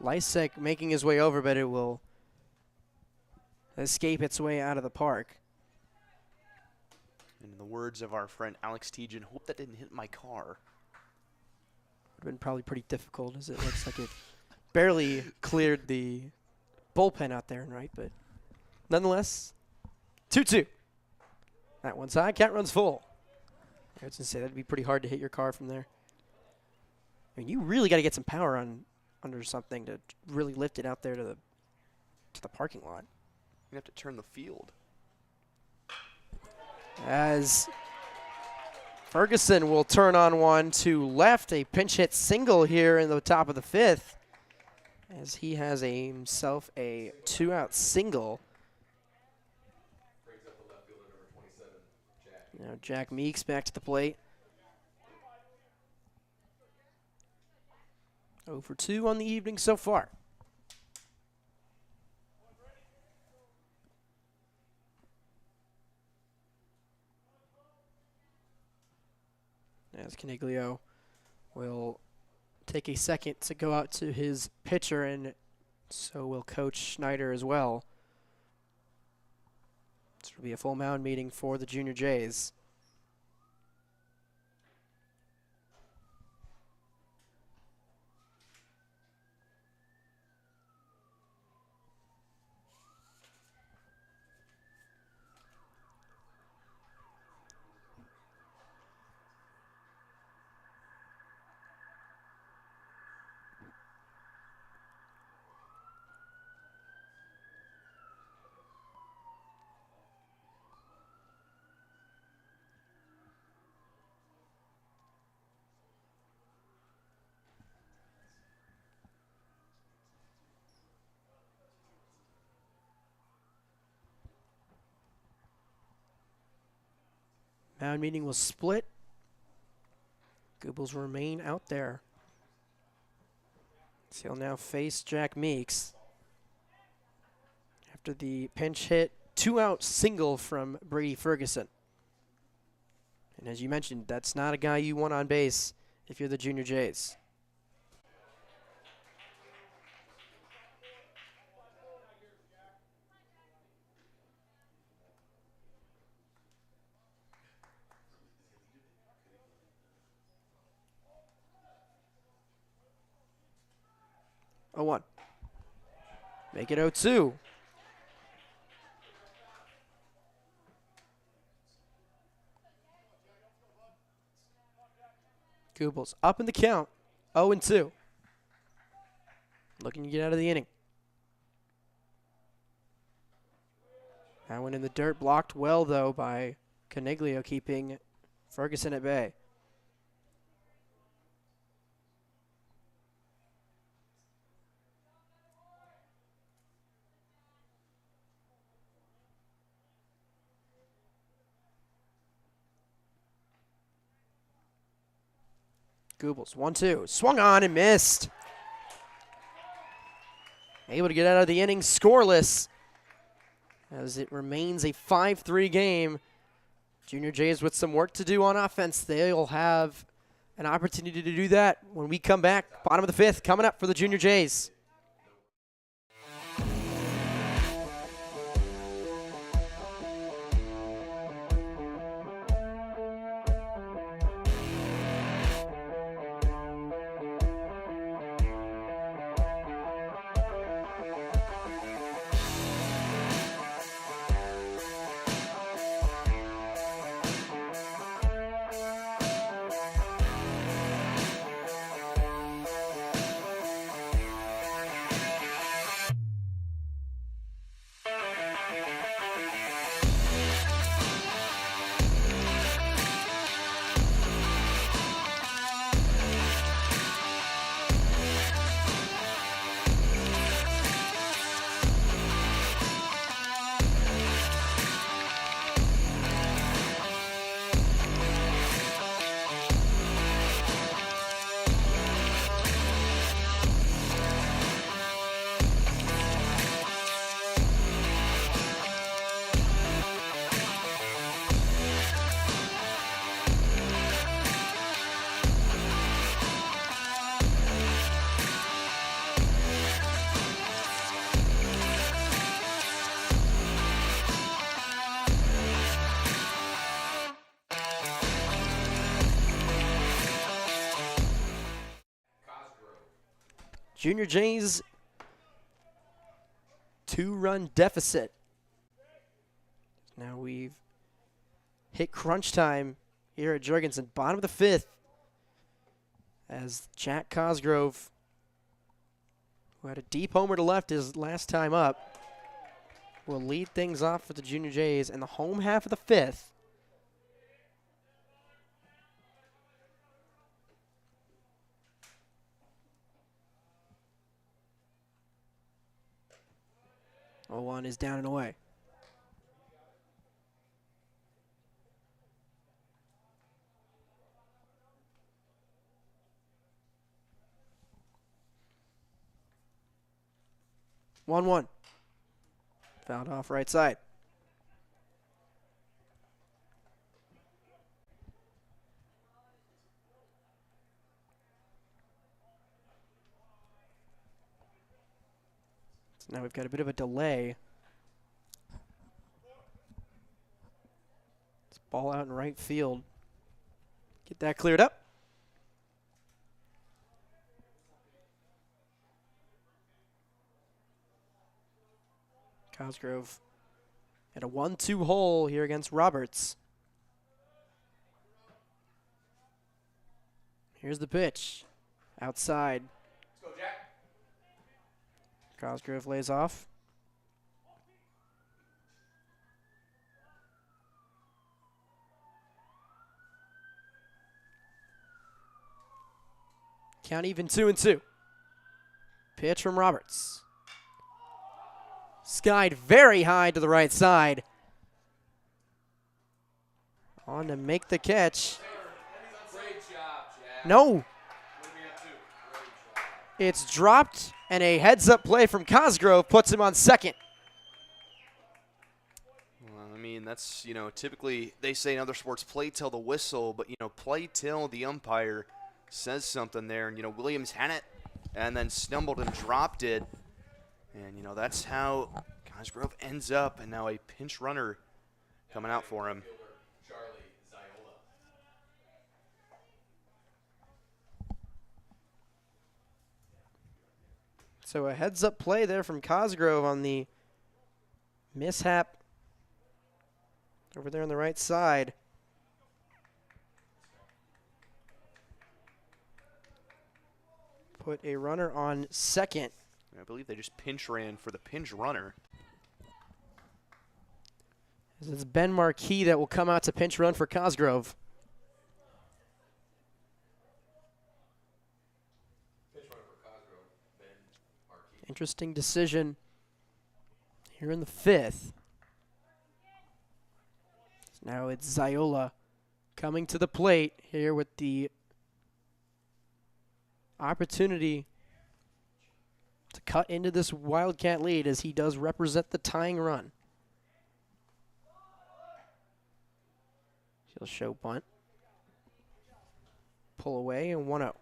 Speaker 1: Lysek making his way over, but it will escape its way out of the park.
Speaker 2: In the words of our friend Alex Tejan, hope that didn't hit my car.
Speaker 1: Would have been probably pretty difficult as it looks like it barely cleared the bullpen out there and right, but nonetheless, 2-2. That one side, cat runs full. I was going to say, that'd be pretty hard to hit your car from there. I mean, you really got to get some power on under something to really lift it out there to the parking lot.
Speaker 2: You have to turn the field.
Speaker 1: As Ferguson will turn on one to left, a pinch hit single here in the top of the 5th, as he has himself a 2-out single.
Speaker 3: Brings up the left fielder, number 27, Jack.
Speaker 1: Now Jack Meeks back to the plate. 0 for 2 on the evening so far. As Caniglio will take a second to go out to his pitcher, and so will Coach Schneider as well. This will be a full mound meeting for the Junior Jays. Mound meeting will split. Goebbels remain out there. So he'll now face Jack Meeks. After the pinch hit, 2-out single from Brady Ferguson. And as you mentioned, that's not a guy you want on base if you're the Junior Jays. Oh, 1. Make it 0-2. Goebbels up in the count, 0-2. Looking to get out of the inning. That one in the dirt, blocked well, though, by Caniglio, keeping Ferguson at bay. Goebbels, 1-2, swung on and missed. Able to get out of the inning scoreless as it remains a 5-3 game. Junior Jays with some work to do on offense. They'll have an opportunity to do that when we come back. Bottom of the 5th coming up for the Junior Jays. Junior Jays 2-run deficit. Now we've hit crunch time here at Jorgensen. Bottom of the 5th as Jack Cosgrove, who had a deep homer to left his last time up, will lead things off for the Junior Jays in the home half of the 5th. Oh, 1 is down and away. One. Fouled off right side. So now we've got a bit of a delay. It's ball out in right field. Get that cleared up. Cosgrove at a 1-2 hole here against Roberts. Here's the pitch. Outside.
Speaker 3: Let's go, Jack.
Speaker 1: Cosgrove lays off. Count even 2-2. Pitch from Roberts. Skied very high to the right side. On to make the catch.
Speaker 3: Great job, Jack.
Speaker 1: No,
Speaker 3: What do we have to? Great job.
Speaker 1: it's dropped, and a heads-up play from Cosgrove puts him on second.
Speaker 2: Well, I mean, that's, typically they say in other sports, play till the whistle, but, play till the umpire says something there. And, Williams had it and then stumbled and dropped it. And, that's how Cosgrove ends up, and now a pinch runner coming out for him.
Speaker 3: Fielder Charlie Ziola.
Speaker 1: So a heads-up play there from Cosgrove on the mishap over there on the right side. Put a runner on second.
Speaker 2: I believe they just pinch ran for the pinch runner.
Speaker 1: It's Ben Marquis that will come out to pinch run for Cosgrove.
Speaker 3: Pitch runner for Cosgrove, Ben Marquis.
Speaker 1: Interesting decision here in the fifth. Now it's Ziola coming to the plate here with the opportunity to cut into this Wildcat lead as he does represent the tying run. He'll show bunt. Pull away and 1-0.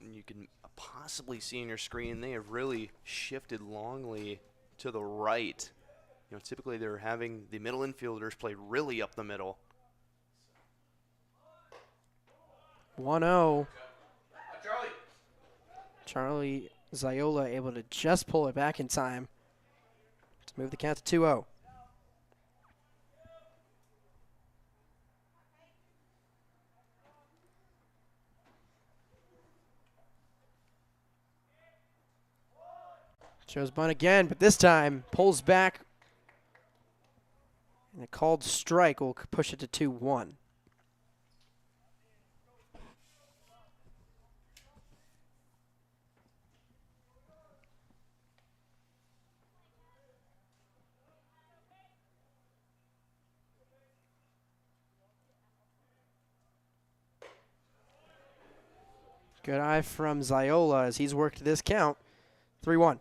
Speaker 2: And you can possibly see on your screen they have really shifted Longley to the right. Typically they're having the middle infielders play really up the middle.
Speaker 1: 1-0.
Speaker 3: Charlie.
Speaker 1: Charlie Ziola able to just pull it back in time to move the count to 2-0. Shows bunt again, but this time pulls back. And a called strike will push it to 2-1. Good eye from Ziola as he's worked this count. 3-1.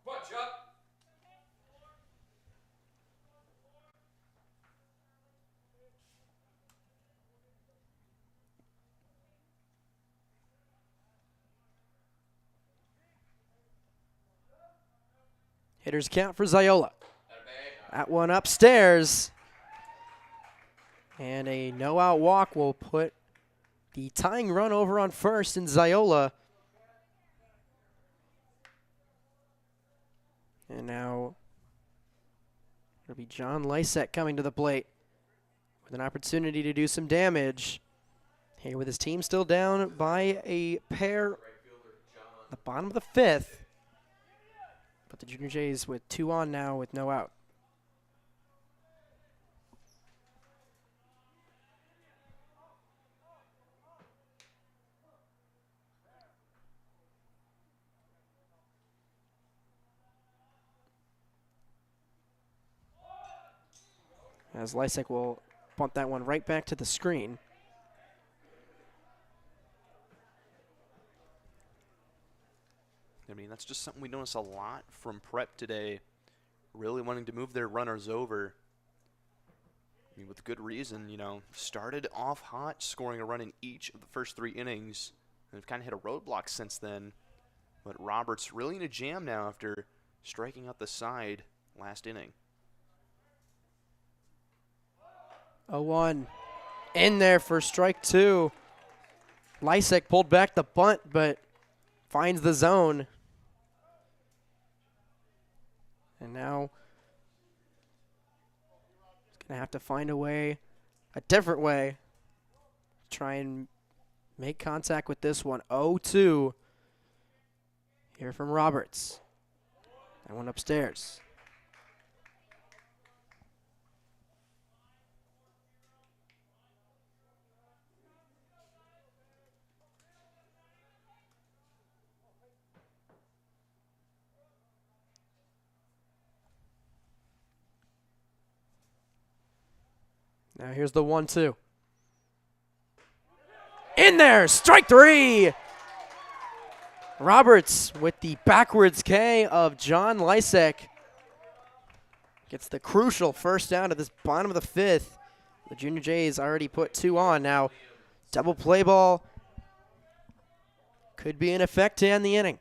Speaker 3: Punch up.
Speaker 1: Hitters count for Ziola.
Speaker 3: Not a bag.
Speaker 1: That one upstairs. And a no-out walk will put the tying run over on first in Ziola. And now it'll be John Lysek coming to the plate with an opportunity to do some damage. Here with his team still down by a pair
Speaker 3: Right fielder John.
Speaker 1: at the bottom of the fifth. But the Junior Jays with 2 on now with no out. As Lysek will bunt that one right back to the screen.
Speaker 2: I mean, that's just something we notice a lot from Prep today, really wanting to move their runners over. I mean, with good reason, started off hot, scoring a run in each of the first 3 innings. And they've kind of hit a roadblock since then. But Roberts really in a jam now after striking out the side last inning.
Speaker 1: 0-1. In there for strike 2. Lysek pulled back the bunt, but finds the zone. And now he's going to have to find a different way, to try and make contact with this one. 0-2. Here from Roberts. That one upstairs. Now here's the 1-2. In there, strike three. Roberts with the backwards K of John Lysek gets the crucial first down at this bottom of the fifth. The Junior Jays already put 2 on. Now, double play ball could be in effect to end the inning.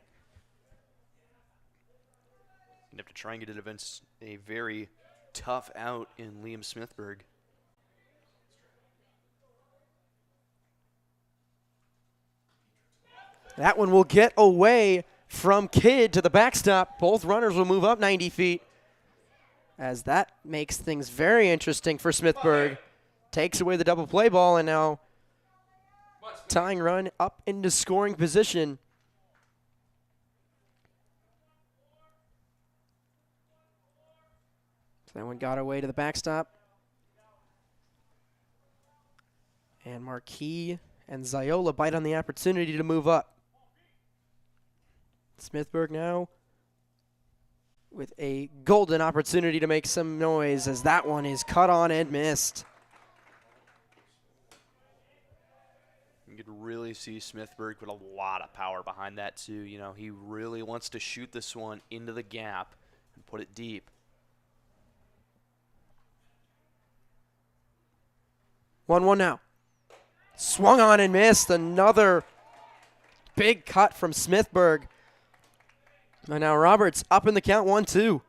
Speaker 2: You have to try and get it against a very tough out in Liam Smithburg.
Speaker 1: That one will get away from Kidd to the backstop. Both runners will move up 90 feet. As that makes things very interesting for Smithburg. Takes away the double play ball, and now tying run up into scoring position. So that one got away to the backstop. And Marquis and Ziola bite on the opportunity to move up. Smithburg now with a golden opportunity to make some noise, as that one is cut on and missed.
Speaker 2: You could really see Smithburg with a lot of power behind that too. You know, he really wants to shoot this one into the gap and put it deep.
Speaker 1: 1-1 now. Swung on and missed. Another big cut from Smithburg. And now Roberts up in the count, 1-2.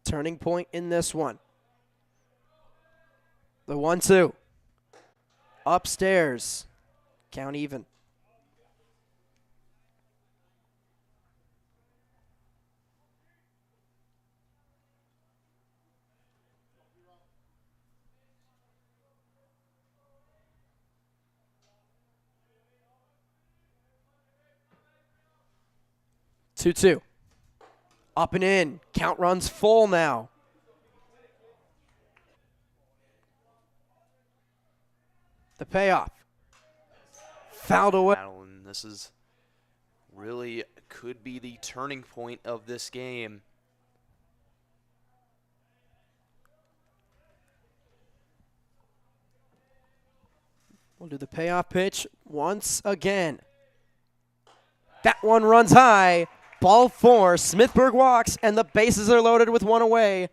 Speaker 1: Turning point in this one. The 1-2. Upstairs. Count even. Two. Up and in. Count runs full now. The payoff. Fouled away.
Speaker 2: And this is really could be the turning point of this game.
Speaker 1: We'll do the payoff pitch once again. That one runs high. Ball 4. Smithburg walks, and the bases are loaded with 1 away.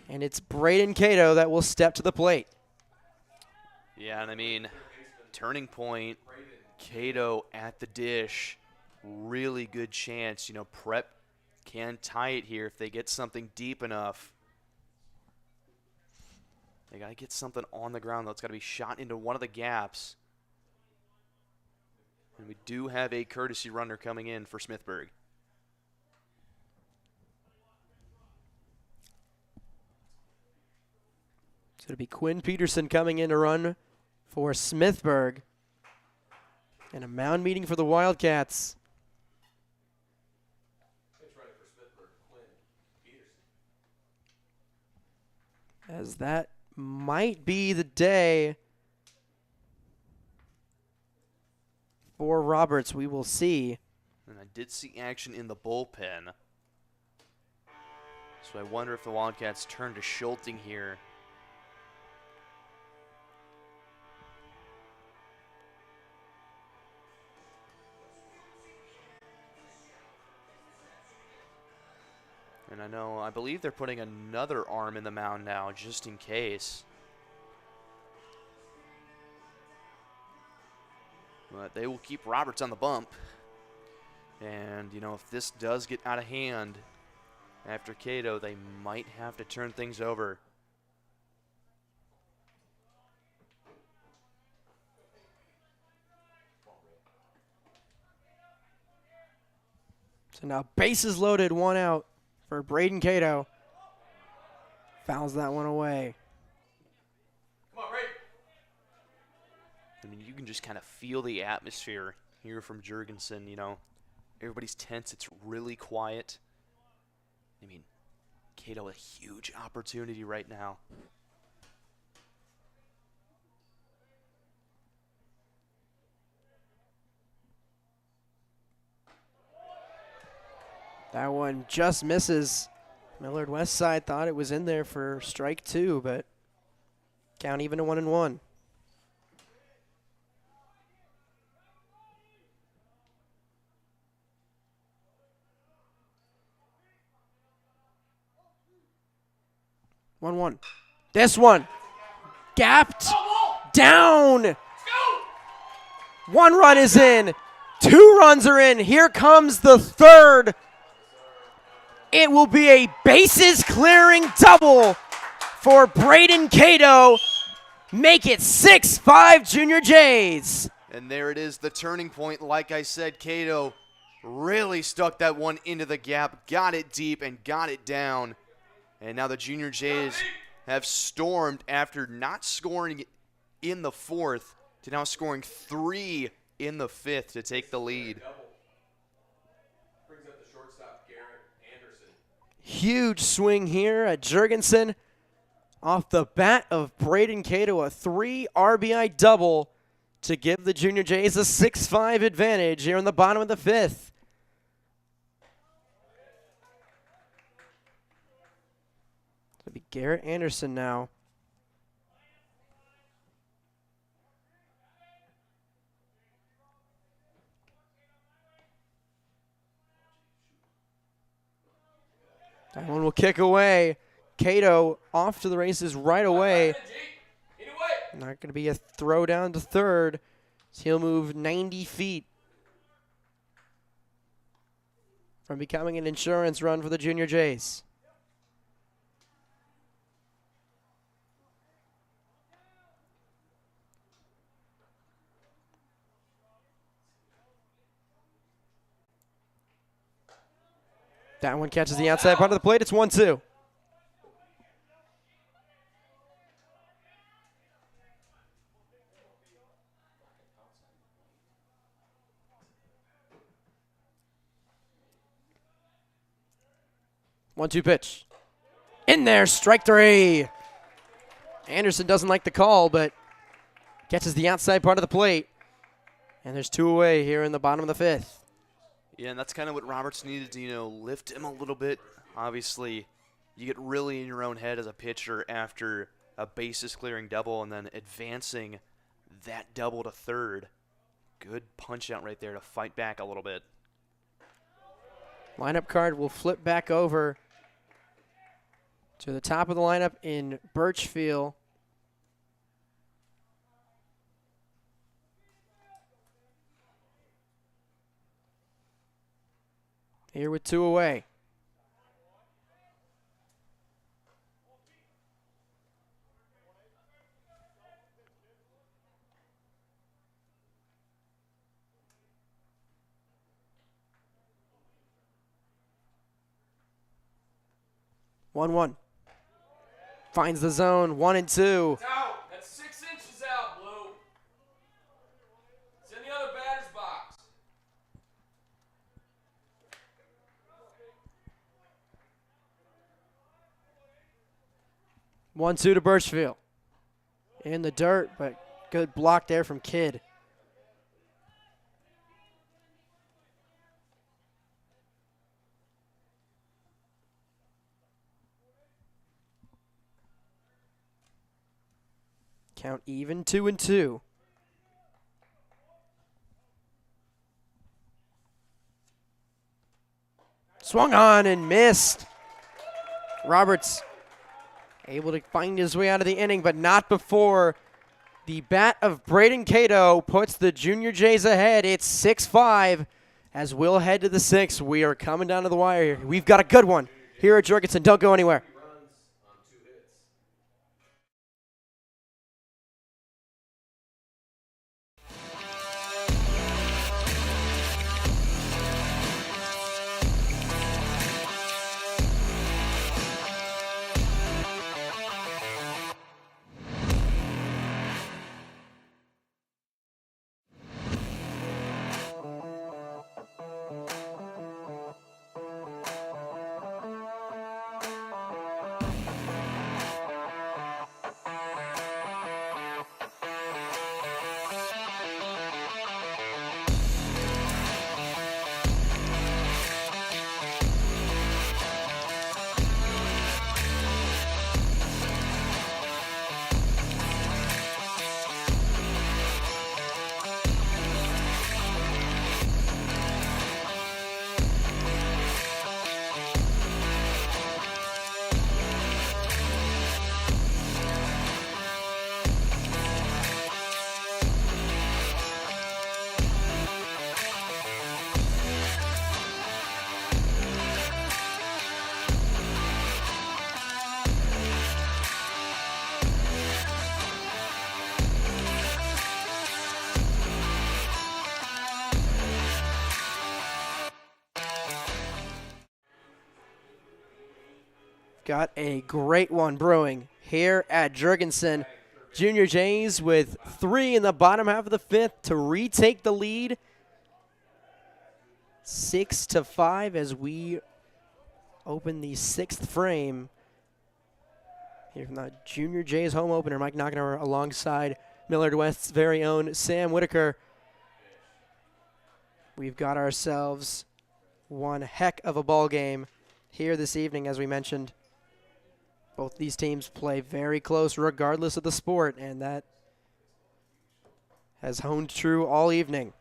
Speaker 1: And it's Braden Cato that will step to the plate.
Speaker 2: Yeah, and I mean, turning point, Cato at the dish, really good chance. You know, Prep can tie it here if they get something deep enough. They got to get something on the ground that's got to be shot into one of the gaps. And we do have a courtesy runner coming in for Smithburg.
Speaker 1: So it'll be Quinn Peterson coming in to run for Smithburg. And a mound meeting for the Wildcats.
Speaker 3: Pitch running for Smithburg, Quinn Peterson.
Speaker 1: As that might be the day for Roberts. We will see.
Speaker 2: And I did see action in the bullpen. So I wonder if the Wildcats turn to Schulting here. And I believe they're putting another arm in the mound now, just in case. But they will keep Roberts on the bump. And, you know, if this does get out of hand after Cato, they might have to turn things over.
Speaker 1: So now bases loaded, 1 out for Braden Cato. Fouls that one away.
Speaker 3: Come on, Brady.
Speaker 2: I mean, you can just kind of feel the atmosphere here from Jurgensen, you know. Everybody's tense. It's really quiet. I mean, Cato a huge opportunity right now.
Speaker 1: That one just misses. Millard West side thought it was in there for strike 2, but count even to 1-1. One. This one gapped down. 1 run is in. 2 runs are in. Here comes the third. It will be a bases clearing double for Braden Cato. Make it 6-5 Junior Jays.
Speaker 2: And there it is, the turning point. Like I said, Cato really stuck that one into the gap, got it deep, and got it down. And now the Junior Jays have stormed after not scoring in the 4th to now scoring 3 in the 5th to take the lead.
Speaker 3: Brings up the shortstop, Garrett Anderson.
Speaker 1: Huge swing here at Jurgensen. Off the bat of Braden Cato, a 3 RBI double to give the Junior Jays a 6-5 advantage here in the bottom of the 5th. It'll be Garrett Anderson now. That one will kick away. Cato off to the races right away. Not going to be a throw down to third. So he'll move 90 feet from becoming an insurance run for the Junior Jays. That one catches the outside part of the plate. It's 1-2. One-two pitch. In there, strike 3. Anderson doesn't like the call, but catches the outside part of the plate. And there's 2 away here in the bottom of the 5th.
Speaker 2: Yeah, and that's kind of what Roberts needed to, lift him a little bit. Obviously, you get really in your own head as a pitcher after a bases clearing double and then advancing that double to third. Good punch out right there to fight back a little bit.
Speaker 1: Lineup card will flip back over to the top of the lineup in Birchfield. Here with 2 away. One. Finds the zone. 1-2.
Speaker 3: It's out. That's 6 inches out, Blue. It's in the other batter's box.
Speaker 1: 1-2 to Birchfield. In the dirt, but good block there from Kidd. Count even, 2-2. Swung on and missed. Roberts able to find his way out of the inning, but not before the bat of Braden Cato puts the Junior Jays ahead. It's 6-5 as we'll head to the 6th. We are coming down to the wire here. We've got a good one here at Jurgensen. Don't go anywhere. Got a great one brewing here at Jurgensen. Junior Jays with 3 in the bottom half of the 5th to retake the lead. 6-5 as we open the 6th frame. Here from the Junior Jays home opener, Mike Knockenauer alongside Millard West's very own Sam Whitaker. We've got ourselves one heck of a ball game here this evening, as we mentioned. Both these teams play very close regardless of the sport, and that has honed true all evening.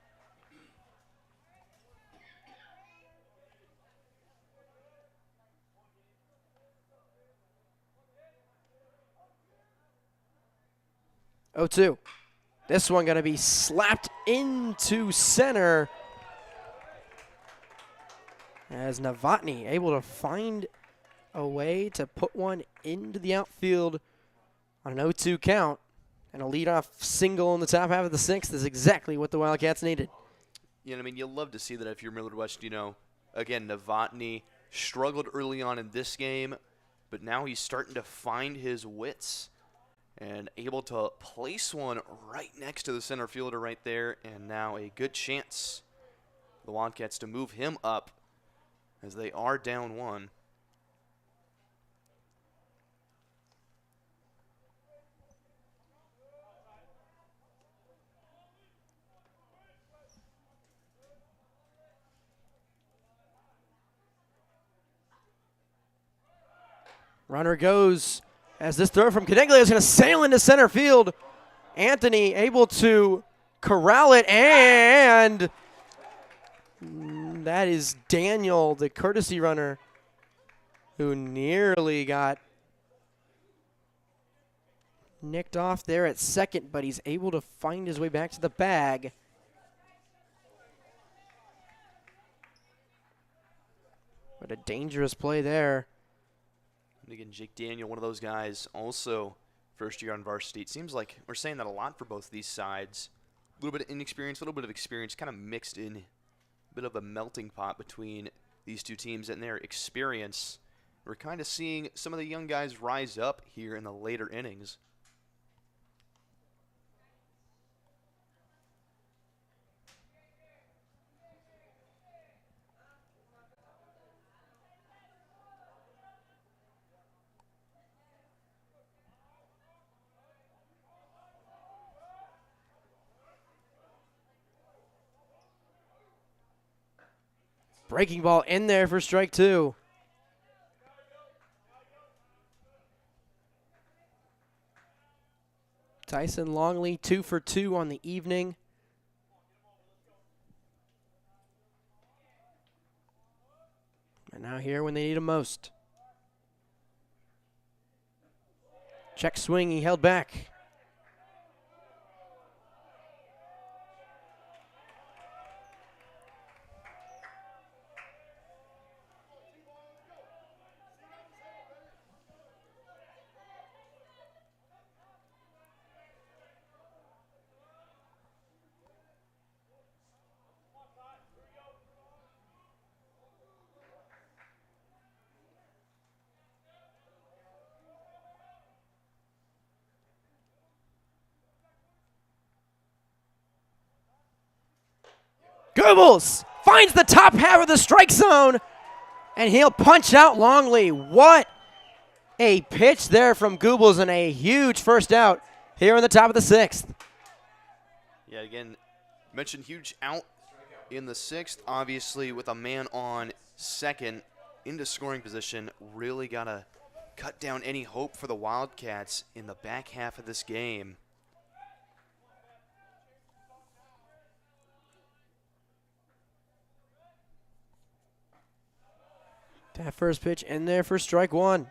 Speaker 1: Oh, 2. This one going to be slapped into center as Novotny able to find a way to put one into the outfield on an 0-2 count. And a leadoff single in the top half of the 6th is exactly what the Wildcats needed.
Speaker 2: You know, I mean, you'll love to see that if you're Millard West. You know, again, Novotny struggled early on in this game, but now he's starting to find his wits and able to place one right next to the center fielder right there, and now a good chance for the Wildcats to move him up as they are down 1.
Speaker 1: Runner goes as this throw from Caniglia is going to sail into center field. Anthony able to corral it, and that is Daniel, the courtesy runner, who nearly got nicked off there at second, but he's able to find his way back to the bag. What a dangerous play there.
Speaker 2: And again, Jake Daniel, one of those guys, also first year on varsity. It seems like we're saying that a lot for both these sides. A little bit of inexperience, a little bit of experience, kind of mixed in, a bit of a melting pot between these two teams and their experience. We're kind of seeing some of the young guys rise up here in the later innings.
Speaker 1: Breaking ball in there for strike 2. Tyson Longley 2 for 2 on the evening. And now here when they need him most. Check swing, he held back. Goebbels finds the top half of the strike zone, and he'll punch out Longley. What a pitch there from Goebbels, and a huge first out here in the top of the 6th.
Speaker 2: Yeah, again, mentioned huge out in the 6th. Obviously, with a man on second into scoring position, really got to cut down any hope for the Wildcats in the back half of this game.
Speaker 1: That first pitch in there for strike 1.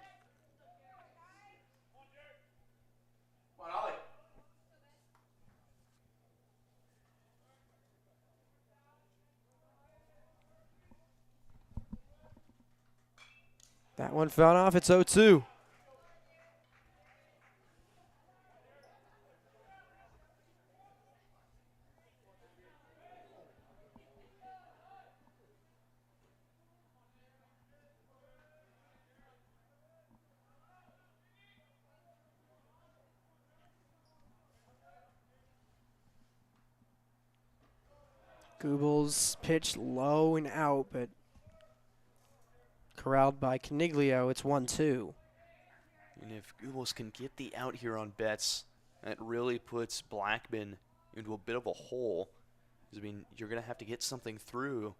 Speaker 1: That one fouled off. It's 0-2. Gooble's pitch low and out, but corralled by Caniglio. It's 1-2.
Speaker 2: And if Googles can get the out here on Betts, that really puts Blackman into a bit of a hole. I mean, you're going to have to get something through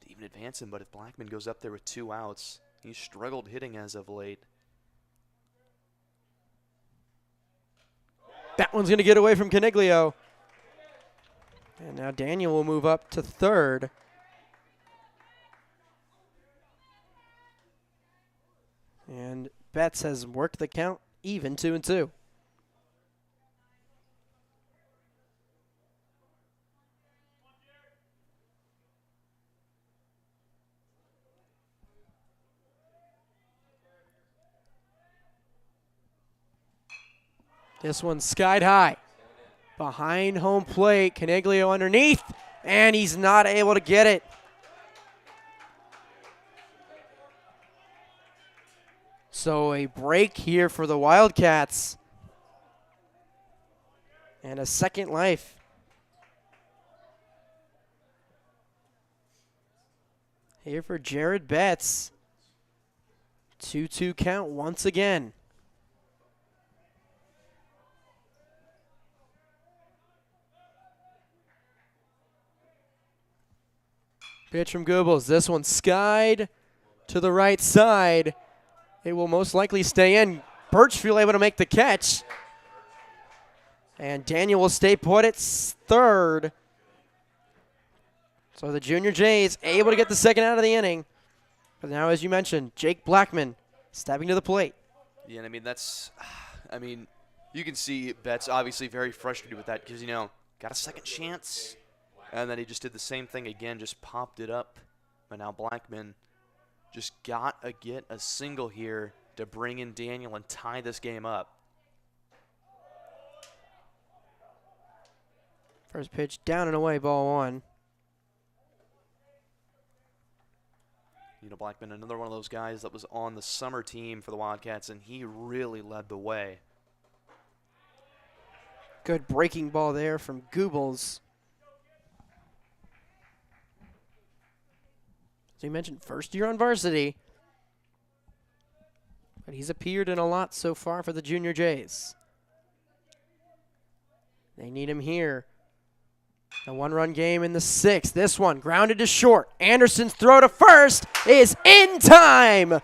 Speaker 2: to even advance him, but if Blackman goes up there with 2 outs, he's struggled hitting as of late.
Speaker 1: That one's going to get away from Caniglio. And now Daniel will move up to third. And Betts has worked the count even 2-2. This one's skied high. Behind home plate, Caniglio underneath, and he's not able to get it. So a break here for the Wildcats. And a second life. Here for Jared Betts. 2-2 count once again. Pitch from Goebbels. This one skied to the right side. It will most likely stay in. Birchfield able to make the catch. And Daniel will stay put at third. So the Junior Jays able to get the second out of the inning. But now, as you mentioned, Jake Blackman stepping to the plate.
Speaker 2: Yeah, and you can see Betts obviously very frustrated with that because, got a second chance. And then he just did the same thing again, just popped it up. But now Blackman just got to get a single here to bring in Daniel and tie this game up.
Speaker 1: First pitch down and away, ball 1.
Speaker 2: Blackman, another one of those guys that was on the summer team for the Wildcats, and he really led the way.
Speaker 1: Good breaking ball there from Goebbels. So you mentioned first year on varsity, but he's appeared in a lot so far for the Junior Jays. They need him here. A 1-run game in the 6th. This one grounded to short. Anderson's throw to first is in time.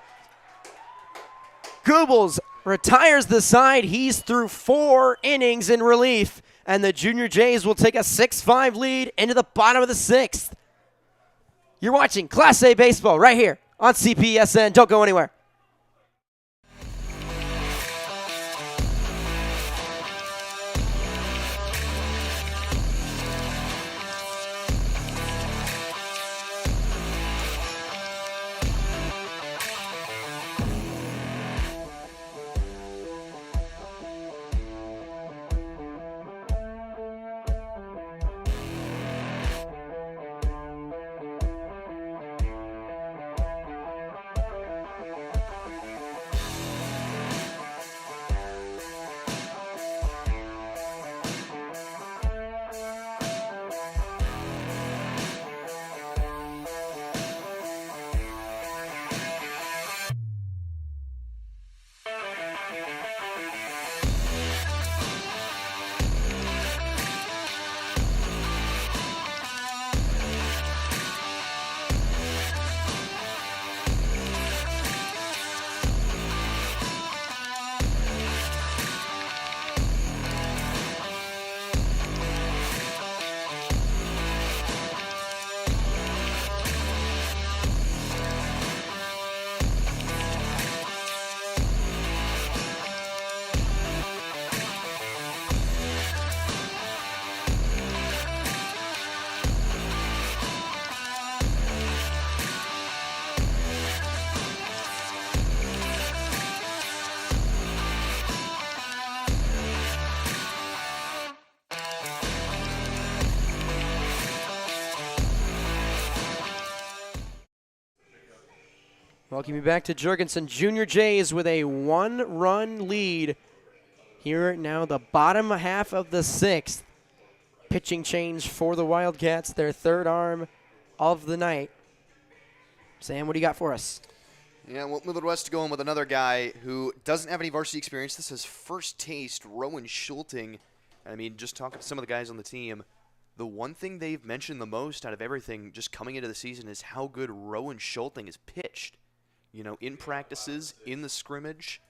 Speaker 1: Goebbels retires the side. He's through 4 innings in relief, and the Junior Jays will take a 6-5 lead into the bottom of the 6th. You're watching Class A Baseball right here on CPSN. Don't go anywhere. Welcome you back to Jurgensen. Junior Jays with a 1-run lead here now the bottom half of the 6th. pitching change for the Wildcats, their third arm of the night. Sam, what do you got for us?
Speaker 2: Yeah, well, Millard West going with another guy who doesn't have any varsity experience. This is his first taste, Rowan Schulting. I mean, just talking to some of the guys on the team, the one thing they've mentioned the most out of everything just coming into the season is how good Rowan Schulting has pitched. You know, in practices, in the scrimmage.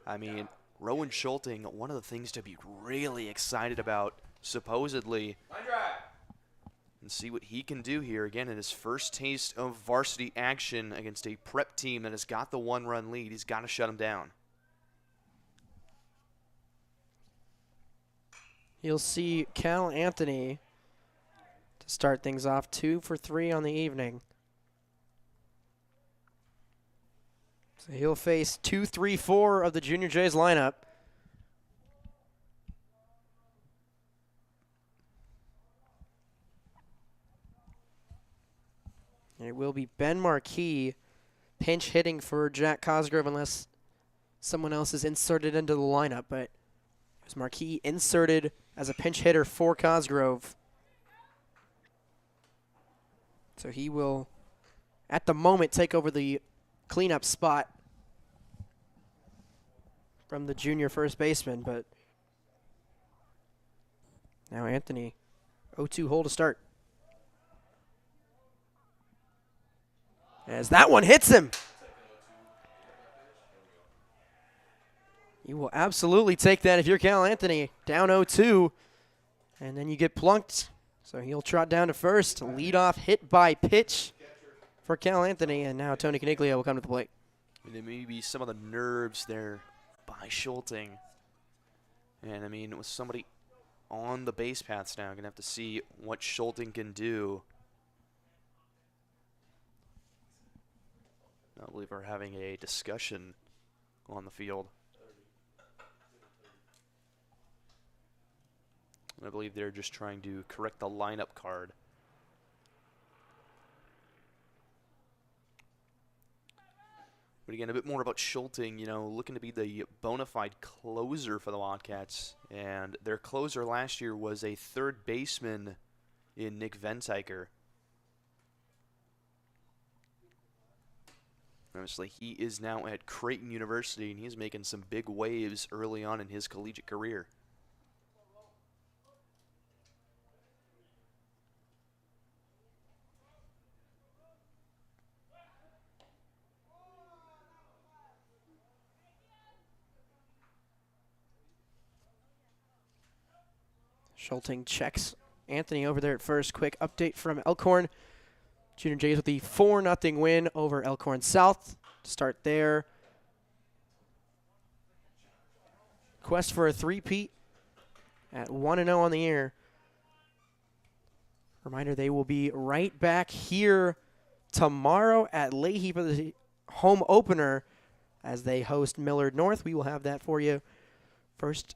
Speaker 2: I mean, Rowan Schulting, one of the things to be really excited about, supposedly, and see what he can do here again in his first taste of varsity action against a prep team that has got the one-run lead. He's got to shut him down.
Speaker 1: You'll see Cal Anthony to start things off, 2 for 3 on the evening. So he'll face 2, 3, 4 of the Junior Jays lineup. And it will be Ben Marquis pinch hitting for Jack Cosgrove unless someone else is inserted into the lineup. But there's Marquis inserted as a pinch hitter for Cosgrove. So he will, at the moment, take over the cleanup spot from the junior first baseman. But now Anthony, 0-2 hole to start. As that one hits him. You will absolutely take that if you're Cal Anthony. Down 0-2. And then you get plunked. So he'll trot down to first. Lead off hit by pitch for Cal Anthony. And now Tony Caniglio will come to the plate.
Speaker 2: And there may be some of the nerves there by Schulting. And I mean, with somebody on the base paths now, going to have to see what Schulting can do. I believe we're having a discussion on the field. I believe they're just trying to correct the lineup card. But again, a bit more about Schulting, you know, looking to be the bona fide closer for the Wildcats. And their closer last year was a third baseman in Nick Ventiker. Obviously, he is now at Creighton University, and he's making some big waves early on in his collegiate career.
Speaker 1: Schulting checks Anthony over there at first. Quick update from Elkhorn. Junior Jays with the 4-0 win over Elkhorn South. Start there. Quest for a three-peat at 1-0 on the year. Reminder, they will be right back here tomorrow at Leahy for the home opener as they host Millard North. We will have that for you first,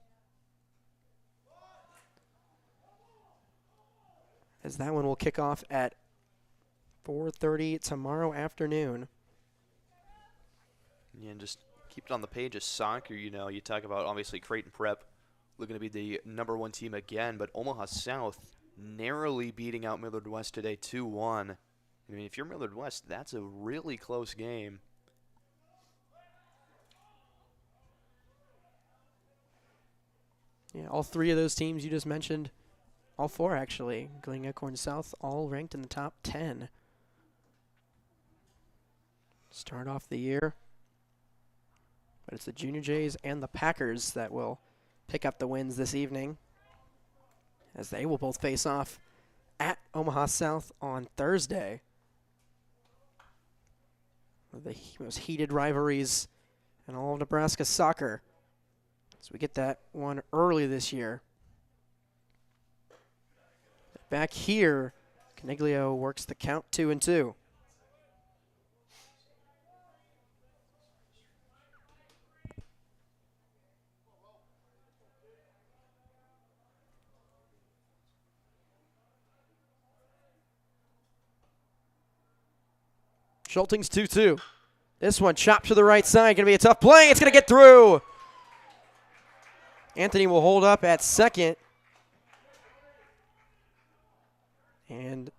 Speaker 1: as that one will kick off at 4:30 tomorrow afternoon.
Speaker 2: Yeah, and just keep it on the page of soccer. You know, you talk about obviously Creighton Prep looking to be the #1 team again, but Omaha South narrowly beating out Millard West today 2-1. I mean, if you're Millard West, that's a really close game.
Speaker 1: Yeah, all three of those teams you just mentioned, all four actually, including Elkhorn South, all ranked in the top 10. Start off the year. But it's the Junior Jays and the Packers that will pick up the wins this evening, as they will both face off at Omaha South on Thursday. One of the most heated rivalries in all of Nebraska soccer. So we get that one early this year. Back here, Caniglio works the count 2-2. Schulting's 2-2. This one chopped to the right side. Going to be a tough play. It's going to get through. Anthony will hold up at second. And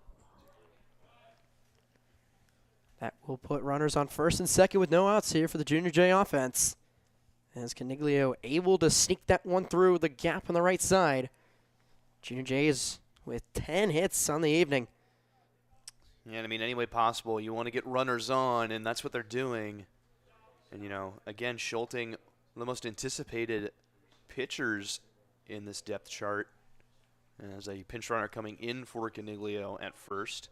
Speaker 1: that will put runners on first and second with no outs here for the Junior J offense. As Caniglio able to sneak that one through the gap on the right side. Junior Jays with 10 hits on the evening.
Speaker 2: Yeah, I mean, any way possible, you want to get runners on, and that's what they're doing. And, you know, again, Schulting, the most anticipated pitchers in this depth chart, as a pinch runner coming in for Caniglio at first.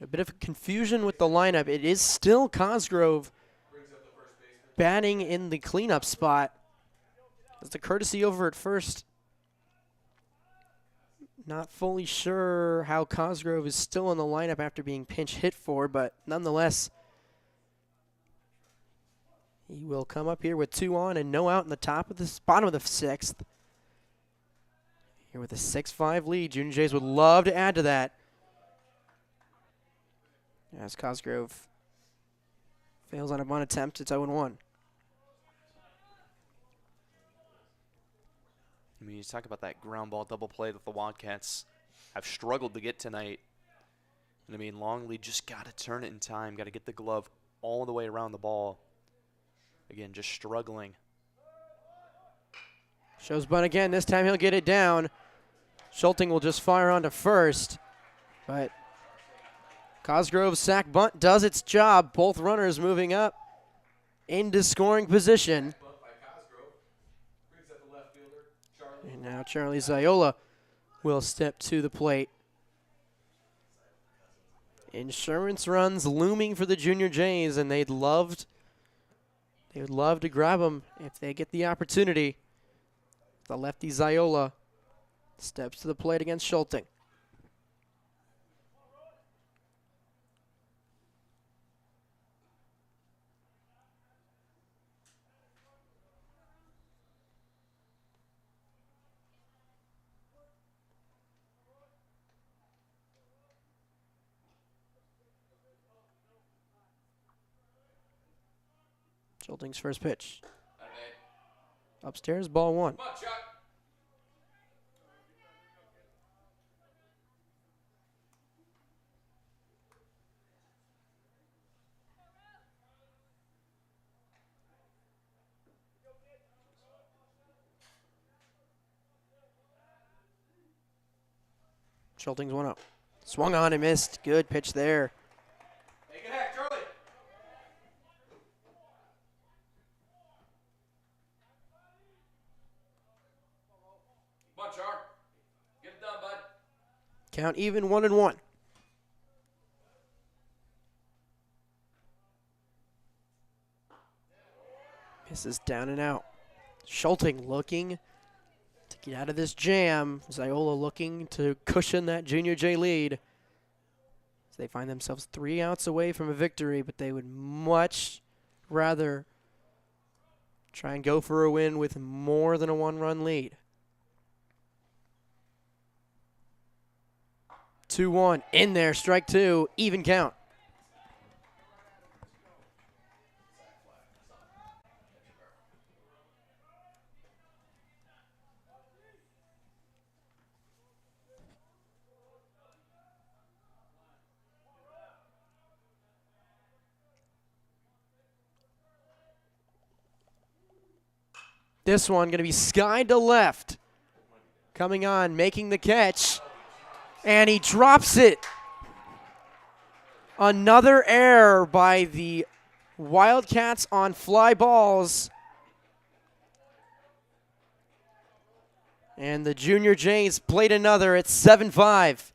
Speaker 1: A bit of confusion with the lineup. It is still Cosgrove batting in the cleanup spot. It's the courtesy over at first. Not fully sure how Cosgrove is still in the lineup after being pinch hit for, but nonetheless, he will come up here with 2 on and no out in the top of the bottom of the 6th. Here with a 6-5 lead, Junior Jays would love to add to that. As Cosgrove fails on a bunt attempt, it's 0-1.
Speaker 2: I mean, you talk about that ground ball double play that the Wildcats have struggled to get tonight. And I mean, Longley just got to turn it in time, got to get the glove all the way around the ball. Again, just struggling.
Speaker 1: Shows bunt again. This time he'll get it down. Schulting will just fire on to first. But Cosgrove's sack bunt does its job. Both runners moving up into scoring position. And now Charlie Ziola will step to the plate. Insurance runs looming for the Junior Jays, and they would love to grab them if they get the opportunity. The lefty Ziola steps to the plate against Schulting. Schulting's first pitch. Upstairs, ball 1. Schulting's 1-0. Swung on and missed. Good pitch there.
Speaker 3: Make it hack, Charlie. Come on, Char. Get it done, bud.
Speaker 1: Count even, 1-1. Misses down and out. Schulting looking to get out of this jam. Ziola looking to cushion that Junior J lead. As they find themselves 3 outs away from a victory, but they would much rather try and go for a win with more than a 1-run lead. 2-1 in there, strike 2, even count. This one going to be skied to left. Coming on, making the catch. And he drops it. Another error by the Wildcats on fly balls. And the Junior Jays played another at 7-5.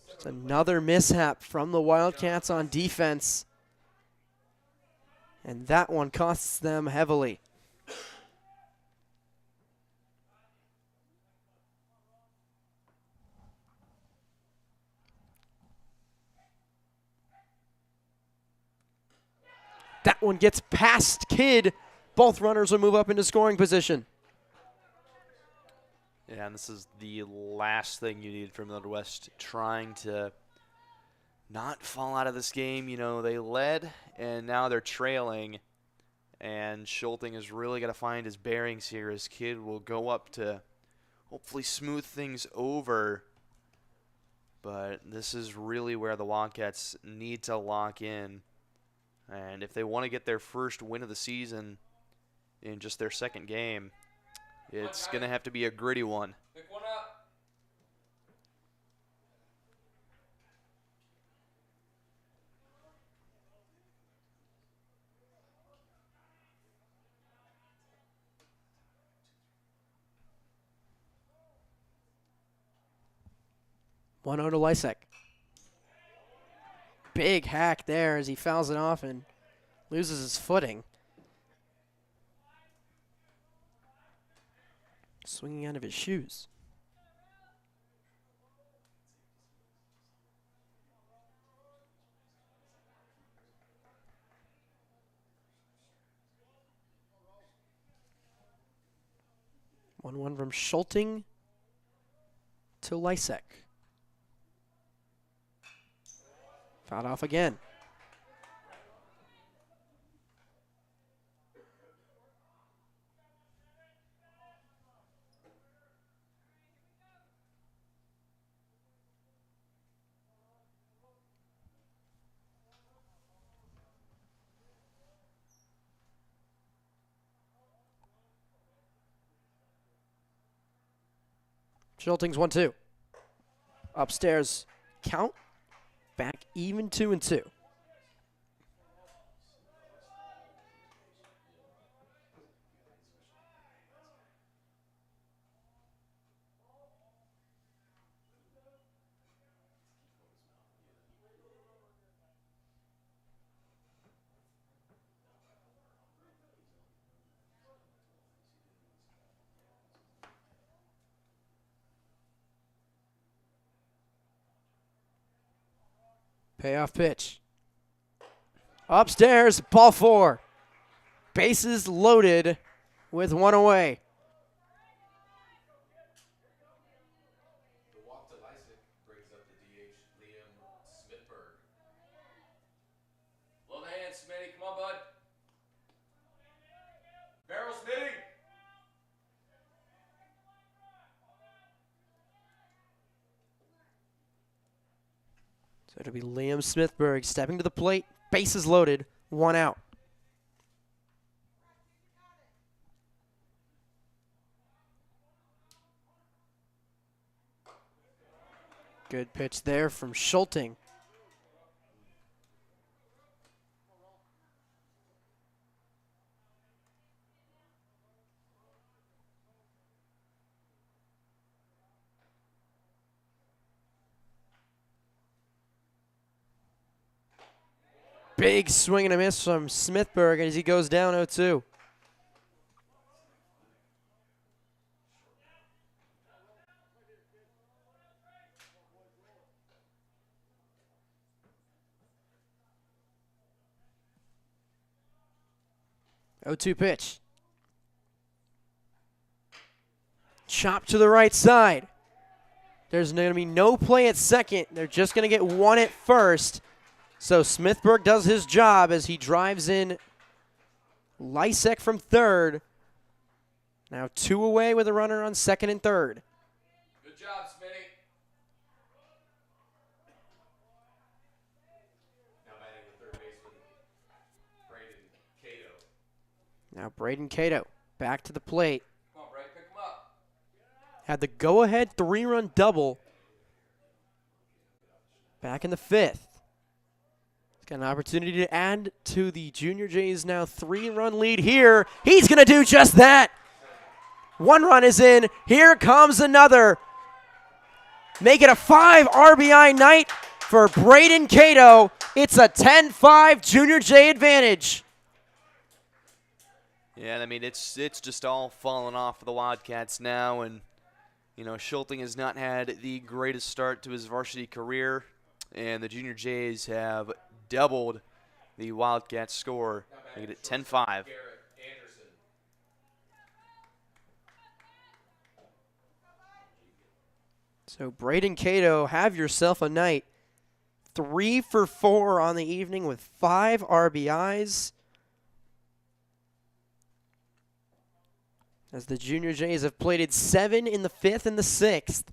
Speaker 1: It's another mishap from the Wildcats on defense. And that one costs them heavily. That one gets past Kidd. Both runners will move up into scoring position.
Speaker 2: Yeah, and this is the last thing you need from Millard West, trying to not fall out of this game. You know, they led, and now they're trailing. And Schulting has really got to find his bearings here. His kid will go up to hopefully smooth things over. But this is really where the Wildcats need to lock in. And if they want to get their first win of the season in just their second game, it's going to have to be a gritty one.
Speaker 3: Pick one up.
Speaker 1: 1-0 to Lysek. Big hack there as he fouls it off and loses his footing. Swinging out of his shoes. One from Schulting to Lysek. Fouled off again. Schulting's 1-2. Upstairs count. Back even 2-2. Payoff pitch. Upstairs, ball 4. Bases loaded with 1 away.
Speaker 3: The walk to Lysek brings up the DH, Liam Smithberg. Blow the hand, Smitty. Come on, bud. Barrel, Smitty.
Speaker 1: So it'll be Liam Smithberg stepping to the plate. Bases loaded. 1 out. Good pitch there from Schulting. Big swing and a miss from Smithberg as he goes down 0-2. Pitch. Chop to the right side. There's going to be no play at second. They're just going to get one at first. So Smithberg does his job as he drives in Lysek from third. Now 2 away with a runner on second and third.
Speaker 3: Good job, Smitty. Now batting the third baseman, Braden Cato.
Speaker 1: Now Braden Cato back to the plate.
Speaker 3: Come on, Brad, pick him up.
Speaker 1: Had the go-ahead 3-run double back in the 5th. Got an opportunity to add to the Junior Jays' now 3-run lead here. He's going to do just that. 1 run is in. Here comes another. Make it a 5 RBI night for Braden Cato. It's a 10-5 Junior Jay advantage.
Speaker 2: Yeah, I mean, it's just all falling off for the Wildcats now. And, you know, Schulting has not had the greatest start to his varsity career. And the Junior Jays have doubled the Wildcats score, making it 10-5.
Speaker 1: So Braden Cato, have yourself a night. 3 for 4 on the evening with 5 RBIs. as the Junior Jays have plated 7 in the 5th and the 6th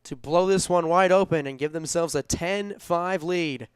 Speaker 1: to blow this one wide open and give themselves a 10-5 lead.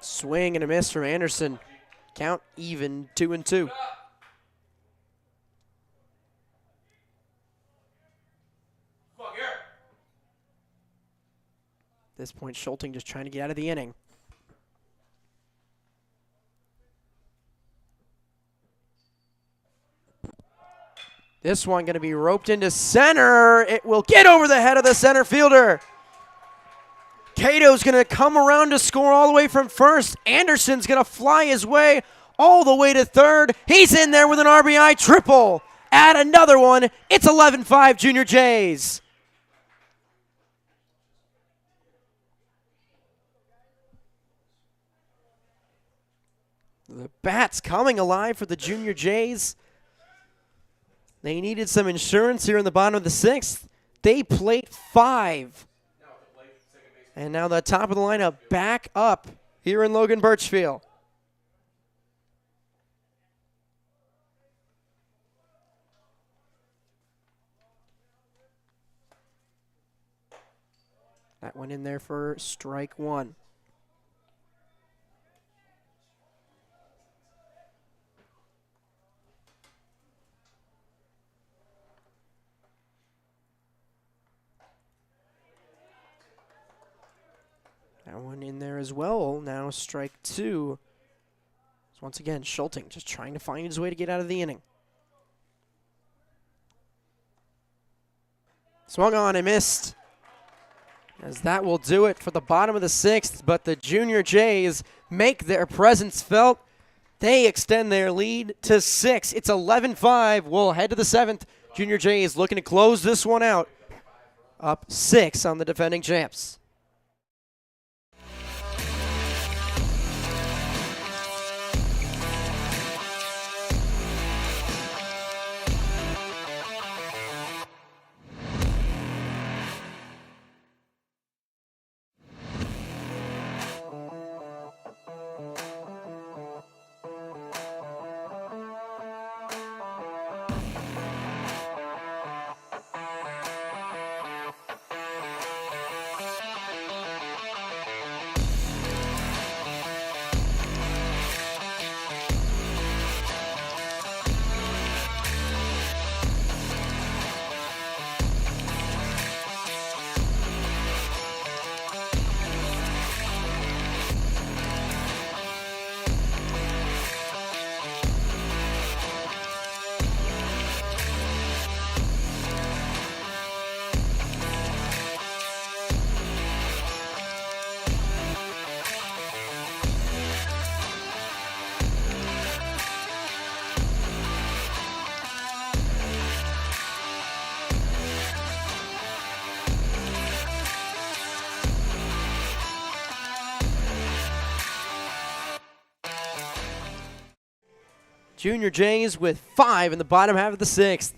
Speaker 1: Swing and a miss from Anderson. Count even, 2-2. At this point, Schulting just trying to get out of the inning. This one going to be roped into center. It will get over the head of the center fielder. Cato's going to come around to score all the way from first. Anderson's going to fly his way all the way to third. He's in there with an RBI triple. Add another one. It's 11-5 Junior Jays. The bat's coming alive for the Junior Jays. They needed some insurance here in the bottom of the 6th. They plate 5. And now the top of the lineup back up here in Logan Birchfield. That went in there for strike 1. That one in there as well. Now strike 2. So once again, Schulting just trying to find his way to get out of the inning. Swung on and missed. As that will do it for the bottom of the 6th, but the Junior Jays make their presence felt. They extend their lead to 6. It's 11-5. We'll head to the 7th. Junior Jays looking to close this one out. Up 6 on the defending champs. Junior Jays with 5 in the bottom half of the 6th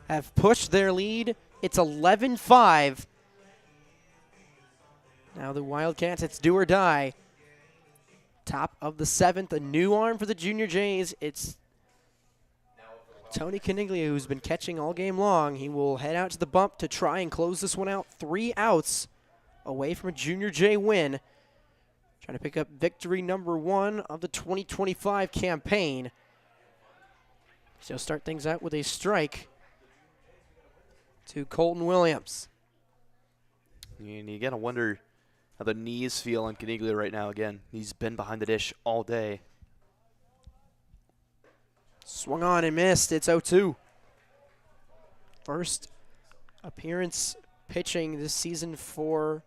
Speaker 1: have pushed their lead. It's 11-5. Now the Wildcats, it's do or die. Top of the 7th, a new arm for the Junior Jays. It's Tony Caniglia, who's been catching all game long. He will head out to the bump to try and close this one out. 3 outs away from a Junior Jay win. Trying to pick up victory number 1 of the 2025 campaign. So he'll start things out with a strike to Colton Williams.
Speaker 2: And you got to wonder, how the knees feel on Caniglio right now. Again, he's been behind the dish all day.
Speaker 1: Swung on and missed. It's 0-2. First appearance pitching this season for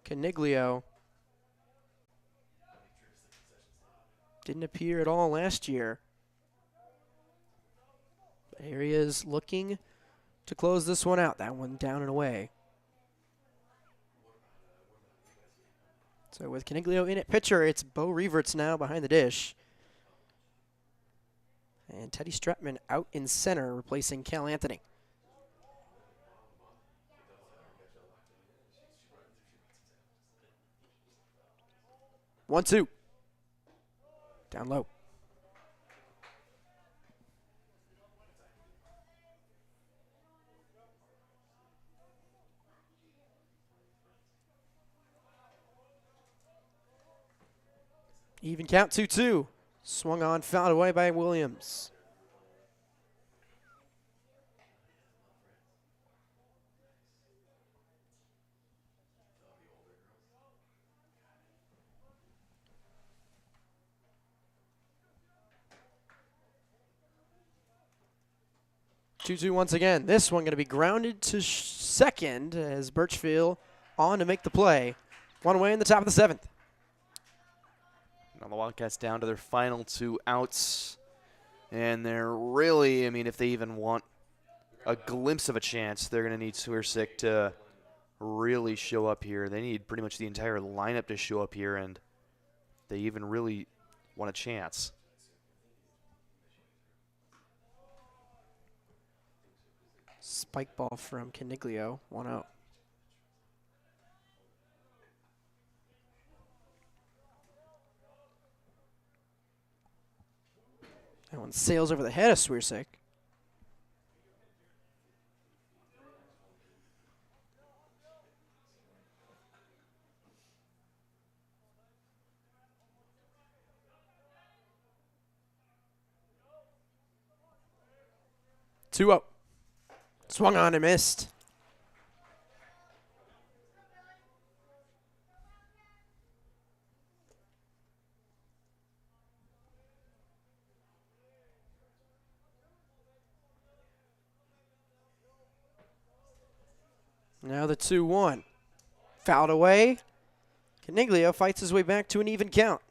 Speaker 1: Caniglio. Didn't appear at all last year. But here he is looking to close this one out. That one down and away. So with Caniglio in at pitcher, it's Bo Reverts now behind the dish. And Teddy Stratman out in center, replacing Cal Anthony. 1-2. Down low. Even count 2-2. Swung on, fouled away by Williams. Two once again. This one going to be grounded to second as Birchfield on to make the play. One away in the top of the 7th.
Speaker 2: Now the Wildcats down to their final 2 outs. And they're really, I mean, if they even want a glimpse of a chance, they're going to need Swirsik to really show up here. They need pretty much the entire lineup to show up here, and they even really want a chance.
Speaker 1: Spike ball from Caniglio, 1-0. That one sails over the head of Swirsik. Two up. Swung on and missed. Now the 2-1. Fouled away. Caniglio fights his way back to an even count.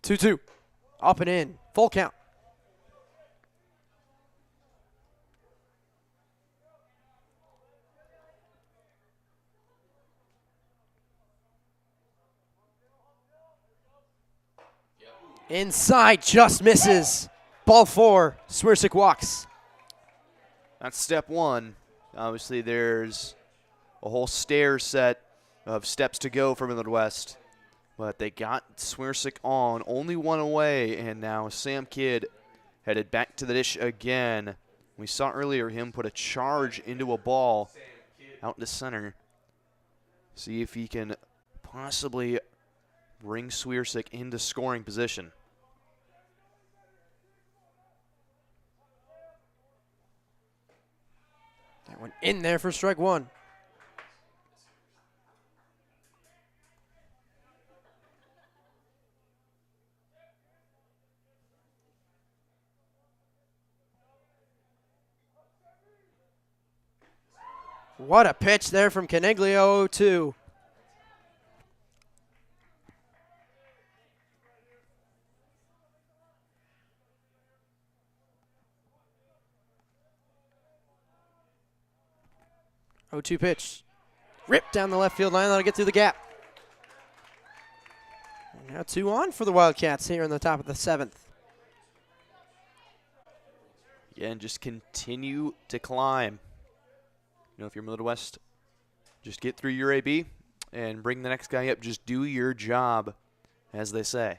Speaker 1: Two. Up and in. Full count. Inside, just misses. Ball 4. Swirsik walks.
Speaker 2: That's step 1. Obviously, there's a whole stair set of steps to go for Millard West. But they got Swirsik on, only one away, and now Sam Kidd headed back to the dish again. We saw earlier him put a charge into a ball out into center. See if he can possibly bring Swirsik into scoring position.
Speaker 1: That one in there for strike 1. What a pitch there from Caniglio, 0-2. Oh-2 pitch. Ripped down the left field line. That'll get through the gap. And now 2 on for the Wildcats here in the top of the 7th.
Speaker 2: Yeah, and just continue to climb. You know, if you're Millard West, just get through your AB and bring the next guy up. Just do your job, as they say.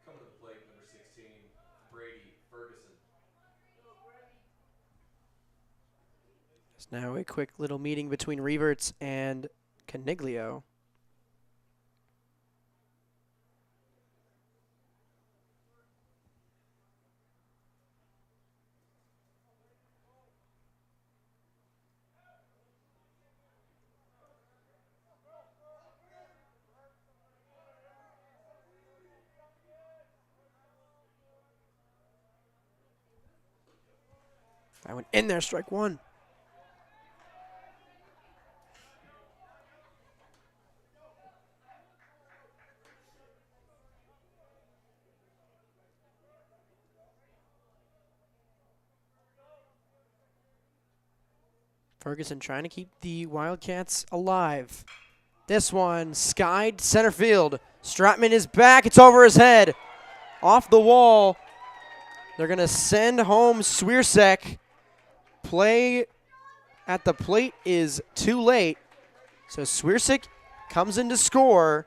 Speaker 3: Coming to the plate, number 16, Brady Ferguson.
Speaker 1: Now a quick little meeting between Reverts and Caniglio. That went in there, strike one. Ferguson trying to keep the Wildcats alive. This one skied center field. Stratman is back. It's over his head. Off the wall. They're going to send home Swiersek. Play at the plate is too late. So Swiersek comes in to score.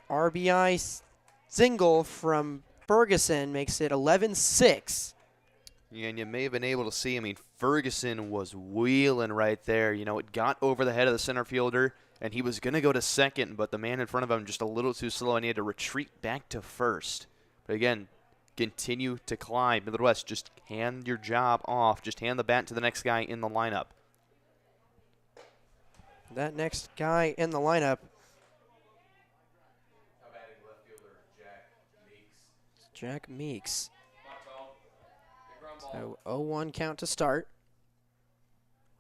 Speaker 1: RBI single from Ferguson makes it 11-6.
Speaker 2: Yeah, and you may have been able to see, I mean, Ferguson was wheeling right there. You know, it got over the head of the center fielder, and he was going to go to second, but the man in front of him just a little too slow, and he had to retreat back to first. But again, continue to climb. Millard West, just hand your job off. Just hand the bat to the next guy in the lineup.
Speaker 1: That next guy in the lineup, Jack Meeks. So 0-1 count to start.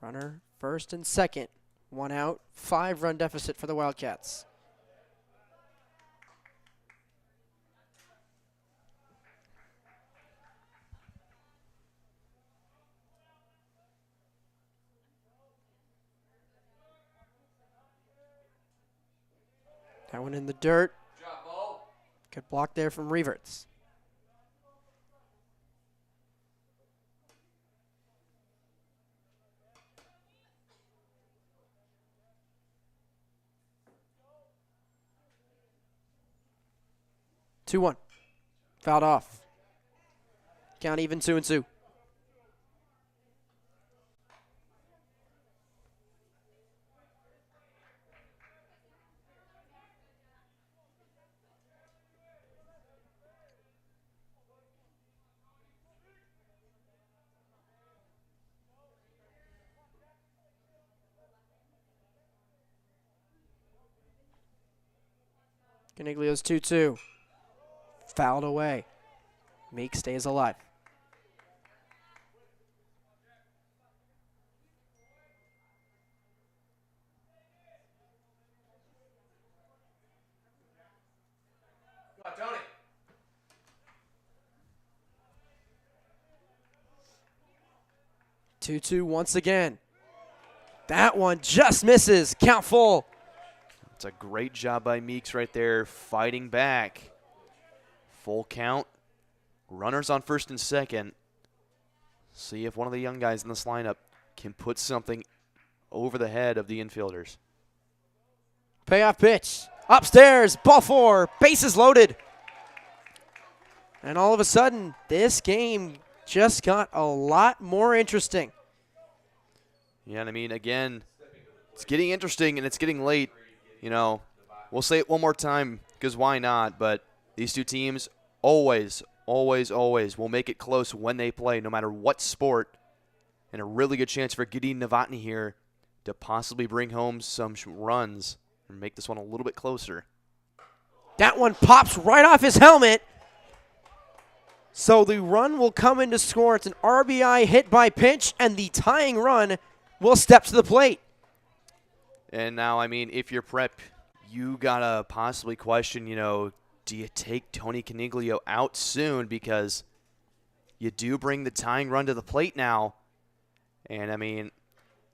Speaker 1: Runner first and second. 1 out, 5-run deficit for the Wildcats. That one in the dirt. Good block there from Reverts. Two one, fouled off. Count even 2-2. Caniglio's 2-2. Fouled away. Meek stays alive.
Speaker 3: Come on, Tony.
Speaker 1: 2-2 once again. That one just misses. Count full.
Speaker 2: It's a great job by Meeks right there, fighting back. Full count. Runners on first and second. See if one of the young guys in this lineup can put something over the head of the infielders.
Speaker 1: Payoff pitch. Upstairs. Ball 4. Bases loaded. And all of a sudden, this game just got a lot more interesting.
Speaker 2: Yeah, and I mean, again, it's getting interesting and it's getting late. You know, we'll say it one more time because why not? But these two teams always will make it close when they play, no matter what sport. And a really good chance for Gideon Novotny here to possibly bring home some runs and make this one a little bit closer.
Speaker 1: That one pops right off his helmet. So the run will come in to score. It's an RBI hit by pitch, and the tying run will step to the plate.
Speaker 2: And now, I mean, if you're Prep, you got to possibly question, you know, do you take Tony Caniglio out soon because you do bring the tying run to the plate now. And, I mean,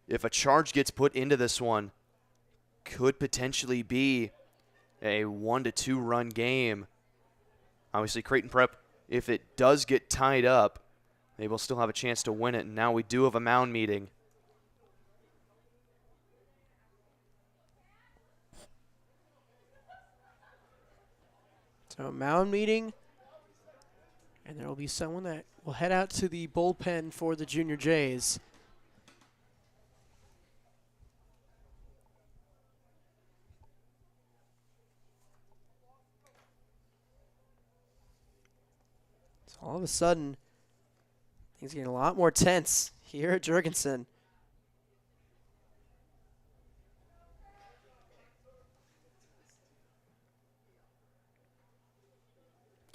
Speaker 2: if a charge gets put into this one, could potentially be a 1-2 run game. Obviously, Creighton Prep, if it does get tied up, they will still have a chance to win it. And now we do have a mound meeting.
Speaker 1: So mound meeting, and there will be someone that will head out to the bullpen for the Junior Jays. So all of a sudden, things getting a lot more tense here at Jurgensen.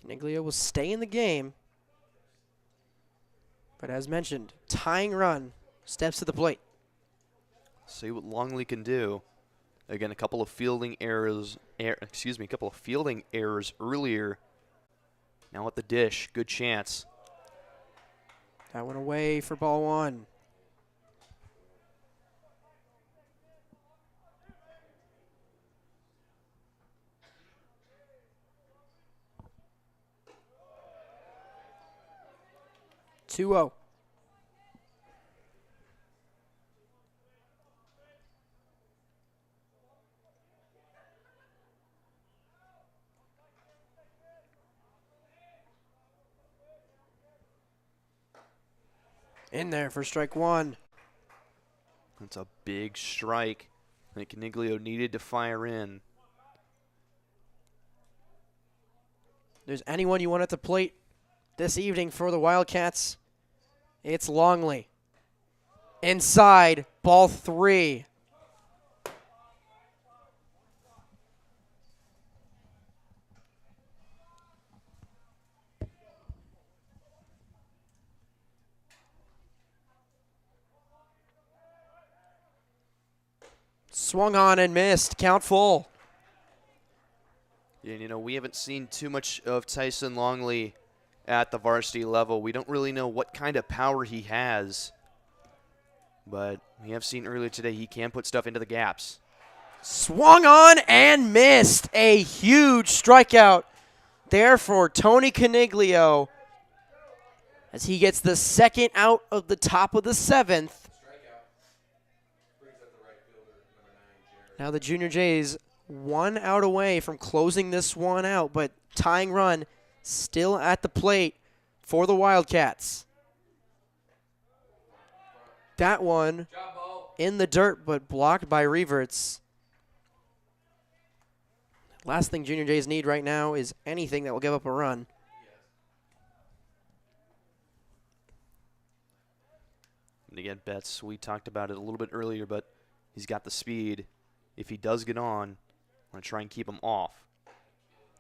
Speaker 1: Caniglio will stay in the game. But as mentioned, tying run, steps to the plate.
Speaker 2: See what Longley can do. Again, a couple of fielding errors. A couple of fielding errors earlier. Now at the dish, good chance.
Speaker 1: That one away for ball one. Two oh. In there for strike one.
Speaker 2: That's a big strike that Caniglio needed to fire in.
Speaker 1: If there's anyone you want at the plate this evening for the Wildcats, it's Longley. Inside, ball three. Swung on and missed. Count full.
Speaker 2: Yeah, and, you know, we haven't seen too much of Tyson Longley at the varsity level. We don't really know what kind of power he has. But we have seen earlier today he can put stuff into the gaps.
Speaker 1: Swung on and missed. A huge strikeout there for Tony Caniglio as he gets the second out of the top of the seventh. Now the Junior Jays 1 out away from closing this one out, but tying run still at the plate for the Wildcats. That one in the dirt, but blocked by Reverts. Last thing Junior Jays need right now is anything that will give up a run.
Speaker 2: And again, Betts, we talked about it a little bit earlier, but he's got the speed. If he does get on, I'm going to try and keep him off.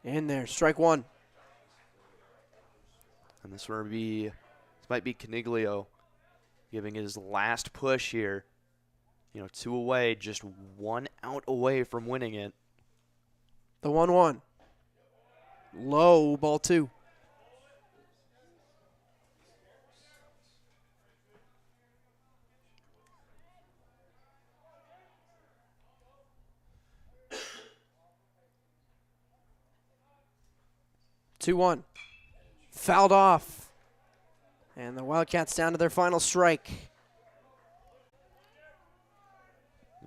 Speaker 1: In there, strike one.
Speaker 2: And this might be Caniglio giving his last push here. You know, 2 away, just 1 out away from winning it.
Speaker 1: The 1-1. Low, ball two. Two one. Fouled off. And the Wildcats down to their final strike.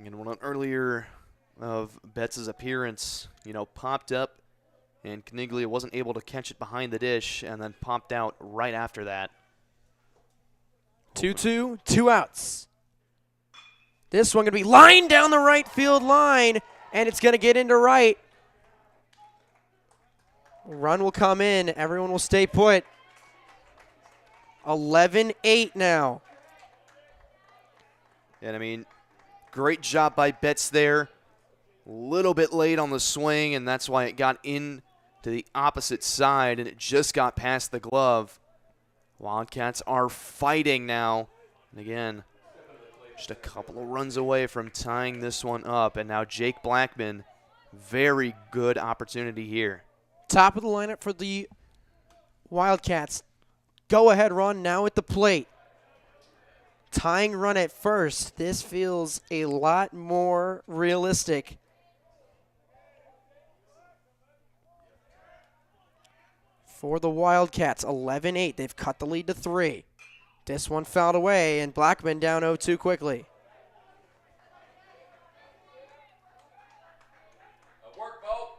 Speaker 2: And one earlier of Betts' appearance, you know, popped up, and Caniglio wasn't able to catch it behind the dish, and then popped out right after that.
Speaker 1: 2-2, 2 outs. This one going to be lined down the right field line, and it's going to get into right. Run will come in. Everyone will stay put. 11-8 now.
Speaker 2: And, I mean, great job by Betts there. A little bit late on the swing, and that's why it got in to the opposite side, and it just got past the glove. Wildcats are fighting now. And again, just a couple of runs away from tying this one up. And now Jake Blackman, very good opportunity here.
Speaker 1: Top of the lineup for the Wildcats. Go-ahead run now at the plate. Tying run at first. This feels a lot more realistic. For the Wildcats, 11-8. They've cut the lead to 3. This one fouled away, and Blackman down 0-2 quickly.
Speaker 3: Work, Bo.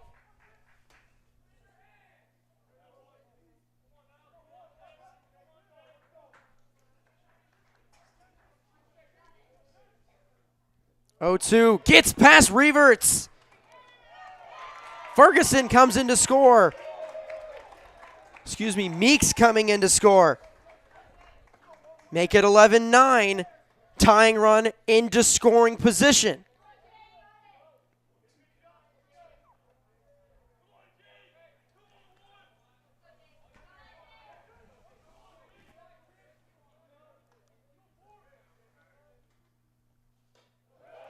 Speaker 1: Oh, 2 gets past Reverts. Ferguson comes in to score. Meeks coming in to score. Make it 11-9. Tying run into scoring position.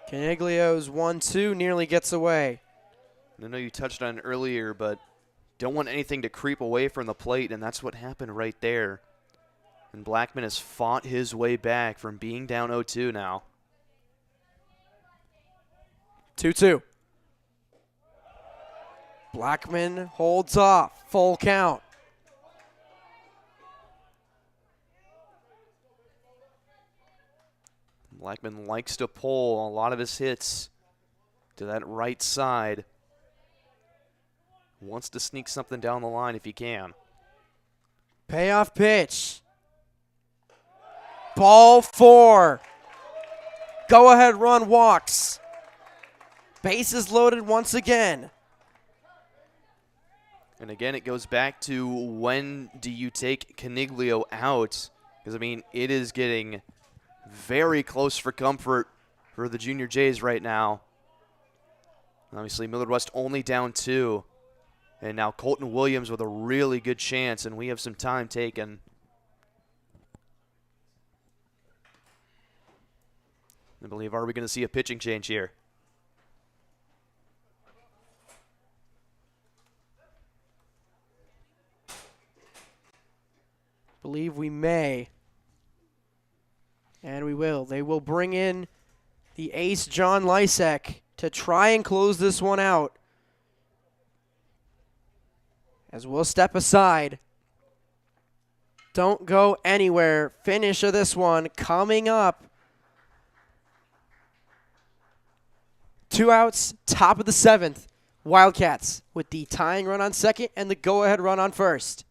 Speaker 1: Caniglio's 1-2 nearly gets away.
Speaker 2: I know you touched on it earlier, but don't want anything to creep away from the plate, and that's what happened right there. And Blackman has fought his way back from being down 0-2 now.
Speaker 1: 2-2. Blackman holds off. Full count.
Speaker 2: Blackman likes to pull a lot of his hits to that right side. Wants to sneak something down the line if he can.
Speaker 1: Payoff pitch. Ball 4. Go ahead run walks. Bases loaded once again.
Speaker 2: And again, it goes back to when do you take Caniglio out? Because, I mean, it is getting very close for comfort for the Junior Jays right now. Obviously, Millard West only down 2. And now Colton Williams with a really good chance, and we have some time taken. I believe, are we going to see a pitching change here?
Speaker 1: Believe we may. And we will. They will bring in the ace, John Lysek, to try and close this one out. As we'll step aside. Don't go anywhere. Finish of this one coming up. 2 outs, top of the 7th. Wildcats with the tying run on second and the go-ahead run on first.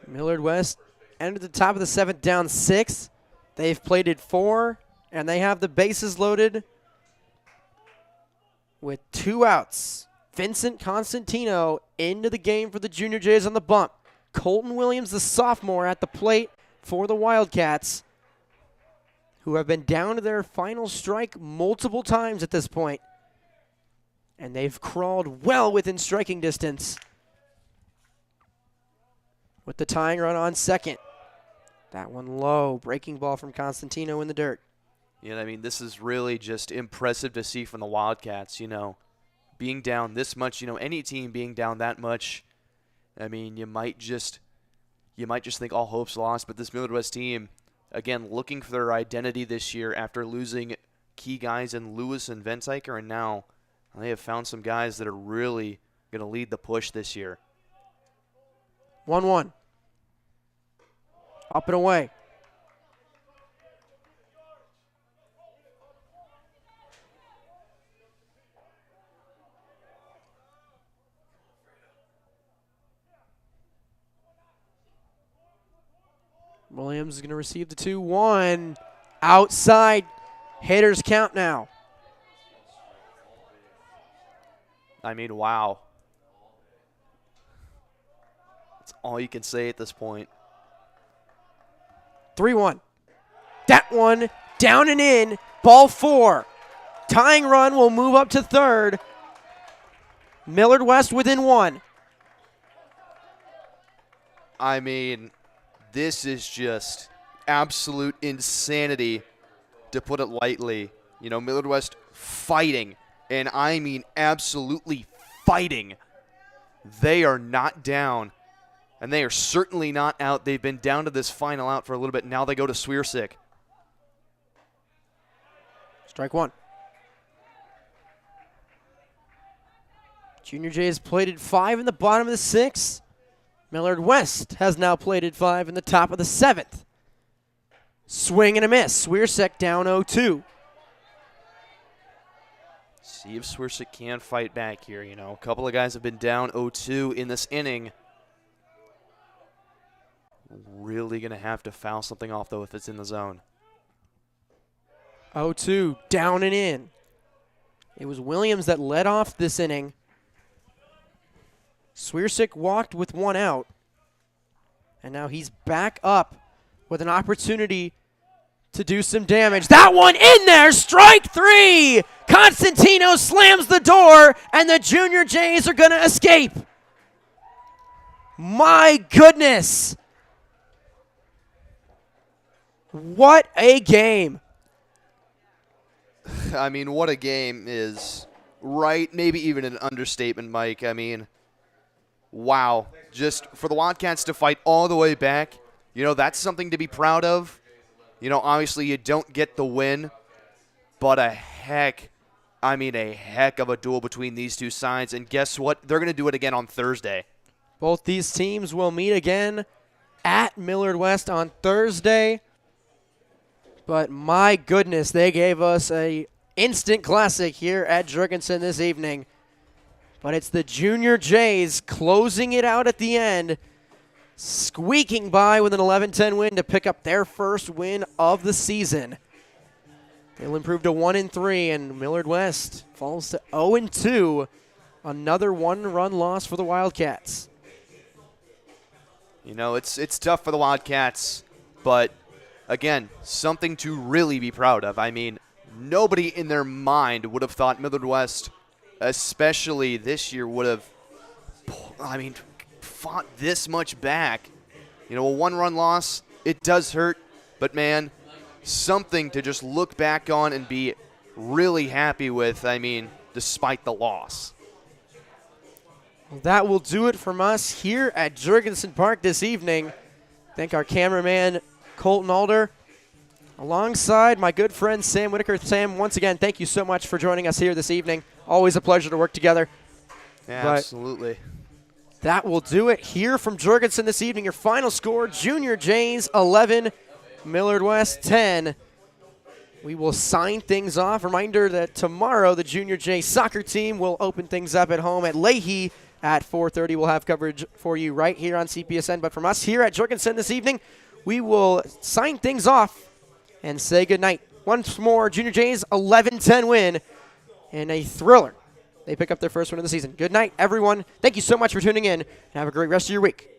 Speaker 1: Millard West entered the top of the 7th down 6. They've plated 4, and they have the bases loaded with 2 outs. Vincent Constantino into the game for the Junior Jays on the bump. Colton Williams, the sophomore, at the plate for the Wildcats, who have been down to their final strike multiple times at this point. And they've crawled well within striking distance with the tying run on second. That one low. Breaking ball from Constantino in the dirt.
Speaker 2: Yeah, I mean, this is really just impressive to see from the Wildcats, being down this much, any team being down that much. I mean, you might just think all hope's lost, but this Millard West team, again, looking for their identity this year after losing key guys in Lewis and Ventiker, and now they have found some guys that are really going to lead the push this year.
Speaker 1: 1-1. Up and away. Williams is going to receive the 2-1. Outside. Hitters count now.
Speaker 2: I mean, wow. That's all you can say at this point.
Speaker 1: 3-1. That one down and in. Ball 4. Tying run will move up to third. Millard West within 1.
Speaker 2: I mean, this is just absolute insanity, to put it lightly. You know, Millard West fighting, and I mean absolutely fighting. They are not down, and they are certainly not out. They've been down to this final out for a little bit. Now they go to Swiersick.
Speaker 1: Strike 1. Junior J has plated 5 in the bottom of the 6th. Millard West has now plated 5 in the top of the 7th. Swing and a miss. Swiersick down 0-2.
Speaker 2: See if Swiersick can fight back here. You know, a couple of guys have been down 0-2 in this inning. Really going to have to foul something off, though, if it's in the zone.
Speaker 1: 0-2, down and in. It was Williams that led off this inning. Swiersick walked with 1 out. And now he's back up with an opportunity to do some damage. That one in there, strike 3! Constantino slams the door, and the Junior Jays are going to escape. My goodness. What a game.
Speaker 2: I mean, what a game is right, maybe even an understatement, Mike. I mean, wow. Just for the Wildcats to fight all the way back, you know, that's something to be proud of. You know, obviously you don't get the win, but a heck of a duel between these two sides. And guess what? They're going to do it again on Thursday.
Speaker 1: Both these teams will meet again at Millard West on Thursday. But my goodness, they gave us a instant classic here at Jurgensen this evening. But it's the Junior Jays closing it out at the end, squeaking by with an 11-10 win to pick up their first win of the season. They'll improve to 1-3, and Millard West falls to 0-2. Another 1-run loss for the Wildcats.
Speaker 2: You know, it's tough for the Wildcats, but again, something to really be proud of. I mean, nobody in their mind would have thought Millard West, especially this year, would have, fought this much back. You know, a 1-run loss, it does hurt, but man, something to just look back on and be really happy with, I mean, despite the loss.
Speaker 1: Well, that will do it from us here at Jurgensen Park this evening. Thank our cameraman, Colton Alder, alongside my good friend Sam Whitaker. Sam, once again, thank you so much for joining us here this evening. Always a pleasure to work together.
Speaker 2: Yeah,
Speaker 1: but
Speaker 2: absolutely.
Speaker 1: That will do it here from Jurgensen this evening. Your final score, Junior Jays 11, Millard West 10. We will sign things off. Reminder that tomorrow the Junior Jays soccer team will open things up at home at Leahy at 4:30. We'll have coverage for you right here on CPSN. But from us here at Jurgensen this evening, we will sign things off and say goodnight. Once more, Junior Jays 11-10 win in a thriller. They pick up their first win of the season. Good night, everyone. Thank you so much for tuning in, and have a great rest of your week.